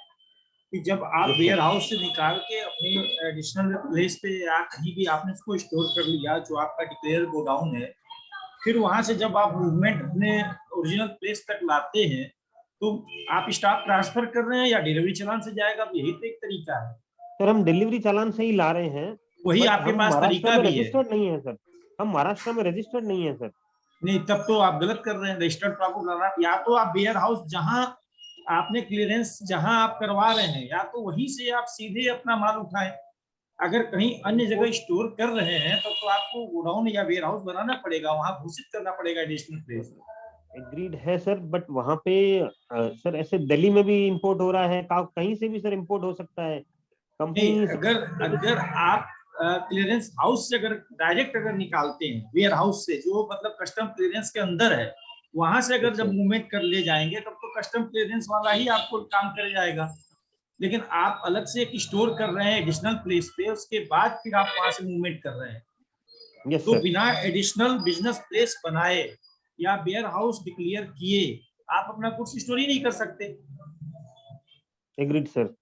कि जब आप वेयर हाउस से निकाल के अपनी एडिशनल प्लेस पे या कहीं भी आपने उसको स्टोर कर लिया, जो आपका डिक्लेयर गोडाउन है, फिर वहां से जब आप मूवमेंट अपने ओरिजिनल प्लेस तक लाते हैं तो आप स्टॉक ट्रांसफर कर रहे हैं या डिलीवरी चालान से जाएगा? यही तो एक तरीका है सर। हम डिलीवरी चालान से ही ला रहे हैं। वही आपके पास तरीका भी है। रजिस्टर्ड नहीं है सर, हम महाराष्ट्र में रजिस्टर्ड नहीं है सर। नहीं, तब तो आप गलत कर रहे हैं। रजिस्टर्ड तो आपको करना, या तो आप वेयर हाउस जहां आपने क्लियरेंस जहां आप करवा रहे हैं, या तो वहीं से आप सीधे अपना माल उठाएं। अगर कहीं अन्य जगह स्टोर कर रहे हैं तो आपको गोडाउन या वेयर हाउस बनाना पड़ेगा, वहां घोषित करना पड़ेगा एडिशनल प्लेस। एग्रीड है सर, बट वहां पे सर ऐसे दिल्ली में भी इंपोर्ट हो रहा है, कहीं से भी सर इंपोर्ट हो सकता है। कंपनी अगर आप क्लियरेंस हाउस से अगर डायरेक्ट अगर निकालते हैं वेयर हाउस से, जो मतलब कस्टम क्लियरेंस के अंदर है, वहां से अगर जब मूवमेंट कर ले जाएंगे तब तो कस्टम क्लियरेंस वाला ही आपको काम कर जाएगा। लेकिन आप अलग से एक स्टोर कर रहे हैं एडिशनल प्लेस पे, उसके बाद फिर आप वहां से मूवमेंट कर रहे हैं। तो बिना एडिशनल बिजनेस प्लेस बनाए या वेयर हाउस डिक्लेयर किए आप अपना गुड्स स्टोर ही नहीं कर सकते। Agreed sir.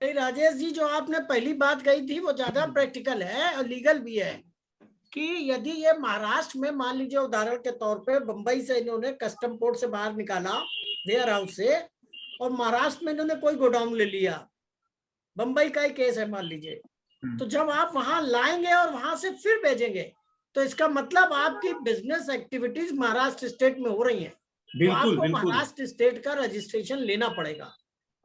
राजेश जी, जो आपने पहली बात कही थी वो ज्यादा प्रैक्टिकल है और लीगल भी है कि यदि ये महाराष्ट्र में मान लीजिए उदाहरण के तौर पे बंबई से इन्होंने कस्टम पोर्ट से बाहर निकाला वेयर हाउस से, और महाराष्ट्र में इन्होंने कोई गोडाउन ले लिया, बंबई का ही केस है मान लीजिए, तो जब आप वहां लाएंगे और वहां से फिर भेजेंगे तो इसका मतलब आपकी बिजनेस एक्टिविटीज महाराष्ट्र स्टेट में हो रही हैं, तो आपको महाराष्ट्र स्टेट का रजिस्ट्रेशन लेना पड़ेगा।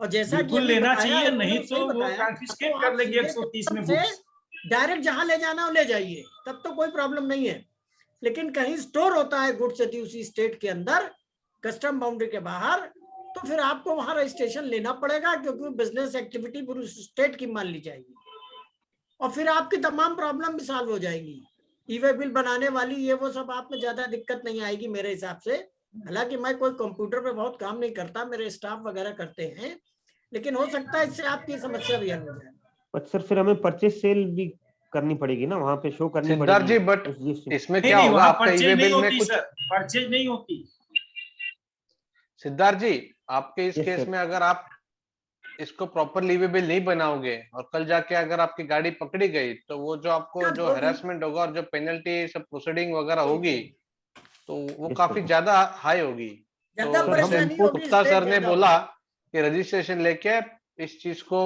और जैसा कि लेना चाहिए, नहीं तो वो कॉन्फिस्केट कर लेंगे 130 में बुक्स। डायरेक्ट जहां ले जाना हो ले जाइए, तब तो कोई प्रॉब्लम नहीं है। लेकिन कहीं स्टोर होता है गुड्स यदि उसी स्टेट के अंदर कस्टम बाउंड्री के बाहर, तो फिर आपको वहां रजिस्ट्रेशन लेना पड़ेगा, क्योंकि बिजनेस एक्टिविटी पूरी स्टेट की मान ली जाएगी और फिर आपकी तमाम प्रॉब्लम भी सॉल्व हो जाएगी। ई-वे बिल बनाने वाली ये वो सब आप में ज्यादा दिक्कत नहीं आएगी मेरे हिसाब से। हालांकि मैं कोई कंप्यूटर पे बहुत काम नहीं करता, मेरे स्टाफ वगैरह करते हैं, लेकिन हो सकता है इससे आपकी समस्या भी हल हो जाए। बट सर फिर हमें परचेज सेल भी करनी पड़ेगी ना, वहाँ पे शो करनी पड़ेगी। सिद्धार्थ जी, बट इसमें क्या होगा, आपका ई-वे बिल में कुछ परचेज नहीं होती। सिद्धार्थ जी, आपके इस केस में अगर आप इसको प्रॉपरली ई-वे बिल नहीं बनाओगे और कल जाके अगर आपकी गाड़ी पकड़ी गई, तो वो जो आपको जो हैरेसमेंट होगा और जो पेनल्टी सब प्रोसीडिंग वगैरह होगी, तो वो काफी ज्यादा हाई होगी। तो गुप्ता सर ने बोला कि रजिस्ट्रेशन लेके इस चीज को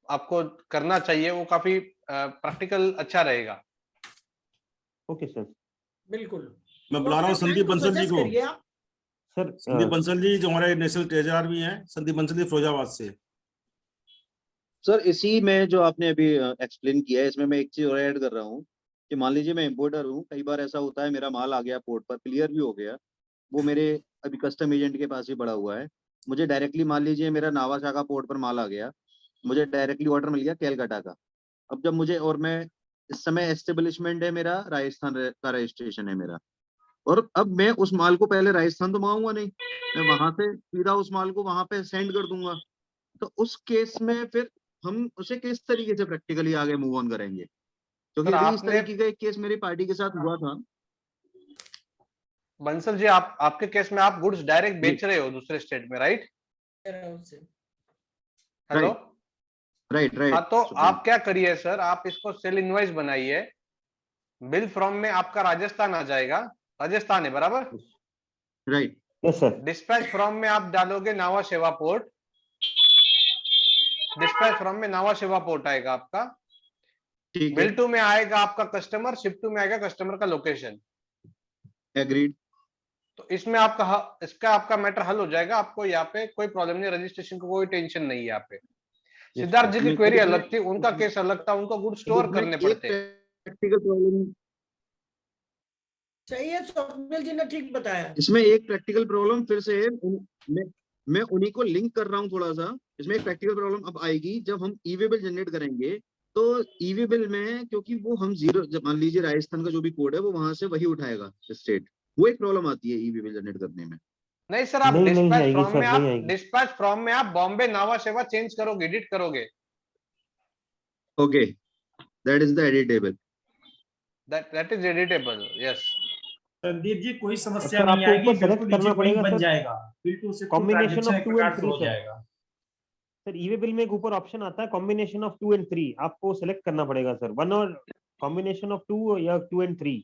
आपको करना चाहिए, वो काफी प्रैक्टिकल अच्छा रहेगा। ओके सर, बिल्कुल। मैं बुला रहा हूँ संदीप बंसल जी को। सर संदीप बंसल जी जो हमारे नेशनल ट्रेजरर भी हैं, संदीप बंसल जी फिरोजाबाद से। सर इसी में जो आपने अभी एक्सप्लेन किया है, इसमें मैं एक चीज और ऐड कर रहा हूँ कि मान लीजिए मैं इंपोर्टर हूँ, कई बार ऐसा होता है मेरा माल आ गया पोर्ट पर, क्लियर भी हो गया, वो मेरे अभी कस्टम एजेंट के पास ही पड़ा हुआ है, मुझे डायरेक्टली मान लीजिए मेरा नावाशाखा पोर्ट पर माल आ गया, मुझे डायरेक्टली ऑर्डर मिल गया कैलकाटा का। अब जब मुझे, और मैं इस समय एस्टेब्लिशमेंट है मेरा राजस्थान का रजिस्ट्रेशन है मेरा, और अब मैं उस माल को पहले राजस्थान तो मंगाऊंगा नहीं, मैं वहां से सीधा उस माल को वहां पे सेंड कर दूंगा। तो उस केस में फिर हम उसे किस तरीके से प्रैक्टिकली आगे मूव ऑन करेंगे, क्योंकि इस तरीके का एक केस मेरी पार्टी के साथ हुआ था। बंसल जी, आपके केस में आप गुड्स डायरेक्ट बेच रहे हो दूसरे स्टेट में, राइट? Hello, right. हाँ, तो आप क्या करिए सर, आप इसको सेल इनवॉइस बनाइए, बिल फ्रॉम में आपका राजस्थान आ जाएगा, राजस्थान है बराबर, right? Yes sir. Dispatch from में आप डालोगे नावा शेवा पोर्ट, डिस्पैच फ्रॉम में नावा शेवा पोर्ट आएगा आपका, बिल टू में आएगा आपका कस्टमर, शिप टू में आएगा कस्टमर का लोकेशन। एग्रीड। तो इसमें आपका मैटर हल हो जाएगा, आपको यहाँ पे कोई प्रॉब्लम नहीं, रजिस्ट्रेशन को कोई टेंशन नहीं है यहाँ पे। सिद्धार्थ जी की क्वेरी अलग थी, उनका केस अलग था, उनको गुड स्टोर करने पड़ते हैं। प्रैक्टिकल प्रॉब्लम सही है, स्वप्निल जी ने ठीक बताया। इसमें एक प्रैक्टिकल प्रॉब्लम फिर से मैं उन्हीं को लिंक कर रहा हूँ थोड़ा सा। इसमें एक प्रैक्टिकल प्रॉब्लम अब आएगी जब हम ई-वे बिल जनरेट करेंगे, तो ई-वे बिल में क्योंकि वो हम जीरो, जब मान लीजिए राजस्थान का जो भी कोड है वो वहां से वही उठाएगा स्टेट, वो एक प्रॉब्लम आती है ई-वे बिल जनरेट करने में। नहीं सर, आप डिस्पैच फ्रॉम में आप बॉम्बे नावा शेवा चेंज करोगे, एडिट करोगे। Okay, that is the editable, that is editable, yes. Sandeep ji, कोई समस्या नहीं आएगी, बिल्कुल करना पड़ेगा बन जाएगा, बिल्कुल से कॉम्बिनेशन ऑफ 2 and 3 हो जाएगा। सर ई-वे बिल में एक ऊपर ऑप्शन आता है कॉम्बिनेशन ऑफ 2 and 3, आपको सेलेक्ट करना पड़ेगा सर, 1 और कॉम्बिनेशन ऑफ 2 या 2 and 3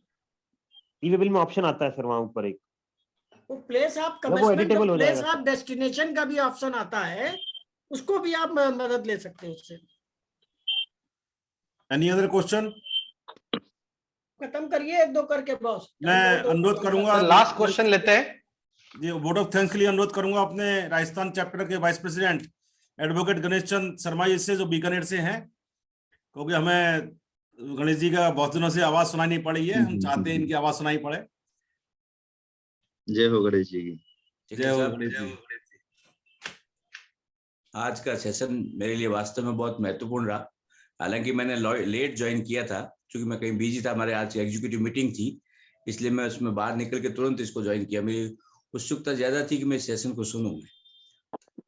ई-वे बिल में ऑप्शन आता है सर वहां ऊपर एक। वो place of commitment, place of destination का भी ऑप्शन आता है, उसको भी आप मदद ले सकते हो उससे। Any other question? खत्म करिए एक दो करके बॉस। मैं अनुरोध करूंगा, लास्ट क्वेश्चन लेते हैं। जी, वोट ऑफ थैंक्स के लिए अनुरोध करूंगा अपने राजस्थान चैप्टर के vice president advocate Ganesh Chand Sharma ji से, जो बीकानेर से हैं, क्योंकि हमें गणेश जी का बहुत दिनों से आवाज सुनाई नहीं पड़ी है, हम चाहते हैं इनकी आवाज सुनाई पड़े। जय हो गणेश जी की। जय हो गणेश जी। आज का सेशन मेरे लिए वास्तव में बहुत महत्वपूर्ण रहा, हालांकि मैंने लेट ज्वाइन किया था क्योंकि मैं कहीं बिजी था, हमारे आज एग्जीक्यूटिव मीटिंग थी, इसलिए मैं उसमें बाहर निकल के तुरंत इसको ज्वाइन किया। मेरी उत्सुकता ज्यादा थी कि मैं सेशन को सुनूंगा।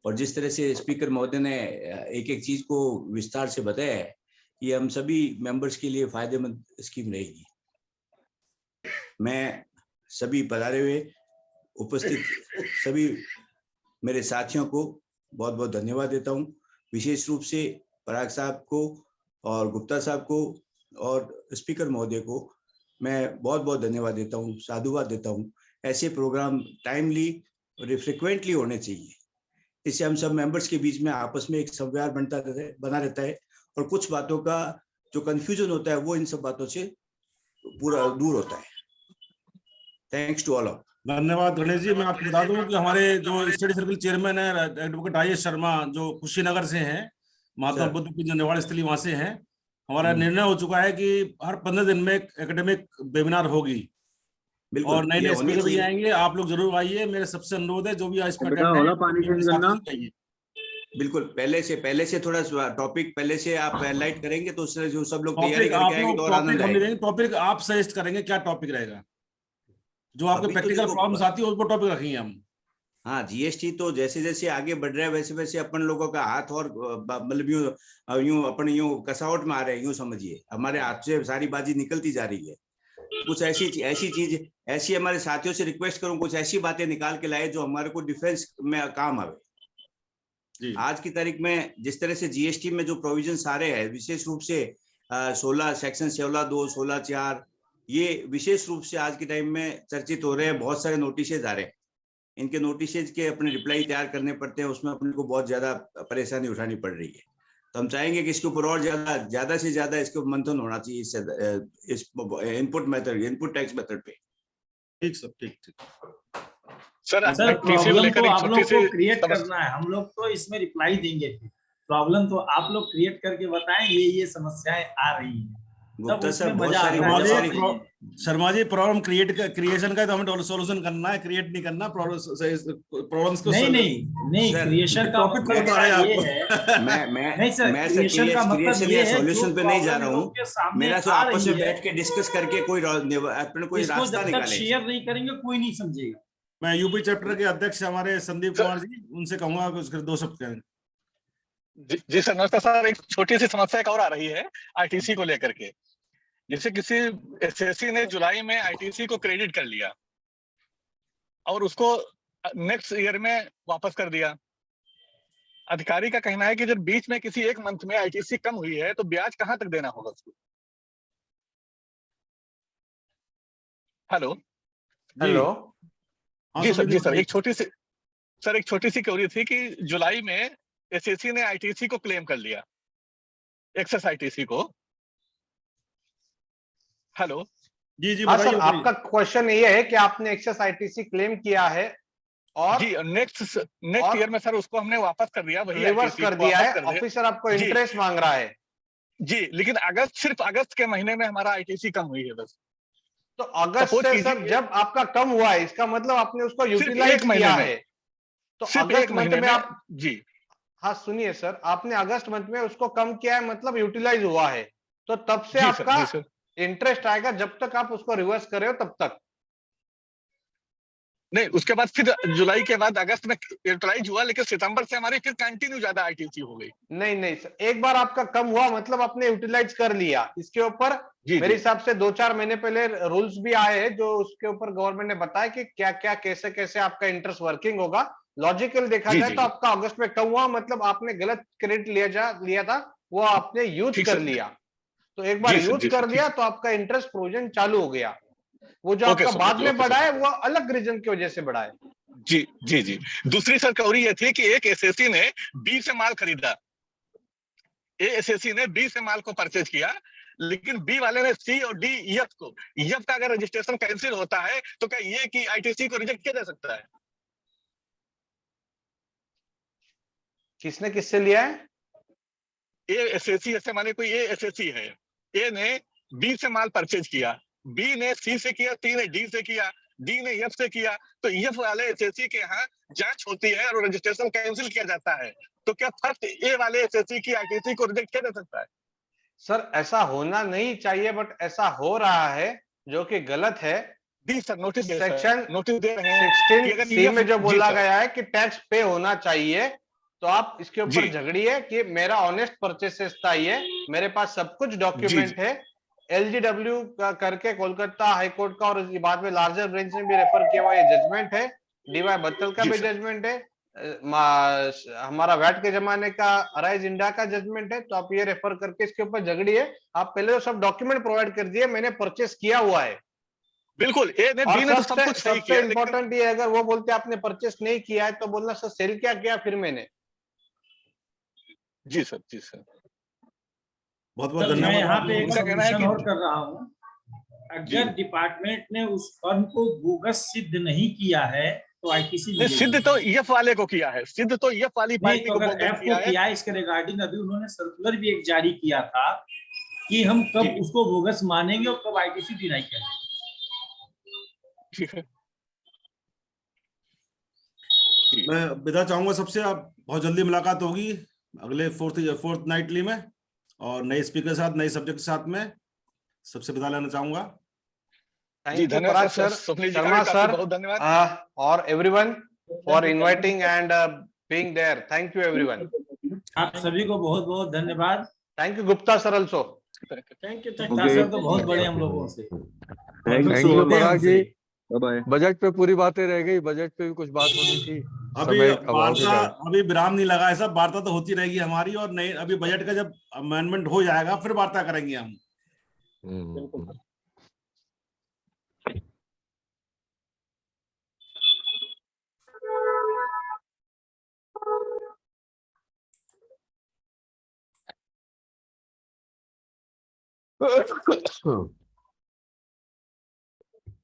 और जिस तरह से स्पीकर महोदय ने एक एक चीज को विस्तार से बताया है, ये हम सभी मेंबर्स के लिए फायदेमंद स्कीम रहेगी। मैं सभी पधारे हुए उपस्थित सभी मेरे साथियों को बहुत बहुत धन्यवाद देता हूं, विशेष रूप से पराग साहब को और गुप्ता साहब को और स्पीकर महोदय को मैं बहुत बहुत धन्यवाद देता हूं, साधुवाद देता हूं। ऐसे प्रोग्राम टाइमली और फ्रिक्वेंटली होने चाहिए, इससे हम सब मेंबर्स के बीच में आपस में एक संवाद बना रहता है और कुछ बातों का जो कंफ्यूजन होता है वो इन सब बातों से पूरा दूर होता है। Thanks to all. धन्यवाद गणेश जी। मैं आपको बता दूं कि हमारे जो स्टडी सर्कल चेयरमैन है एडवोकेट आईएस शर्मा, जो कुशीनगर से हैं, महात्मा बुद्ध की जनवाड़ स्थली वहां से हैं, हमारा निर्णय हो चुका है कि हर 15 दिन में एक एकेडमिक वेबिनार होगी और नए नए स्पीकर भी आएंगे। आप लोग जरूर आइए, मेरे सबसे अनुरोध है, जो भी इसमें बिल्कुल पहले से थोड़ा टॉपिक पहले से आप हाईलाइट करेंगे तो उससे जो सब लोग तैयारी करके आएंगे तो और आनंद आएगा। टॉपिक आप सजेस्ट करेंगे क्या टॉपिक रहेगा, जो आपके प्रैक्टिकल प्रॉब्लम्स आती है उसको टॉपिक रखेंगे हम। हाँ, जीएसटी तो जैसे जैसे आगे बढ़ रहा है वैसे वैसे अपन लोगों का हाथ और मतलब यूं अपन यूं कसावट में आ रहे हैं, यूं समझिए हमारे हाथ से सारी बाजी निकलती जा रही है। कुछ ऐसी हमारे साथियों से रिक्वेस्ट करूं, कुछ ऐसी बातें निकाल के लाए जो हमारे को डिफेंस में काम आवे। आज की तारीख में जिस तरह से जीएसटी में जो प्रोविजंस आ रहे हैं, विशेष रूप से 16 सेक्शन 16(2), 16(4), ये विशेष रूप से आज के टाइम में चर्चित हो रहे हैं। बहुत सारे नोटिसेज आ रहे हैं, इनके नोटिसेज के अपने रिप्लाई तैयार करने पड़ते हैं, उसमें अपने को बहुत ज्यादा परेशानी उठानी पड़ रही है। तो हम चाहेंगे कि इसके ऊपर और ज्यादा से ज्यादा इसके मंथन होना चाहिए इस इनपुट टैक्स मेथड पे। ठीक सर, ठीक सर प्रॉब्लम तो आप लोग को क्रिएट करना है, हम लोग तो इसमें रिप्लाई देंगे। प्रॉब्लम तो आप लोग क्रिएट करके बताएं ये समस्याएं आ रही हैं। Gupta sir, Sharma ji problem creation का तो हमें सॉल्यूशन करना है, क्रिएट नहीं करना प्रॉब्लम्स को। नहीं क्रिएशन का टॉपिक बता रहे हैं आपको। मैं क्रिएशन या सॉल्यूशन पे नहीं जा रहा हूँ, मेरा तो आपस में बैठ के डिस्कस करके कोई रास्ता निकाले। शेयर नहीं करेंगे कोई नहीं समझेगा। मैं यूपी चैप्टर के अध्यक्ष हमारे संदीप कुमार जी, उनसे कहूंगा कि उसके 2 शब्द कहें। जी सर, नमस्कार सर। एक छोटी सी समस्या एक और आ रही है आईटीसी को लेकर के। जैसे किसी एसएससी ने जुलाई में आईटीसी को क्रेडिट कर लिया और उसको नेक्स्ट ईयर में वापस कर दिया। अधिकारी का कहना है कि जब बीच में किसी एक मंथ में आईटीसी कम हुई है तो ब्याज कहां तक देना होगा उसको। हेलो जी सर, एक छोटी सी क्वेरी थी कि जुलाई में एसएससी ने आईटीसी को क्लेम कर लिया, एक्सेस आईटीसी को। हेलो जी हाँ सर, आपका क्वेश्चन ये है कि आपने एक्सेस आईटीसी क्लेम किया है और जी नेक्स्ट ईयर में सर उसको हमने वापस कर दिया, वही रिवर्स कर दिया है। ऑफिसर आपको इंटरेस्ट मांग रहा है जी, लेकिन सिर्फ अगस्त के महीने में हमारा आईटीसी कम हुई है बस। तो अगस्त से सर जब आपका कम हुआ है इसका मतलब आपने उसको यूटिलाइज किया है। तो अगस्त मंथ में आप जी हाँ सुनिए सर, आपने अगस्त मंथ में उसको कम किया है मतलब यूटिलाइज हुआ है, तो तब से आपका इंटरेस्ट आएगा जब तक आप उसको रिवर्स कर रहे हो तब तक नहीं। उसके बाद फिर जुलाई के बाद अगस्त में यूटिलाइज हुआ, लेकिन सितंबर से हमारी फिर कंटिन्यू ज्यादा आईटीसी हो गई। नहीं सर, एक बार आपका कम हुआ मतलब आपने यूटिलाइज कर लिया। इसके ऊपर मेरे हिसाब से 2-4 महीने पहले रूल्स भी आए हैं जो उसके ऊपर गवर्नमेंट ने बताया कि क्या क्या कैसे कैसे आपका इंटरेस्ट वर्किंग होगा। लॉजिकल देखा जाए तो आपका अगस्त में कम हुआ मतलब आपने गलत क्रेडिट लिया था, वो आपने यूज कर लिया। तो एक बार यूज कर दिया तो आपका इंटरेस्ट प्रोविजन चालू हो गया। वो जो आपका बाद में बढ़ा है वो अलग रीजन की वजह से बढ़ा है। जी। दूसरी सरकारी ये थी कि एक एसएससी ने बी से माल खरीदा, एसएससी ने बी से माल को परचेज किया, लेकिन बी वाले ने सी और डी एफ को, एफ का अगर रजिस्ट्रेशन कैंसिल होता है तो क्या ये कि आईटीसी को रिजेक्ट किया जा सकता है? किसने किससे लिया है? ए एसएससी, ऐसे माने कोई ए एसएससी है, ए ने बी से माल परचेज किया, बी ने सी से किया, सी ने डी से किया, डी ने एफ से किया, तो एफ वाले एसएससी के यहाँ जांच होती है और रजिस्ट्रेशन कैंसिल किया जाता है। तो क्या फर्स्ट ए वाले एसएससी की आईटीसी को रिजेक्ट किया जा सकता है? सर ऐसा होना नहीं चाहिए बट ऐसा हो रहा है जो कि गलत है। सर नोटिस सेक्शन नोटिस दे रहे हैं 16C में जो बोला गया है कि टैक्स पे होना चाहिए, तो आप इसके ऊपर झगड़िए कि मेरा ऑनेस्ट परचेसेस था, ये मेरे पास सब कुछ डॉक्यूमेंट है। LGW का करके कोलकाता हाईकोर्ट का और बाद में लार्जर बेंच ने भी रेफर किया हुआ ये जजमेंट है। DY बत्तल का भी जजमेंट है, हमारा वैट के जमाने का अराइज इंडिया का जजमेंट है। तो आप ये रेफर करके इसके ऊपर झगड़िए। आप पहले तो सब डॉक्यूमेंट प्रोवाइड कर दिए, मैंने परचेस किया हुआ है। बिल्कुल, सबसे इम्पोर्टेंट ये, अगर वो बोलते आपने परचेस नहीं किया है तो बोलना सर सेल क्या किया फिर मैंने। जी सर, जी सर, बहुत बहुत मैं धन्यवाद। यहाँ पे एक उनका कहना है सबमिशन कि और कर रहा हूँ, अगर डिपार्टमेंट ने उस फर्म को बोगस सिद्ध नहीं किया है तो ITC सिद्ध तो EF वाले को किया है, सिद्ध तो EF वाली पार्टी को बोगस F को किया है। इसके रिगार्डिंग अभी उन्होंने सर्कुलर भी एक जारी किया था कि हम कब उसको बोगस मानेंगे और कब ITC डिनाई करेंगे। मैं विदा चाहूंगा सबसे, आप बहुत जल्दी मुलाकात होगी अगले फोर्थ नाइटली में और नए स्पीकर के साथ, नए सब्जेक्ट के साथ में। सबसे विदा लेना चाहूंगा। Thank you Parag sir, Sharma sir, और everyone for inviting and being there. Thank you everyone. आप सभी को बहुत बहुत धन्यवाद। Thank you Gupta sir also. Thank you sir तो बहुत बड़े हम लोगों से। Thank you Parag ji. Budget पे पूरी बातें रह गई, बजट पे भी कुछ बात होनी थी। अभी वार्ता, अभी विराम नहीं लगा है, सब वार्ता तो होती रहेगी हमारी। और नहीं, अभी बजट का जब अमेंडमेंट हो जाएगा फिर वार्ता करेंगे हम। बिल्कुल।